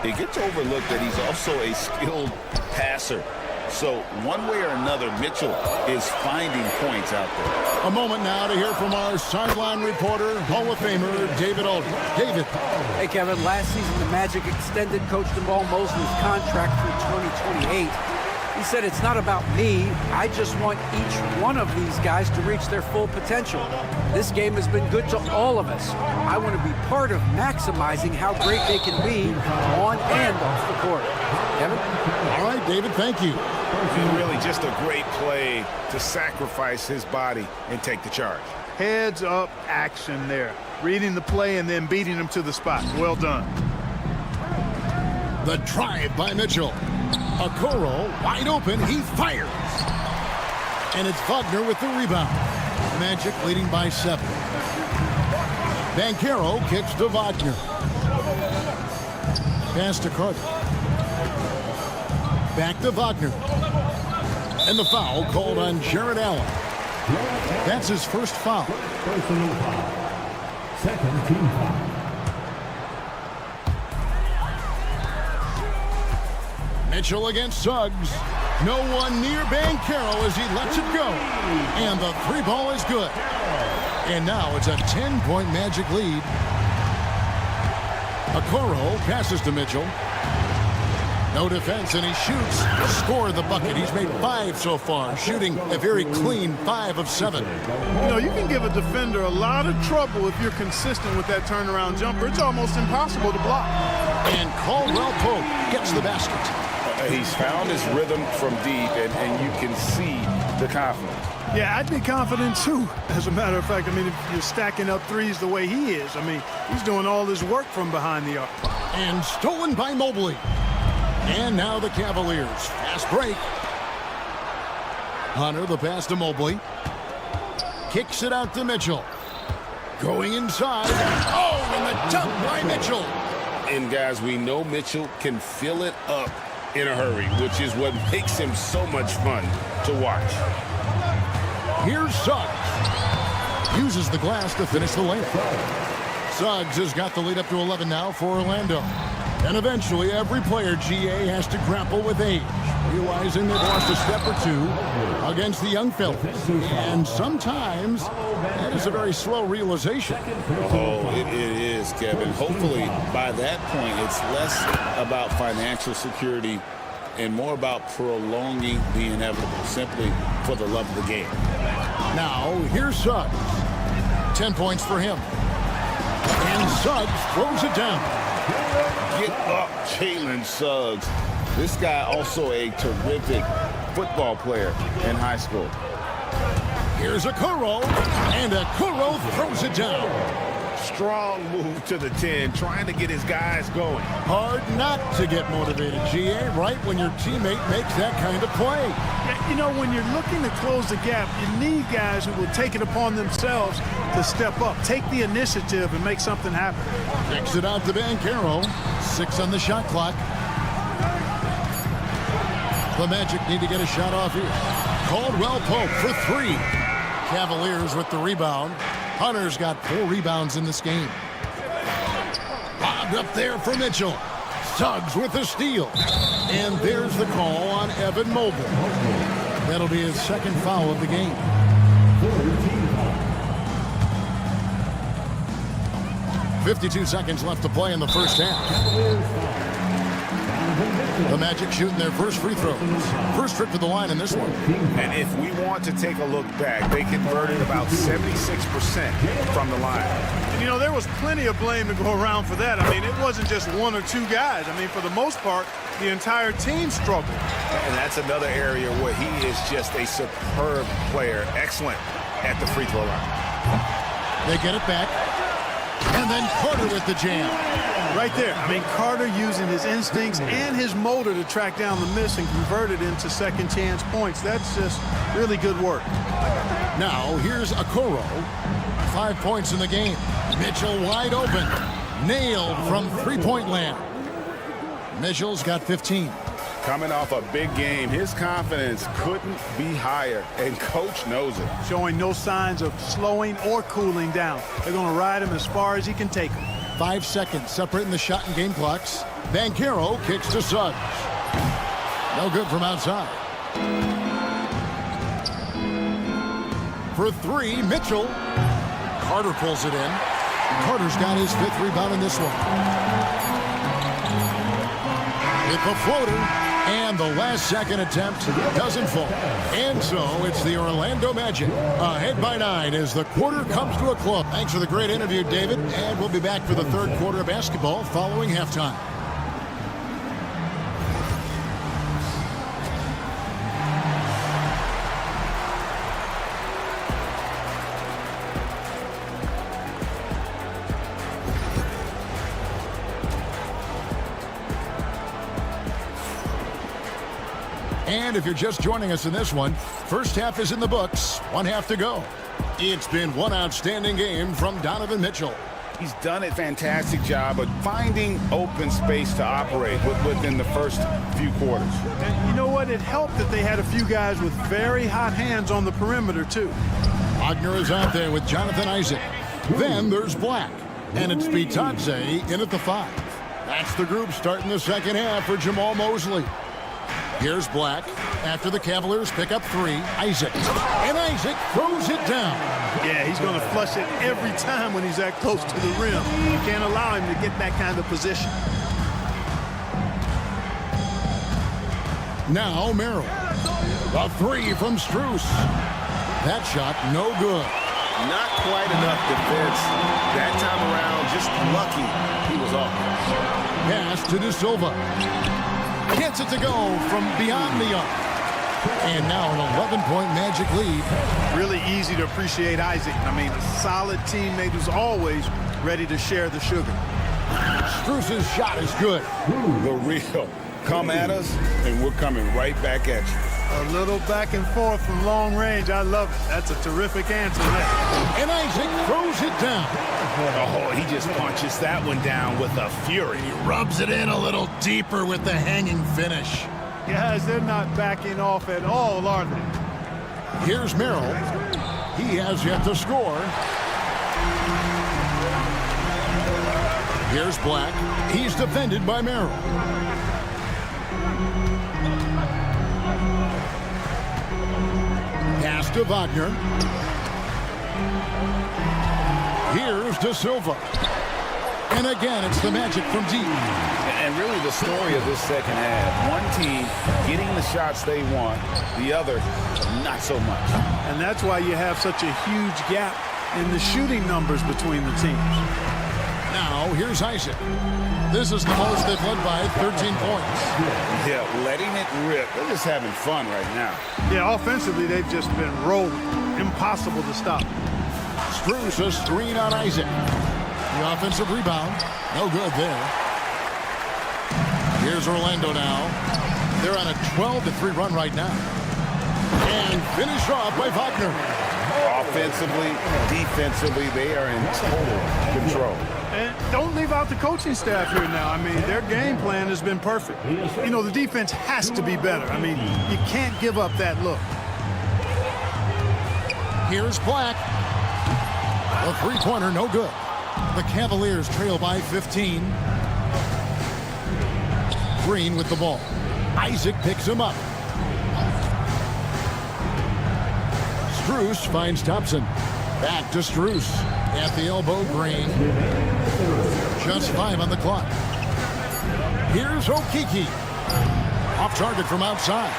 It gets overlooked that he's also a skilled passer. So one way or another, Mitchell is finding points out there. A moment now to hear from our sideline reporter, Hall of Famer David Aldridge. David. Hey, Kevin, last season the Magic extended Coach Jamal Mosley's contract through 2028. He said, it's not about me. I just want each one of these guys to reach their full potential. This game has been good to all of us. I want to be part of maximizing how great they can be on and off the court. Kevin? All right, David, thank you. Really just a great play to sacrifice his body and take the charge. Heads up action there. Reading the play and then beating him to the spot. Well done. The drive by Mitchell. Okoro wide open. He fires. And it's Wagner with the rebound. Magic leading by 7. Banchero kicks to Wagner. Pass to Carter. Back to Wagner. And the foul called on Jared Allen. That's his first foul. Personal foul. Second team foul. Mitchell against Suggs. No one near Banchero as he lets it go. And the three ball is good. And now it's a 10-point Magic lead. Okoro passes to Mitchell. No defense, and he shoots. Score the bucket. He's made 5 so far, shooting a very clean 5 of 7. You know, you can give a defender a lot of trouble if you're consistent with that turnaround jumper. It's almost impossible to block. And Caldwell Pope gets the basket. He's found his rhythm from deep, and you can see the confidence. Yeah, I'd be confident too. As a matter of fact, I mean, if you're stacking up threes the way he is, I mean, he's doing all his work from behind the arc. And stolen by Mobley. And now the Cavaliers. Fast break. Hunter, the pass to Mobley. Kicks it out to Mitchell. Going inside. Oh, and the dunk by Mitchell. And guys, we know Mitchell can fill it up in a hurry, which is what makes him so much fun to watch. Here's Suggs. Uses the glass to finish the layup. Suggs has got the lead up to 11 now for Orlando. And eventually, every player, GA, has to grapple with age, realizing they've lost a step or two against the young fellas. And sometimes, that is a very slow realization. Oh, it is, Kevin. Hopefully, by that point, it's less about financial security and more about prolonging the inevitable, simply for the love of the game. Now, here's Suggs. 10 points for him. And Suggs throws it down. Get up, Jalen Suggs. This guy also a terrific football player in high school. Here's Okoro, and Okoro throws it down. Strong move to the 10, trying to get his guys going. Hard not to get motivated, GA, right when your teammate makes that kind of play. You know, when you're looking to close the gap, you need guys who will take it upon themselves to step up, take the initiative, and make something happen. Kicks it out to Banchero. 6 on the shot clock. The Magic need to get a shot off here. Caldwell Pope for 3. Cavaliers with the rebound. Hunter's got 4 rebounds in this game. Bobbed up there for Mitchell. Suggs with the steal. And there's the call on Evan Mobley. That'll be his second foul of the game. 52 seconds left to play in the first half. The Magic shooting their first free throws. First trip to the line in this one. And if we want to take a look back, they converted about 76% from the line. And, you know, there was plenty of blame to go around for that. I mean, it wasn't just 1 or 2 guys. I mean, for the most part, the entire team struggled. And that's another area where he is just a superb player. Excellent at the free throw line. They get it back. And then Carter with the jam. Right there. I mean, Carter using his instincts and his motor to track down the miss and convert it into second chance points. That's just really good work. Now, here's Okoro. 5 points in the game. Mitchell wide open. Nailed from three-point land. Mitchell's got 15. Coming off a big game, his confidence couldn't be higher, and coach knows it. Showing no signs of slowing or cooling down. They're going to ride him as far as he can take him. 5 seconds separating the shot and game clocks. Banchero kicks to Suggs. No good from outside. For 3, Mitchell. Carter pulls it in. Carter's got his 5th rebound in this one. With the floater. And the last second attempt doesn't fall. And so it's the Orlando Magic ahead by 9 as the quarter comes to a close. Thanks for the great interview, David. And we'll be back for the third quarter of basketball following halftime. And if you're just joining us in this one, first half is in the books. 1 half to go. It's been one outstanding game from Donovan Mitchell. He's done a fantastic job of finding open space to operate within the first few quarters. And you know what? It helped that they had a few guys with very hot hands on the perimeter, too. Wagner is out there with Jonathan Isaac. Then there's Black. And it's Bitadze in at the 5. That's the group starting the second half for Jamal Mosley. Here's Black after the Cavaliers pick up 3. Isaac. And Isaac throws it down. Yeah, he's going to flush it every time when he's that close to the rim. You can't allow him to get that kind of position. Now Merrill. A 3 from Strus. That shot no good. Not quite enough defense. That time around, just lucky he was off. Pass to De Silva. Gets it to go from beyond the arc. And now an 11-point Magic lead. Really easy to appreciate Isaac. I mean, a solid teammate who's always ready to share the sugar. Strus's shot is good. The real. Come at us, and we're coming right back at you. A little back and forth from long range. I love it. That's a terrific answer there. And Isaac throws it down. Oh, he just punches that one down with a fury. He rubs it in a little deeper with the hanging finish. Guys, they're not backing off at all, are they? Here's Merrill. He has yet to score. Here's Black. He's defended by Merrill. Pass to Wagner. Here's De Silva. And again, it's the Magic from deep. And really the story of this second half, one team getting the shots they want, the other not so much. And that's why you have such a huge gap in the shooting numbers between the teams. Now, here's Isaac. This is the most they've led by 13 points. Yeah, letting it rip. They're just having fun right now. Yeah, offensively, they've just been rolling. Impossible to stop. Strus a screen on Isaac. The offensive rebound. No good there. Here's Orlando now. They're on a 12-3 run right now. And finished off by Wagner. Offensively, defensively, they are in total control. And don't leave out the coaching staff here now. I mean, their game plan has been perfect. You know, the defense has to be better. I mean, you can't give up that look. Here's Black. A three-pointer, no good. The Cavaliers trail by 15. Green with the ball. Isaac picks him up. Strus finds Thompson. Back to Strus. At the elbow, Green. Just 5 on the clock. Here's Okiki. Off target from outside.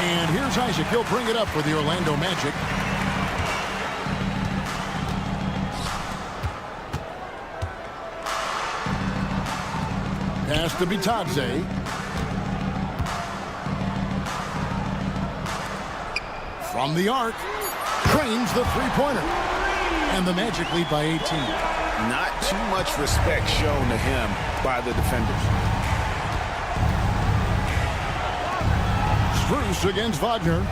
And here's Isaac. He'll bring it up for the Orlando Magic. Pass to Bitadze. From the arc. Trains the three-pointer. And the Magic lead by 18. Not too much respect shown to him by the defenders. Strus against Wagner.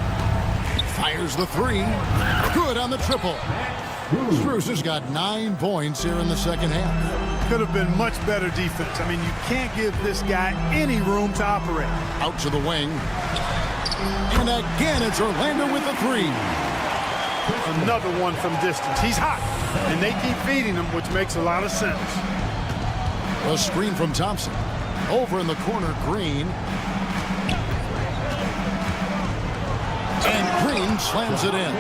Fires the three. Good on the triple. Strus has got 9 points here in the second half. Could have been much better defense. I mean, you can't give this guy any room to operate. Out to the wing. And again, it's Orlando with the three. Another one from distance. He's hot. And they keep feeding him, which makes a lot of sense. A screen from Thompson. Over in the corner, Green. And Green slams it in.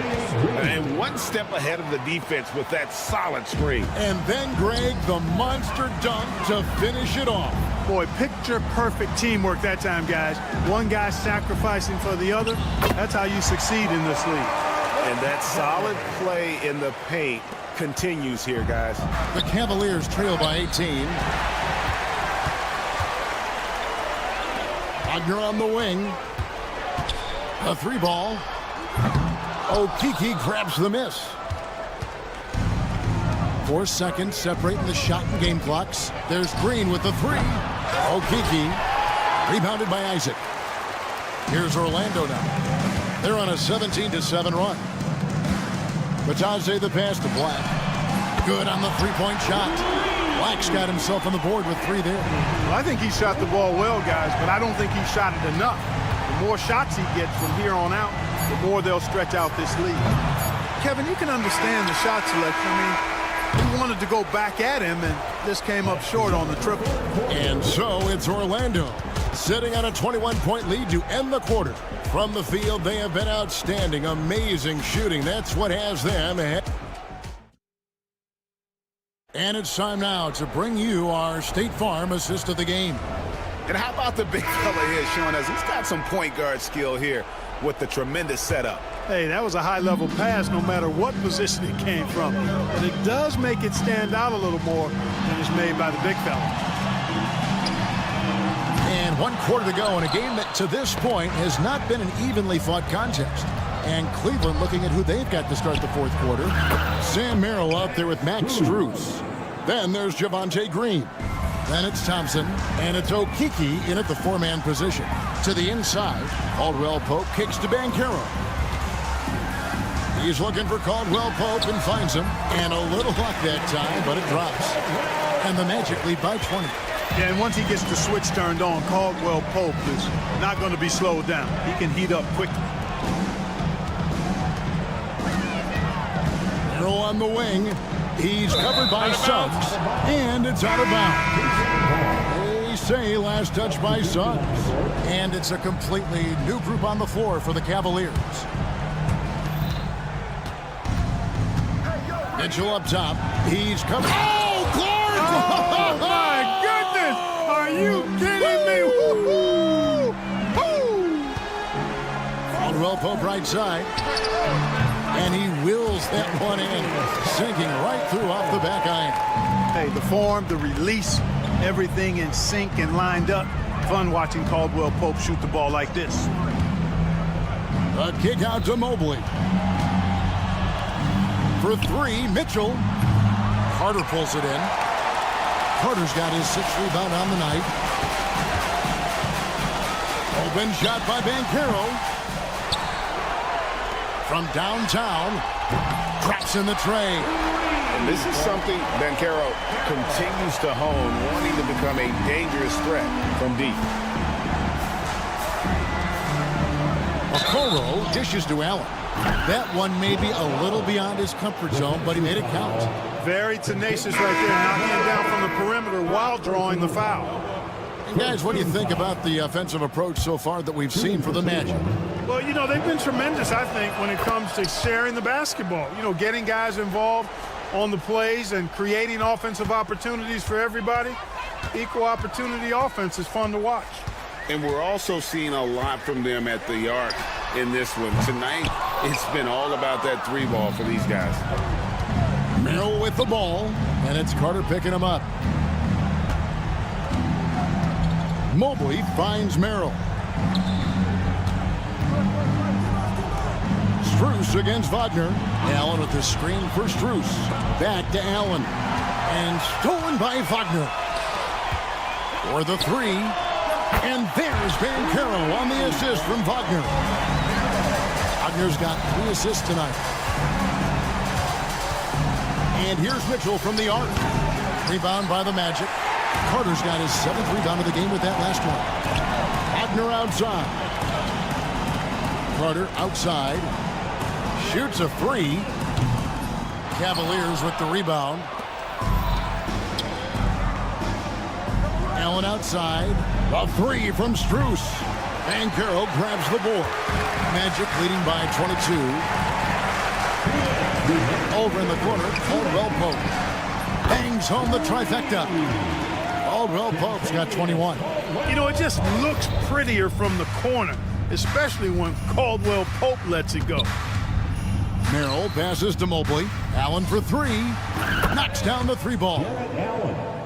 And one step ahead of the defense with that solid screen. And then, Greg, the monster dunk to finish it off. Boy, picture-perfect teamwork that time, guys. One guy sacrificing for the other. That's how you succeed in this league. And that solid play in the paint continues here, guys. The Cavaliers trail by 18. Wagner on the wing. A three ball. Okiki grabs the miss. 4 seconds separating the shot and game clocks. There's Green with the three. Okiki rebounded by Isaac. Here's Orlando now. They're on a 17-7 run. Bitadze the pass to Black. Good on the three-point shot. Black's got himself on the board with 3 there. Well, I think he shot the ball well, guys, but I don't think he shot it enough. The more shots he gets from here on out, the more they'll stretch out this lead. Kevin, you can understand the shot selection. I mean, he wanted to go back at him, and this came up short on the triple. And so it's Orlando sitting on a 21-point lead to end the quarter. From the field, they have been outstanding. Amazing shooting. That's what has them ahead. And it's time now to bring you our State Farm assist of the game. And how about the big fella here showing us he's got some point guard skill here with the tremendous setup. Hey, that was a high-level pass no matter what position it came from. But it does make it stand out a little more than is made by the big fella. And 1 quarter to go in a game that to this point has not been an evenly fought contest. And Cleveland looking at who they've got to start the 4th quarter. Sam Merrill out there with Max Strus. Then there's Javonte Green. Then it's Thompson, and it's Okiki in at the 4-man position. To the inside, Caldwell Pope kicks to Banchero. He's looking for Caldwell Pope and finds him. And a little luck that time, but it drops. And the Magic lead by 20. Yeah, and once he gets the switch turned on, Caldwell Pope is not going to be slowed down. He can heat up quickly. Arrow on the wing. He's covered by Suggs, and it's out of bounds. They say last touch by Suggs. And it's a completely new group on the floor for the Cavaliers. Mitchell up top. He's covered. Oh, Clark! Oh, my goodness! Are you kidding me? Woo-hoo! Woo! Caldwell Pope right side. And he wills that one in, sinking right through off the back iron. Hey, the form, the release, everything in sync and lined up. Fun watching Caldwell Pope shoot the ball like this. A kick out to Mobley. For three, Mitchell. Carter pulls it in. Carter's got his 6th rebound on the night. Open shot by Banchero. From downtown, drops in the tray. And this is something Banchero continues to hone, wanting to become a dangerous threat from deep. Okoro dishes to Allen. That one may be a little beyond his comfort zone, but he made it count. Very tenacious right there, knocking it down from the perimeter while drawing the foul. And guys, what do you think about the offensive approach so far that we've seen for the Magic? Well, you know, they've been tremendous, I think, when it comes to sharing the basketball. You know, getting guys involved on the plays and creating offensive opportunities for everybody. Equal opportunity offense is fun to watch. And we're also seeing a lot from them at the arc in this one. Tonight, it's been all about that 3-ball for these guys. Merrill with the ball, and it's Carter picking him up. Mobley finds Merrill. Strus against Wagner. Allen with the screen for Strus. Back to Allen. And stolen by Wagner. For the 3. And there's Banchero on the assist from Wagner. Wagner's got 3 assists tonight. And here's Mitchell from the arc. Rebound by the Magic. Carter's got his 7th rebound of the game with that last one. Wagner outside. Carter outside. Shoots a 3. Cavaliers with the rebound. Allen outside. A 3 from Strus. Banchero grabs the board. Magic leading by 22. Over in the corner, Caldwell Pope bangs home the trifecta. Caldwell Pope's got 21. You know, it just looks prettier from the corner, especially when Caldwell Pope lets it go. Merrill passes to Mobley. Allen for 3. Knocks down the 3-ball.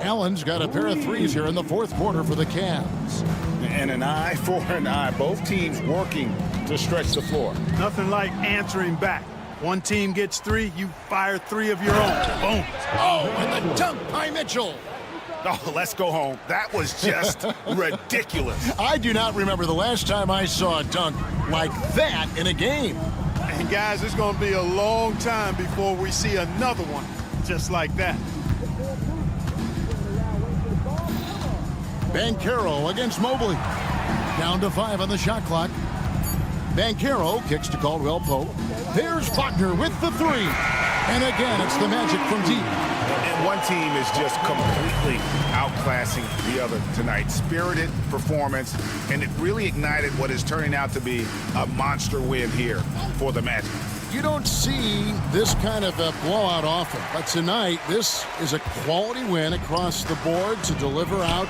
Allen's got a pair of 3s here in the 4th quarter for the Cavs. And an eye for an eye. Both teams working to stretch the floor. Nothing like answering back. One team gets 3, you fire 3 of your own. Boom. Oh, and the dunk by Mitchell. Oh, let's go home. That was just ridiculous. I do not remember the last time I saw a dunk like that in a game. And guys, it's going to be a long time before we see another one just like that. Banchero against Mobley. Down to 5 on the shot clock. Banchero kicks to Caldwell Pope. There's Wagner with the 3. And again, it's the Magic from deep. And one team is just completely outclassing the other tonight. Spirited performance, and it really ignited what is turning out to be a monster win here for the Magic. You don't see this kind of a blowout often, but tonight this is a quality win across the board to deliver out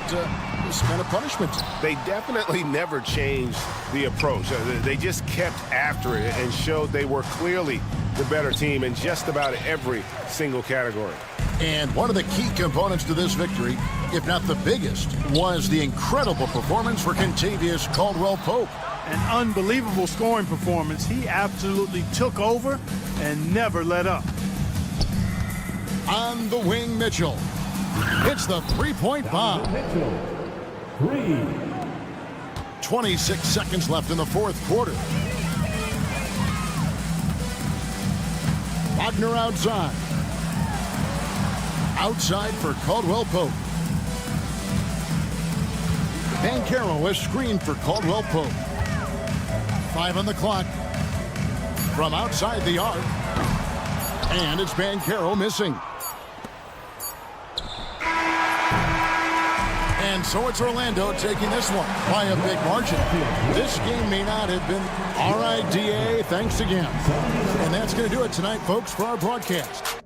this kind of punishment. They definitely never changed the approach. They just kept after it and showed they were clearly the better team in just about every single category. And one of the key components to this victory, if not the biggest, was the incredible performance for Kentavious Caldwell-Pope. An unbelievable scoring performance. He absolutely took over and never let up. On the wing, Mitchell. It's the three-point bomb. 26 seconds left in the 4th quarter. Wagner outside. Outside for Caldwell-Pope. Banchero is screened for Caldwell-Pope. 5 on the clock. From outside the arc. And it's Banchero missing. And so it's Orlando taking this one by a big margin. This game may not have been all right, DA. Thanks again. And that's going to do it tonight, folks, for our broadcast.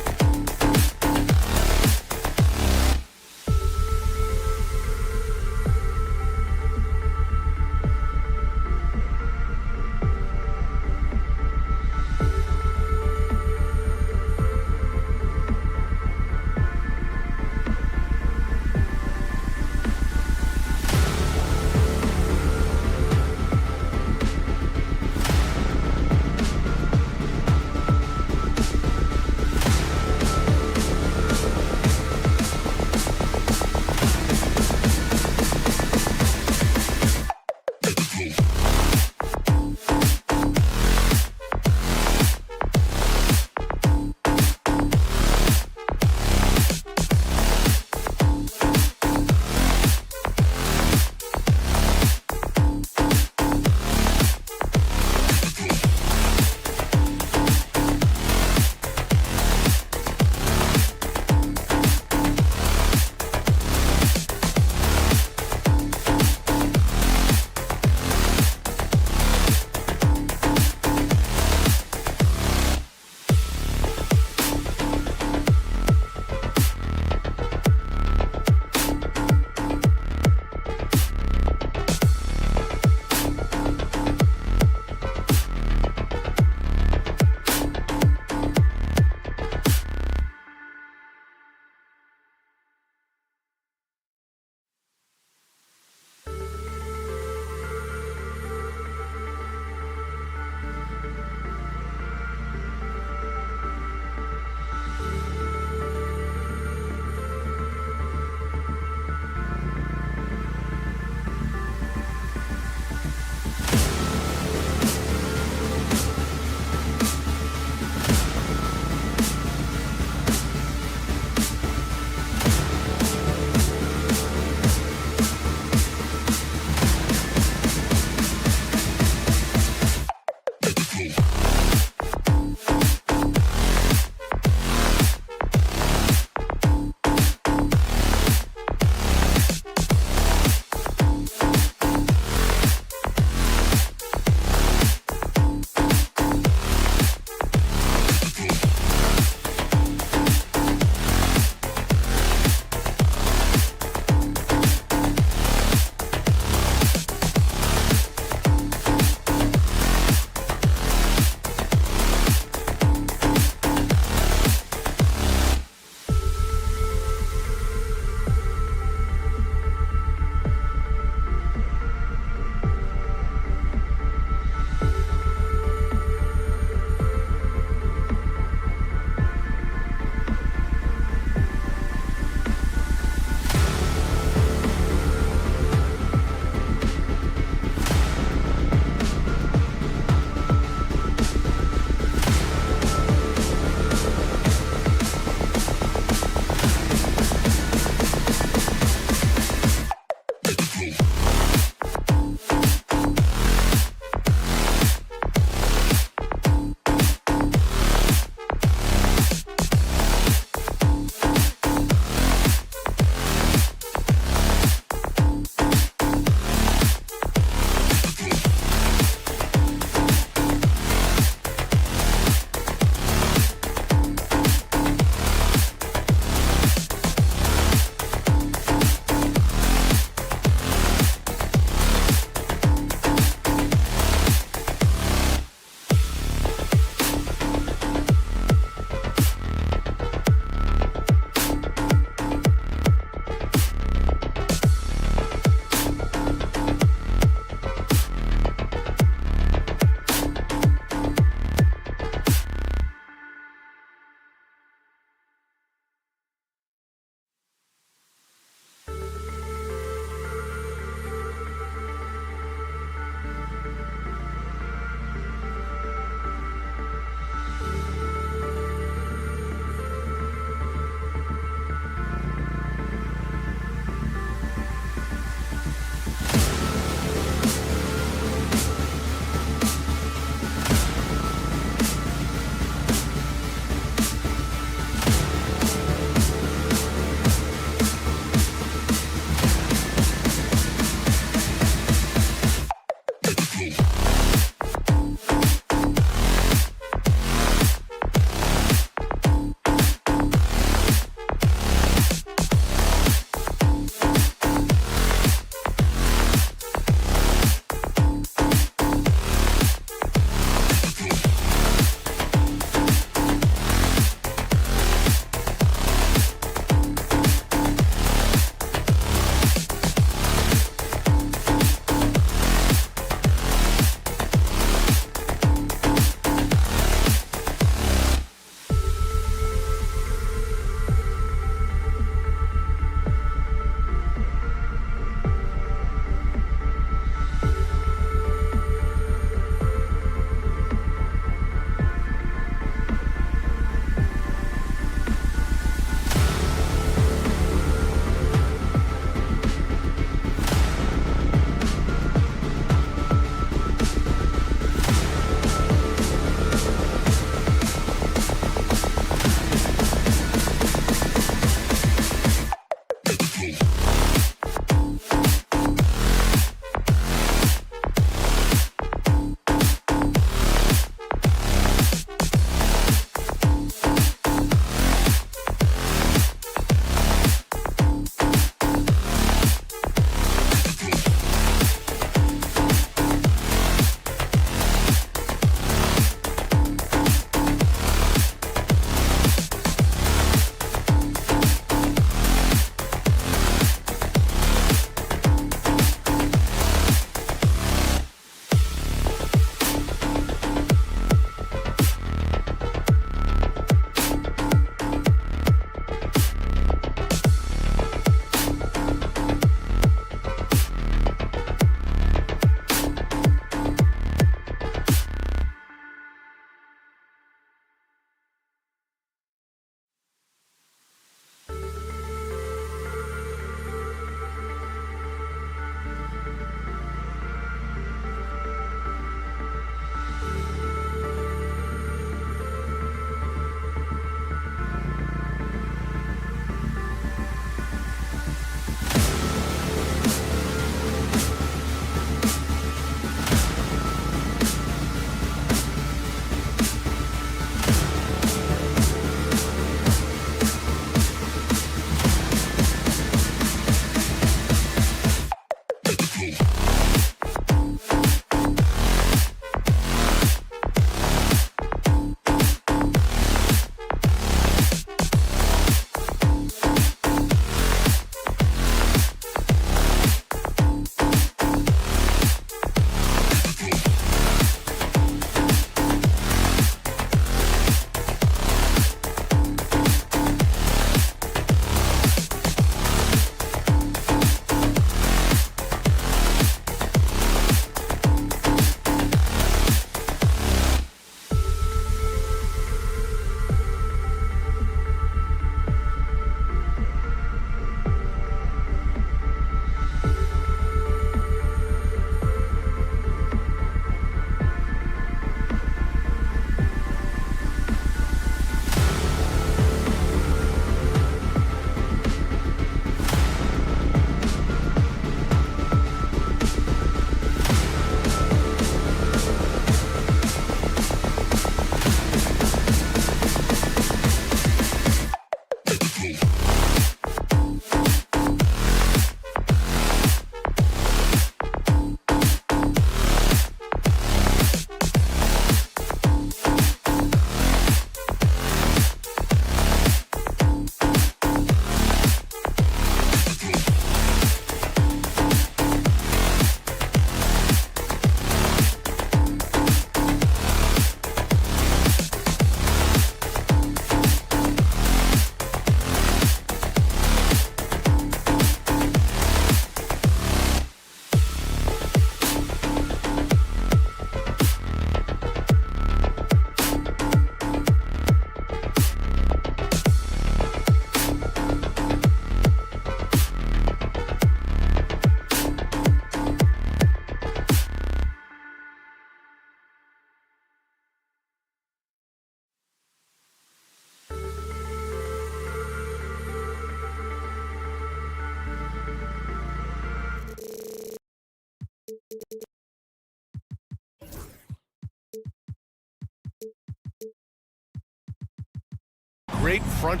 Great front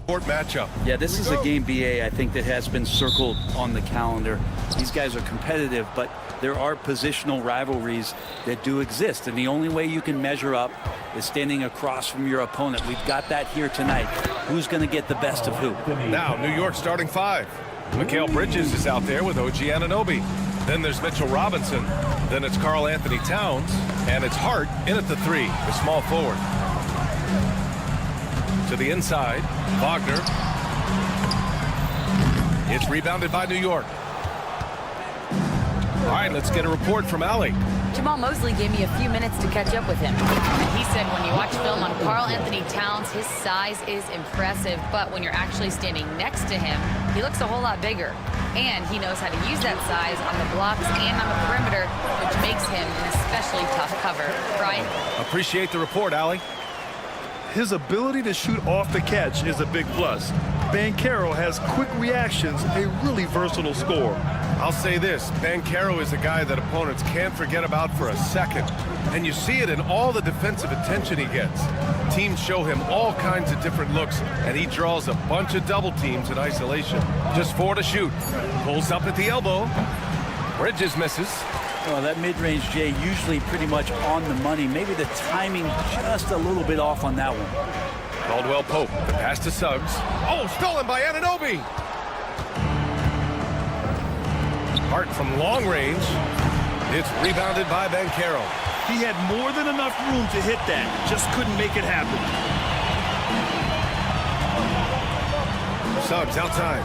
court matchup. Yeah, this is a game, BA, I think that has been circled on the calendar. These guys are competitive, but there are positional rivalries that do exist, and the only way you can measure up is standing across from your opponent. We've got that here tonight. Who's going to get the best of who? Now, New York starting five. Mikal Bridges is out there with OG Anunoby. Then there's Mitchell Robinson. Then it's Karl Anthony Towns. And it's Hart in at the three, the small forward. To the inside, Wagner. It's rebounded by New York. All right, let's get a report from Allie. Jamal Mosley gave me a few minutes to catch up with him. And he said when you watch film on Karl Anthony Towns, his size is impressive, but when you're actually standing next to him, he looks a whole lot bigger. And he knows how to use that size on the blocks and on the perimeter, which makes him an especially tough cover. Brian? Appreciate the report, Allie. His ability to shoot off the catch is a big plus. Banchero has quick reactions, a really versatile scorer. I'll say this, Banchero is a guy that opponents can't forget about for a second. And you see it in all the defensive attention he gets. Teams show him all kinds of different looks, and he draws a bunch of double teams in isolation. Just 4 to shoot. Pulls up at the elbow. Bridges misses. Well, that mid-range, Jay, usually pretty much on the money. Maybe the timing just a little bit off on that one. Caldwell Pope, the pass to Suggs. Oh, stolen by Anunoby. Hart from long range. It's rebounded by Banchero. He had more than enough room to hit that, just couldn't make it happen. Suggs outside.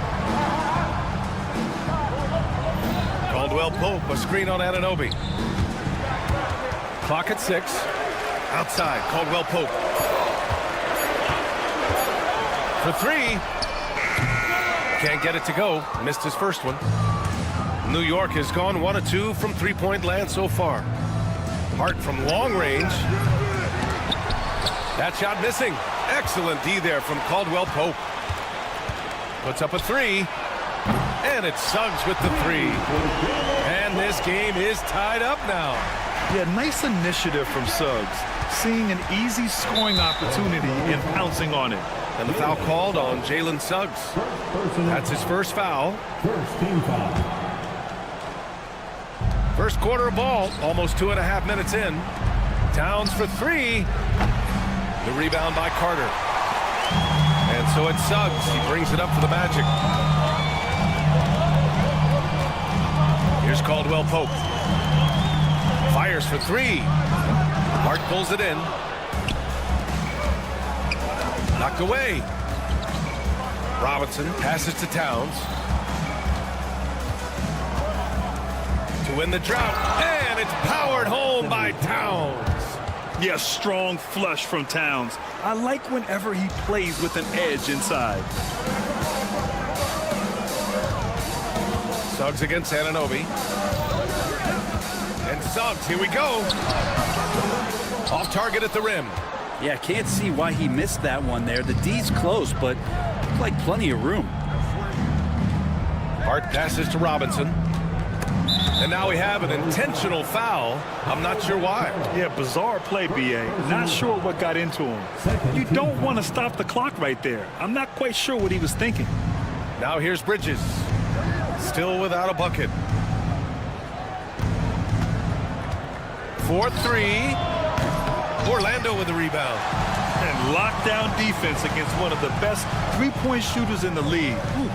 Caldwell Pope, a screen on Anunoby. Clock at 6. Outside, Caldwell Pope. For 3. Can't get it to go. Missed his first one. New York has gone 1 of 2 from three-point land so far. Hart from long range. That shot missing. Excellent D there from Caldwell Pope. Puts up a 3. And it's Suggs with the 3. And this game is tied up now. Yeah, nice initiative from Suggs. Seeing an easy scoring opportunity and pouncing on it. And the foul called on Jalen Suggs. That's his first foul. First team foul. First quarter of ball, almost 2.5 minutes in. Towns for 3. The rebound by Carter. And so it's Suggs. He brings it up for the Magic. Here's Caldwell Pope. Fires for 3. Hart pulls it in. Knocked away. Robinson passes to Towns. To win the drought. And it's powered home by Towns. Yeah, strong flush from Towns. I like whenever he plays with an edge inside. Suggs against Anunoby. And Suggs, here we go. Off target at the rim. Yeah, can't see why he missed that one there. The D's close, but like plenty of room. Hart passes to Robinson. And now we have an intentional foul. I'm not sure why. Yeah, bizarre play, B.A. Not sure what got into him. You don't want to stop the clock right there. I'm not quite sure what he was thinking. Now here's Bridges. Still without a bucket. 4-3. Orlando with the rebound. And lockdown defense against one of the best three-point shooters in the league. Ooh.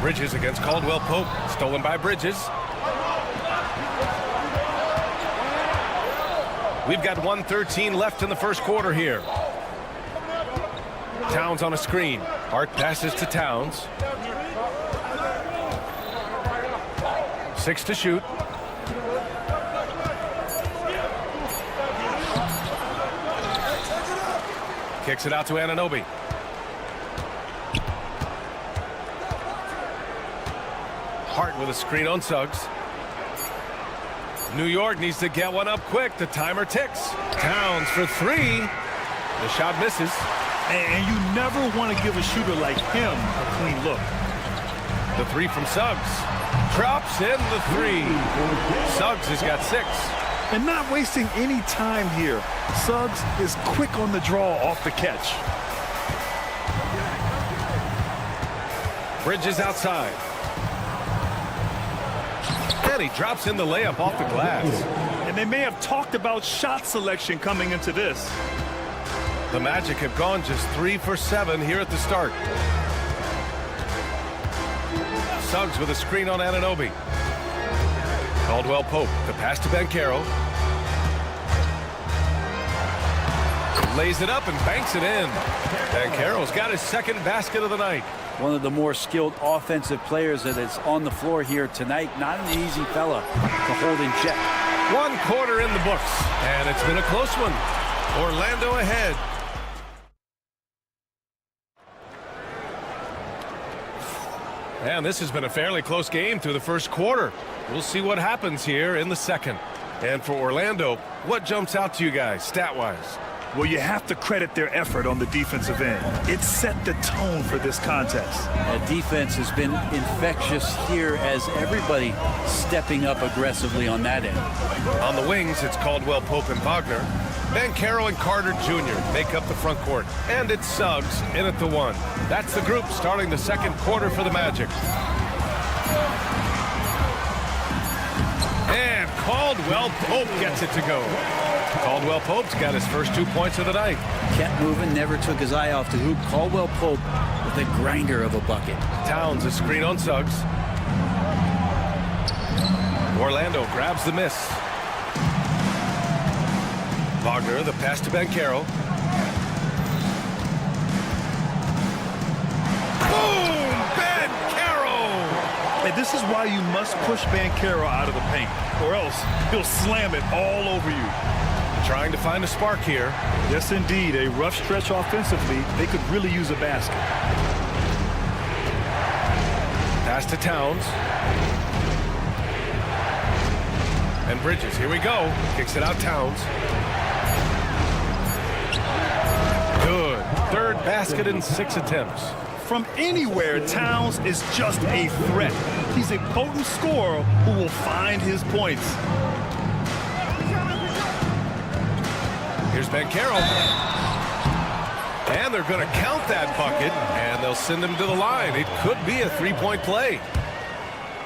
Bridges against Caldwell Pope. Stolen by Bridges. We've got 1:13 left in the first quarter here. Towns on a screen. Hart passes to Towns. 6 to shoot. Kicks it out to Anunoby. Hart with a screen on Suggs. New York needs to get one up quick. The timer ticks. Towns for 3. The shot misses. And you never want to give a shooter like him a clean look. The 3 from Suggs. Drops in the 3. Suggs has got 6. And not wasting any time here. Suggs is quick on the draw off the catch. Bridges outside. And he drops in the layup off the glass. And they may have talked about shot selection coming into this. The Magic have gone just 3 for 7 here at the start. Suggs with a screen on Anunoby. Caldwell Pope, the pass to Banchero. Lays it up and banks it in. Banchero's got his second basket of the night. One of the more skilled offensive players that is on the floor here tonight. Not an easy fella to hold in check. 1 quarter in the books, and it's been a close one. Orlando ahead. And this has been a fairly close game through the first quarter. We'll see what happens here in the second. And for Orlando, what jumps out to you guys stat-wise? Well, you have to credit their effort on the defensive end. It set the tone for this contest. That defense has been infectious here as everybody stepping up aggressively on that end. On the wings, it's Caldwell Pope and Wagner. Bancaro and Carter Jr. make up the front court. And it's Suggs in at the 1. That's the group starting the second quarter for the Magic. And Caldwell Pope gets it to go. Caldwell Pope's got his first 2 points of the night. Kept moving, never took his eye off the hoop. Caldwell Pope with a grinder of a bucket. Towns a screen on Suggs. Orlando grabs the miss. Wagner, the pass to Bancaro. Boom! Bancaro! And this is why you must push Bancaro out of the paint, or else he'll slam it all over you. Trying to find a spark here. Yes, indeed. A rough stretch offensively. They could really use a basket. Pass to Towns. And Bridges. Here we go. Kicks it out, Towns. Good. Third basket in 6 attempts. From anywhere, Towns is just a threat. He's a potent scorer who will find his points. Here's Bancaro. And they're going to count that bucket, and they'll send him to the line. It could be a three-point play.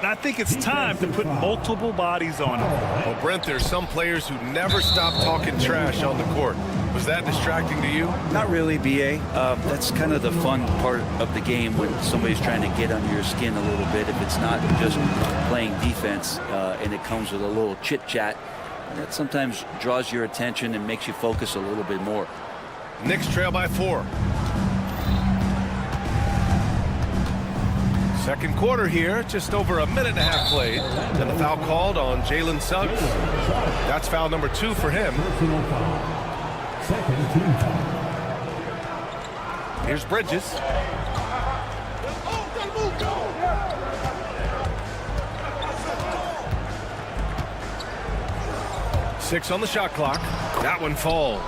I think it's time to put multiple bodies on him. Well, Brent, there's some players who never stop talking trash on the court. Was that distracting to you? Not really, B.A. That's kind of the fun part of the game when somebody's trying to get under your skin a little bit. If it's not just playing defense and it comes with a little chit-chat, that sometimes draws your attention and makes you focus a little bit more. Knicks trail by 4. Second quarter here, just over a minute and a half played. And the foul called on Jalen Suggs. That's foul number 2 for him. Here's Bridges. Six on the shot clock. That one falls.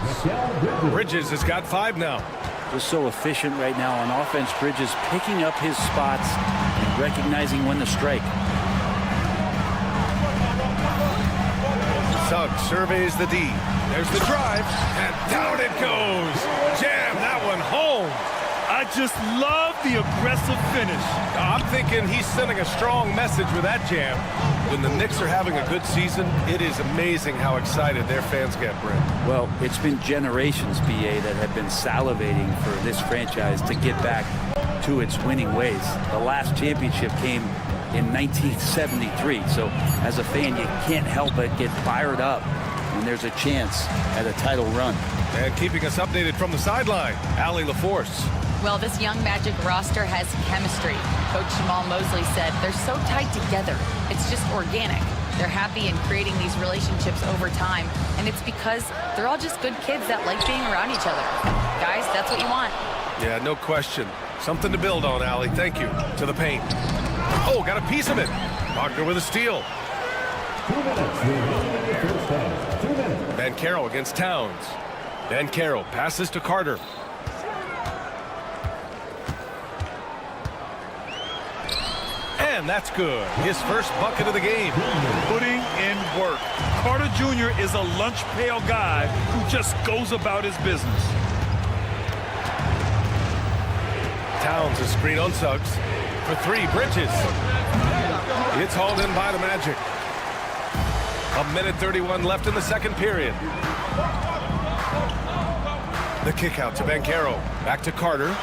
Bridges has got 5 now. Just so efficient right now on offense. Bridges picking up his spots and recognizing when to strike. Suggs surveys the D. There's the drive, and down it goes. Jam that one home. I just love the aggressive finish. I'm thinking he's sending a strong message with that jam. When the Knicks are having a good season, it is amazing how excited their fans get, Brent. Well, it's been generations, B.A., that have been salivating for this franchise to get back to its winning ways. The last championship came in 1973, so as a fan, you can't help but get fired up when there's a chance at a title run. And keeping us updated from the sideline, Allie LaForce. Well, this young Magic roster has chemistry. Coach Jamal Mosley said they're so tight together. It's just organic. They're happy in creating these relationships over time, and it's because they're all just good kids that like being around each other. Guys, that's what you want. Yeah, no question. Something to build on, Allie. Thank you. To the paint. Oh, got a piece of it. Wagner with a steal. 2 minutes remaining in the first half. 2 minutes. Bancaro against Towns. Bancaro passes to Carter. And that's good. His first bucket of the game. Putting in work. Carter Jr. is a lunch pail guy who just goes about his business. Towns a screen on Suggs. For 3, Bridges. It's hauled in by the Magic. 1:31 left in the second period. The kick out to Bancaro. Back to Carter.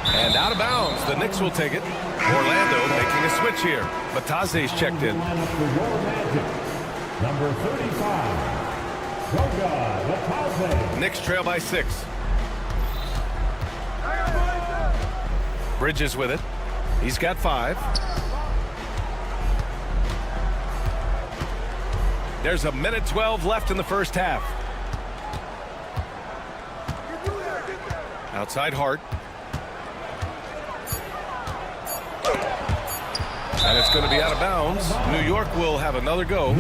And out of bounds. The Knicks will take it. Orlando making a switch here. Bataze's checked in. Number 35. Goga Bataze. Knicks trail by 6. Bridges with it. He's got 5. There's 1:12 left in the first half. Outside Hart. And it's going to be out of bounds. New York will have another go.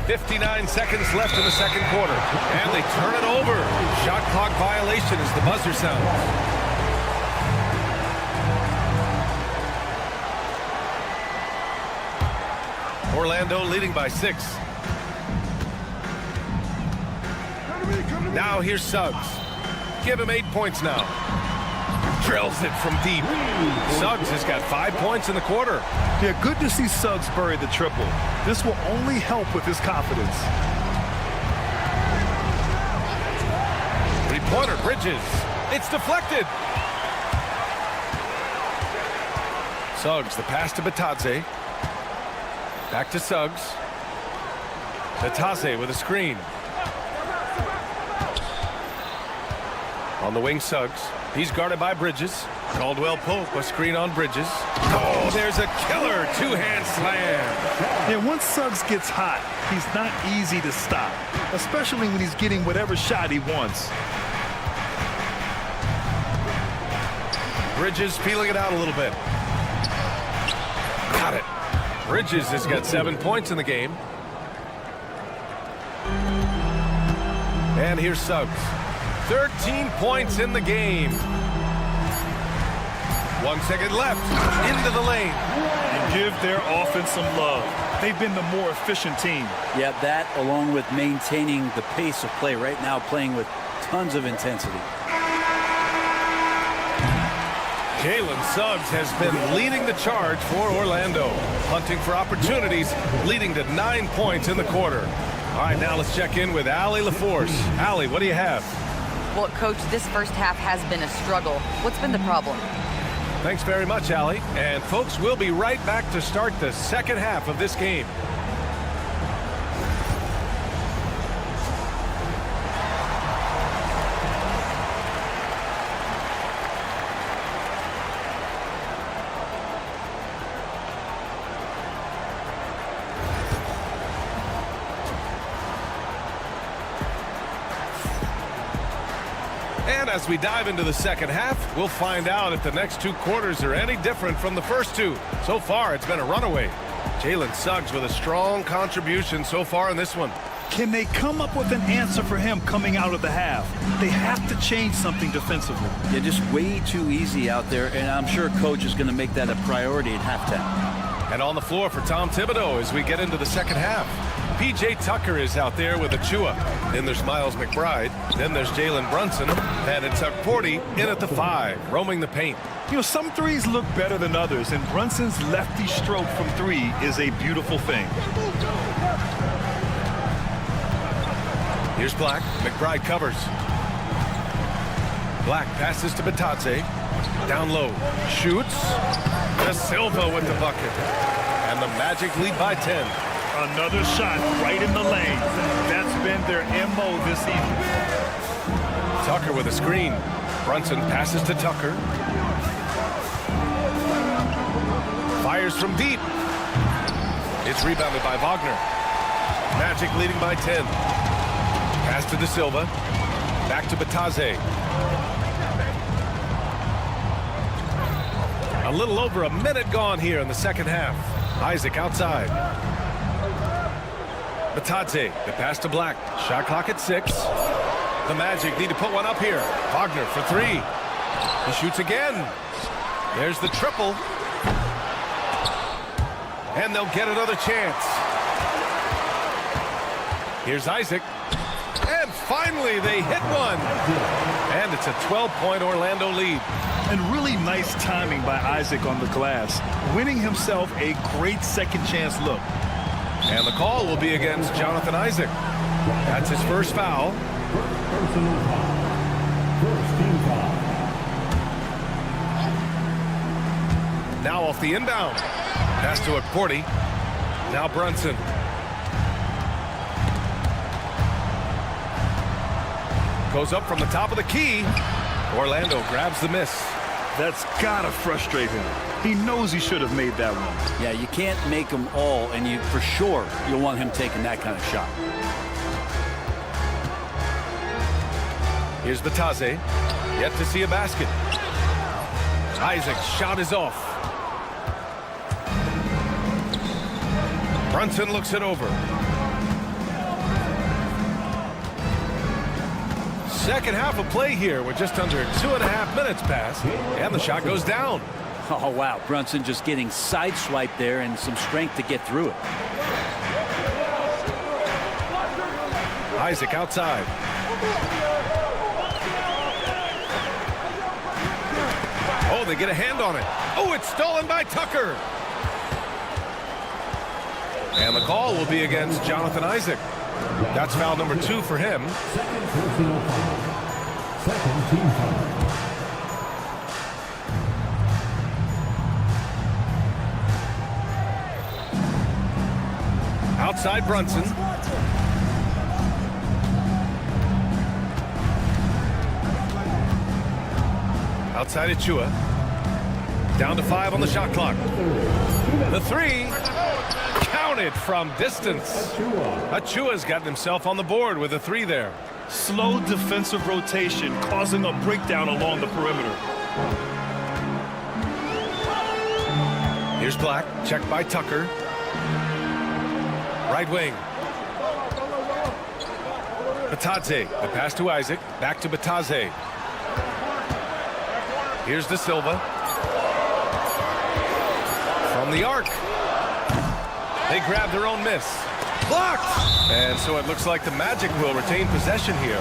59 seconds left in the second quarter. And they turn it over. Shot clock violation as the buzzer sounds. Orlando leading by 6. Now here's Suggs. Give him 8 points now. Drills it from deep. Suggs has got 5 points in the quarter. Yeah, good to see Suggs bury the triple. This will only help with his confidence. Three-pointer, Bridges. It's deflected. Suggs, the pass to Batadze. Back to Suggs. Batadze with a screen. On the wing, Suggs. He's guarded by Bridges. Caldwell Pope, a screen on Bridges. Oh, there's a killer two-hand slam. Yeah, once Suggs gets hot, he's not easy to stop, especially when he's getting whatever shot he wants. Bridges feeling it out a little bit. Got it. Bridges has got 7 points in the game. And here's Suggs. 13 points in the game. 1 second left. Into the lane. And give their offense some love. They've been the more efficient team. Yeah, that along with maintaining the pace of play right now, playing with tons of intensity. Jalen Suggs has been leading the charge for Orlando. Hunting for opportunities, leading to 9 points in the quarter. All right, now let's check in with Allie LaForce. Allie, what do you have? Well, Coach, this first half has been a struggle. What's been the problem? Thanks very much, Allie. And folks, we'll be right back to start the second half of this game. And as we dive into the second half, we'll find out if the next 2 quarters are any different from the first 2. So far, it's been a runaway. Jalen Suggs with a strong contribution so far in this one. Can they come up with an answer for him coming out of the half? They have to change something defensively. Yeah, just way too easy out there, and I'm sure Coach is going to make that a priority at halftime. And on the floor for Tom Thibodeau as we get into the second half. P.J. Tucker is out there with Achua. Then there's Miles McBride. Then there's Jalen Brunson. And it's Porty in at the 5, roaming the paint. You know, some threes look better than others, and Brunson's lefty stroke from 3 is a beautiful thing. Here's Black. McBride covers. Black passes to Batadze. Down low. Shoots. De Silva with the bucket. And the Magic lead by 10. Another shot right in the lane. That's been their MO this evening. Tucker with a screen. Brunson passes to Tucker. Fires from deep. It's rebounded by Wagner. Magic leading by 10. Pass to De Silva. Back to Batadze. A little over a minute gone here in the second half. Isaac outside. Batadze, the pass to Black. Shot clock at 6. The Magic need to put one up here. Wagner for 3. He shoots again. There's the triple. And they'll get another chance. Here's Isaac. And finally they hit one. And it's a 12-point Orlando lead. And really nice timing by Isaac on the glass, winning himself a great second chance look. And the call will be against Jonathan Isaac. That's his first foul. Personal foul. First team foul. Now off the inbound. Pass to Porty. Now Brunson. Goes up from the top of the key. Orlando grabs the miss. That's gotta frustrate him. He knows he should have made that one. Yeah, you can't make them all, and you for sure you'll want him taking that kind of shot. Here's Batadze. Yet to see a basket. Isaac's shot is off. Brunson looks it over. Second half of play here. We're just under 2.5 minutes past, and the shot goes down. Oh, wow. Brunson just getting sideswiped there and some strength to get through it. Isaac outside. Oh, they get a hand on it. Oh, it's stolen by Tucker. And the call will be against Jonathan Isaac. That's foul number 2 for him. Second team foul. Outside Brunson. Outside Achua. Down to 5 on the shot clock. The 3. Counted from distance. Achua's gotten himself on the board with a 3 there. Slow defensive rotation causing a breakdown along the perimeter. Here's Black. Checked by Tucker. Right wing. Batadze. The pass to Isaac. Back to Batadze. Here's De Silva. From the arc. They grab their own miss. Blocked! And so it looks like the Magic will retain possession here.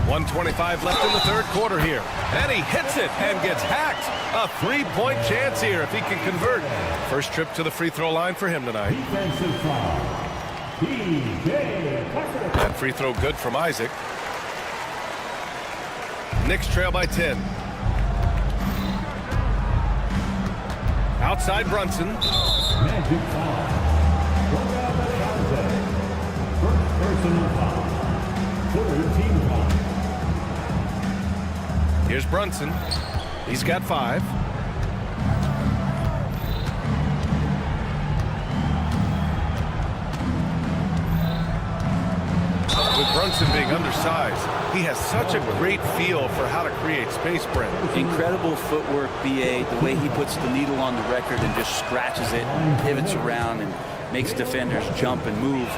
1:25 left in the third quarter here. And he hits it and gets hacked. A 3-point chance here if he can convert. First trip to the free throw line for him tonight. That free throw good from Isaac. Knicks trail by 10. Outside Brunson. Magic foul. First personal foul. Third team foul. Here's Brunson. He's got 5. With Brunson being undersized, he has such a great feel for how to create space, Brent. Incredible footwork, BA. The way he puts the needle on the record and just scratches it, pivots around, and makes defenders jump and move.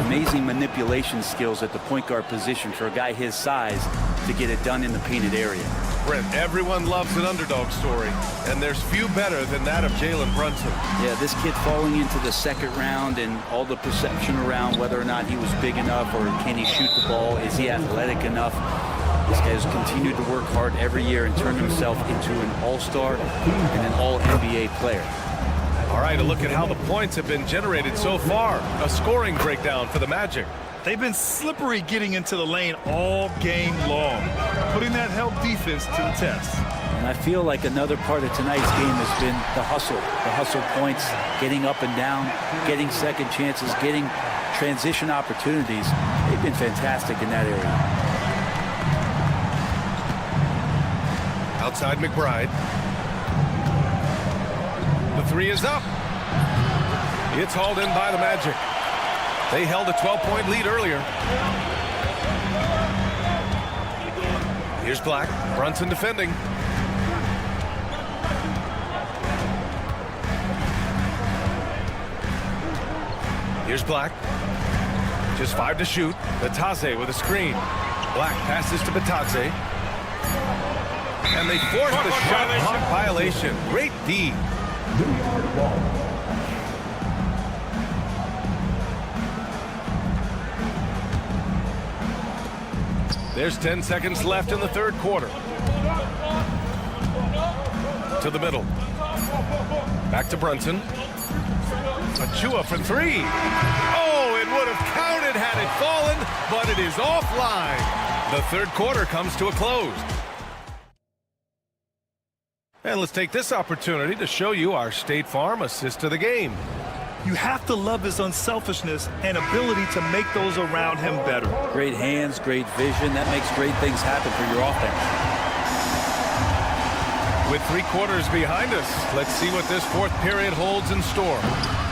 Amazing manipulation skills at the point guard position for a guy his size to get it done in the painted area. Brent, everyone loves an underdog story, and there's few better than that of Jalen Brunson. Yeah, this kid falling into the second round and all the perception around whether or not he was big enough or can he shoot the ball, is he athletic enough? This guy has continued to work hard every year and turned himself into an all-star and an all-NBA player. All right, a look at how the points have been generated so far. A scoring breakdown for the Magic. They've been slippery getting into the lane all game long, putting that help defense to the test. And I feel like another part of tonight's game has been the hustle points, getting up and down, getting second chances, getting transition opportunities. They've been fantastic in that area. Outside McBride. The 3 is up. It's hauled in by the Magic. They held a 12-point lead earlier. Here's Black. Brunson defending. Here's Black. Just 5 to shoot. Batadze with a screen. Black passes to Batadze. And they force the shot clock violation. Great D. There's 10 seconds left in the third quarter. To the middle. Back to Brunson. Achua for 3. Oh, it would have counted had it fallen, but it is offline. The third quarter comes to a close. And let's take this opportunity to show you our State Farm assist of the game. You have to love his unselfishness and ability to make those around him better. Great hands, great vision. That makes great things happen for your offense. With 3 quarters behind us, let's see what this fourth period holds in store.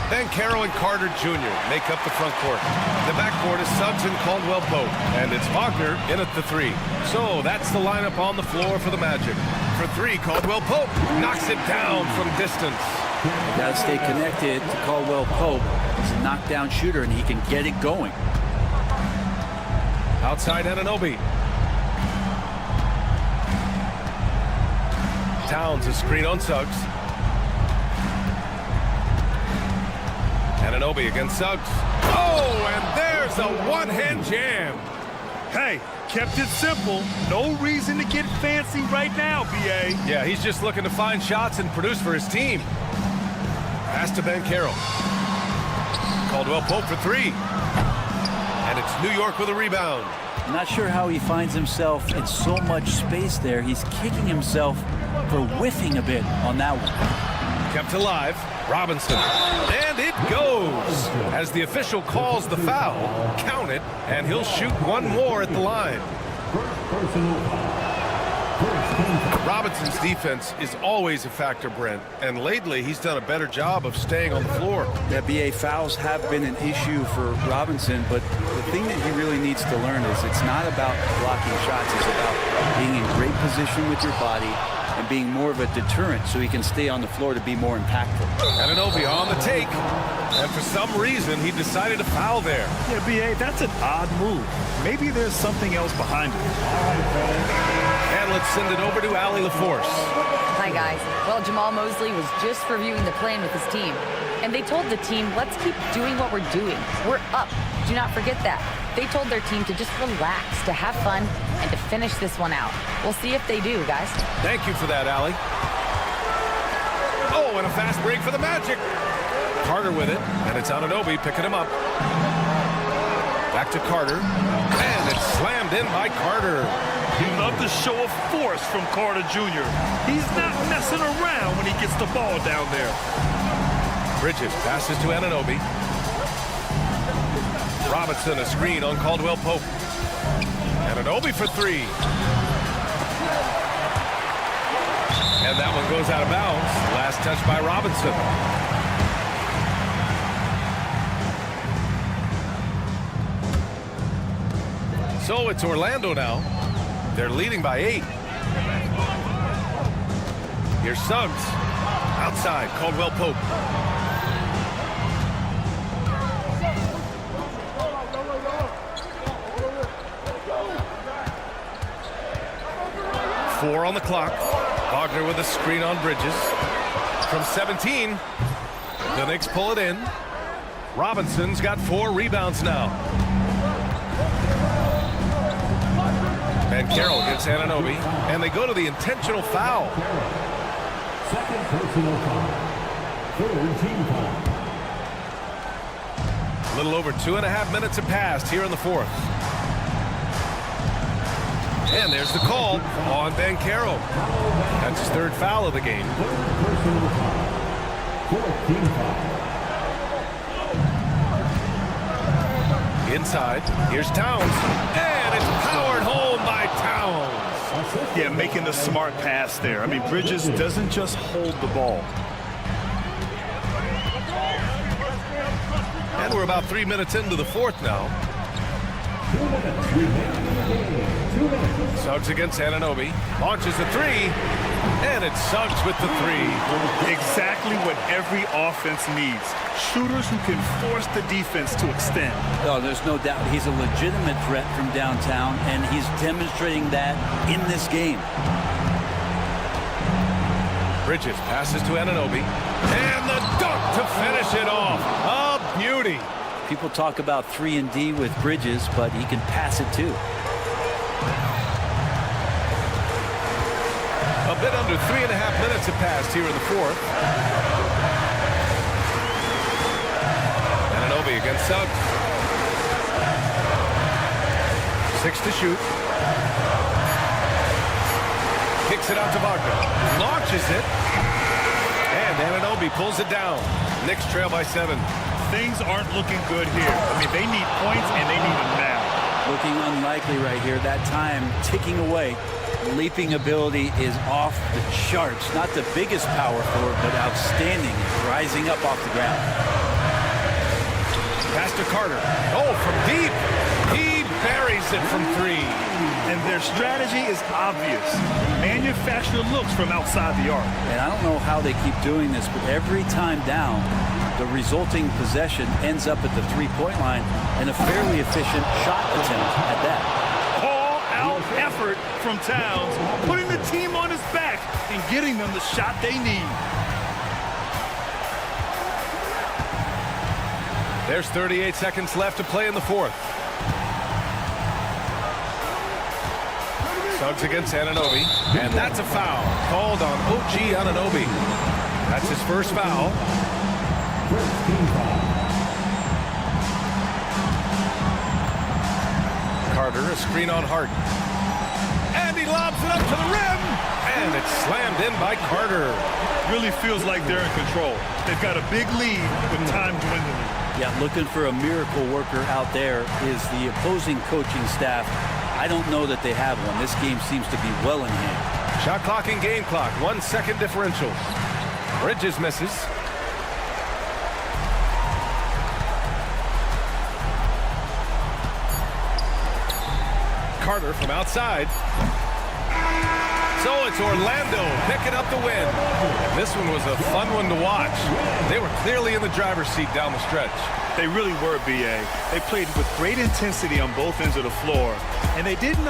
Bancaro and Carter Jr. make up the front court. The backcourt is Suggs and Caldwell-Pope, and it's Wagner in at the 3. So that's the lineup on the floor for the Magic. For for three. Caldwell Pope knocks it down from distance. You got to stay connected to Caldwell Pope. He's a knockdown shooter, and he can get it going. Outside Anunoby. Towns a screen on Suggs. Anunoby against Suggs. Oh, and there's a one-hand jam. Hey, kept it simple. No reason to get fancy right now, B.A. Yeah, he's just looking to find shots and produce for his team. Pass to Banchero. Caldwell Pope for three. And it's New York with a rebound. I'm not sure how he finds himself in so much space there. He's kicking himself for whiffing a bit on that one. Kept alive. Robinson. And it goes. As the official calls the foul, count it, and he'll shoot one more at the line. Robinson's defense is always a factor, Brent, and lately he's done a better job of staying on the floor. Yeah, BA, fouls have been an issue for Robinson, but the thing that he really needs to learn is it's not about blocking shots. It's about being in great position with your body and being more of a deterrent so he can stay on the floor to be more impactful. Anunoby on the take, and for some reason he decided to foul there. Yeah, B.A., that's an odd move. Maybe there's something else behind it. And let's send it over to Allie LaForce. Hi, guys. Well, Jamal Mosley was just reviewing the plan with his team, and they told the team, let's keep doing what we're doing. We're up. Do not forget that. They told their team to just relax, to have fun, and to finish this one out. We'll see if they do, guys. Thank you for that, Allie. Oh, and a fast break for the Magic. Carter with it, and it's Anunoby picking him up. Back to Carter, and it's slammed in by Carter. You love the show of force from Carter Jr. He's not messing around when he gets the ball down there. Bridges passes to Anunoby. Robinson a screen on Caldwell Pope. Anunoby for three. And that one goes out of bounds. Last touch by Robinson. So it's Orlando now. They're leading by 8. Here's Suggs. Outside, Caldwell Pope. Four on the clock. Wagner with a screen on Bridges. From 17, the Knicks pull it in. Robinson's got 4 rebounds now. And Carroll gets Anunoby, and they go to the intentional foul. Second personal foul. Third team foul. A little over 2.5 minutes have passed here in the fourth. And there's the call on Banchero. That's his 3rd foul of the game. Personal foul. Fourth team foul. Inside, here's Towns, and it's powered home by Towns. Yeah, making the smart pass there. I mean, Bridges doesn't just hold the ball. And we're about 3 minutes into the fourth now. 2 minutes remaining in the game. 2 minutes. Suggs against Anunoby, launches the 3, and it's Suggs with the 3. Exactly what every offense needs. Shooters who can force the defense to extend. Oh, there's no doubt he's a legitimate threat from downtown, and he's demonstrating that in this game. Bridges passes to Anunoby, and the dunk to finish it off. A beauty. People talk about 3-and-D with Bridges, but he can pass it too. A bit under 3.5 minutes have passed here in the fourth. Anunoby against Suggs. 6 to shoot. Kicks it out to Wagner. Launches it. And Anunoby pulls it down. Knicks trail by 7. Things aren't looking good here. I mean, they need points, and they need them now. Looking unlikely right here. That time ticking away. Leaping ability is off the charts. Not the biggest power forward, but outstanding. Rising up off the ground. Pass to Carter. Oh, from deep. He buries it from 3. And their strategy is obvious. Manufacture looks from outside the arc. And I don't know how they keep doing this, but every time down, the resulting possession ends up at the three-point line and a fairly efficient shot attempt at that. All-out effort from Towns, putting the team on his back and getting them the shot they need. There's 38 seconds left to play in the fourth. Suggs against Anunoby, and that's a foul called on OG Anunoby. That's his first foul. Carter, a screen on Harden. And he lobs it up to the rim, and it's slammed in by Carter. Really feels like they're in control. They've got a big lead with time dwindling. Yeah, looking for a miracle worker out there is the opposing coaching staff. I don't know that they have one. This game seems to be well in hand. Shot clock and game clock, 1 second differential. Bridges misses. Carter from outside. So it's Orlando picking up the win. And this one was a fun one to watch. They were clearly in the driver's seat down the stretch. They really were, B.A. They played with great intensity on both ends of the floor, and they didn't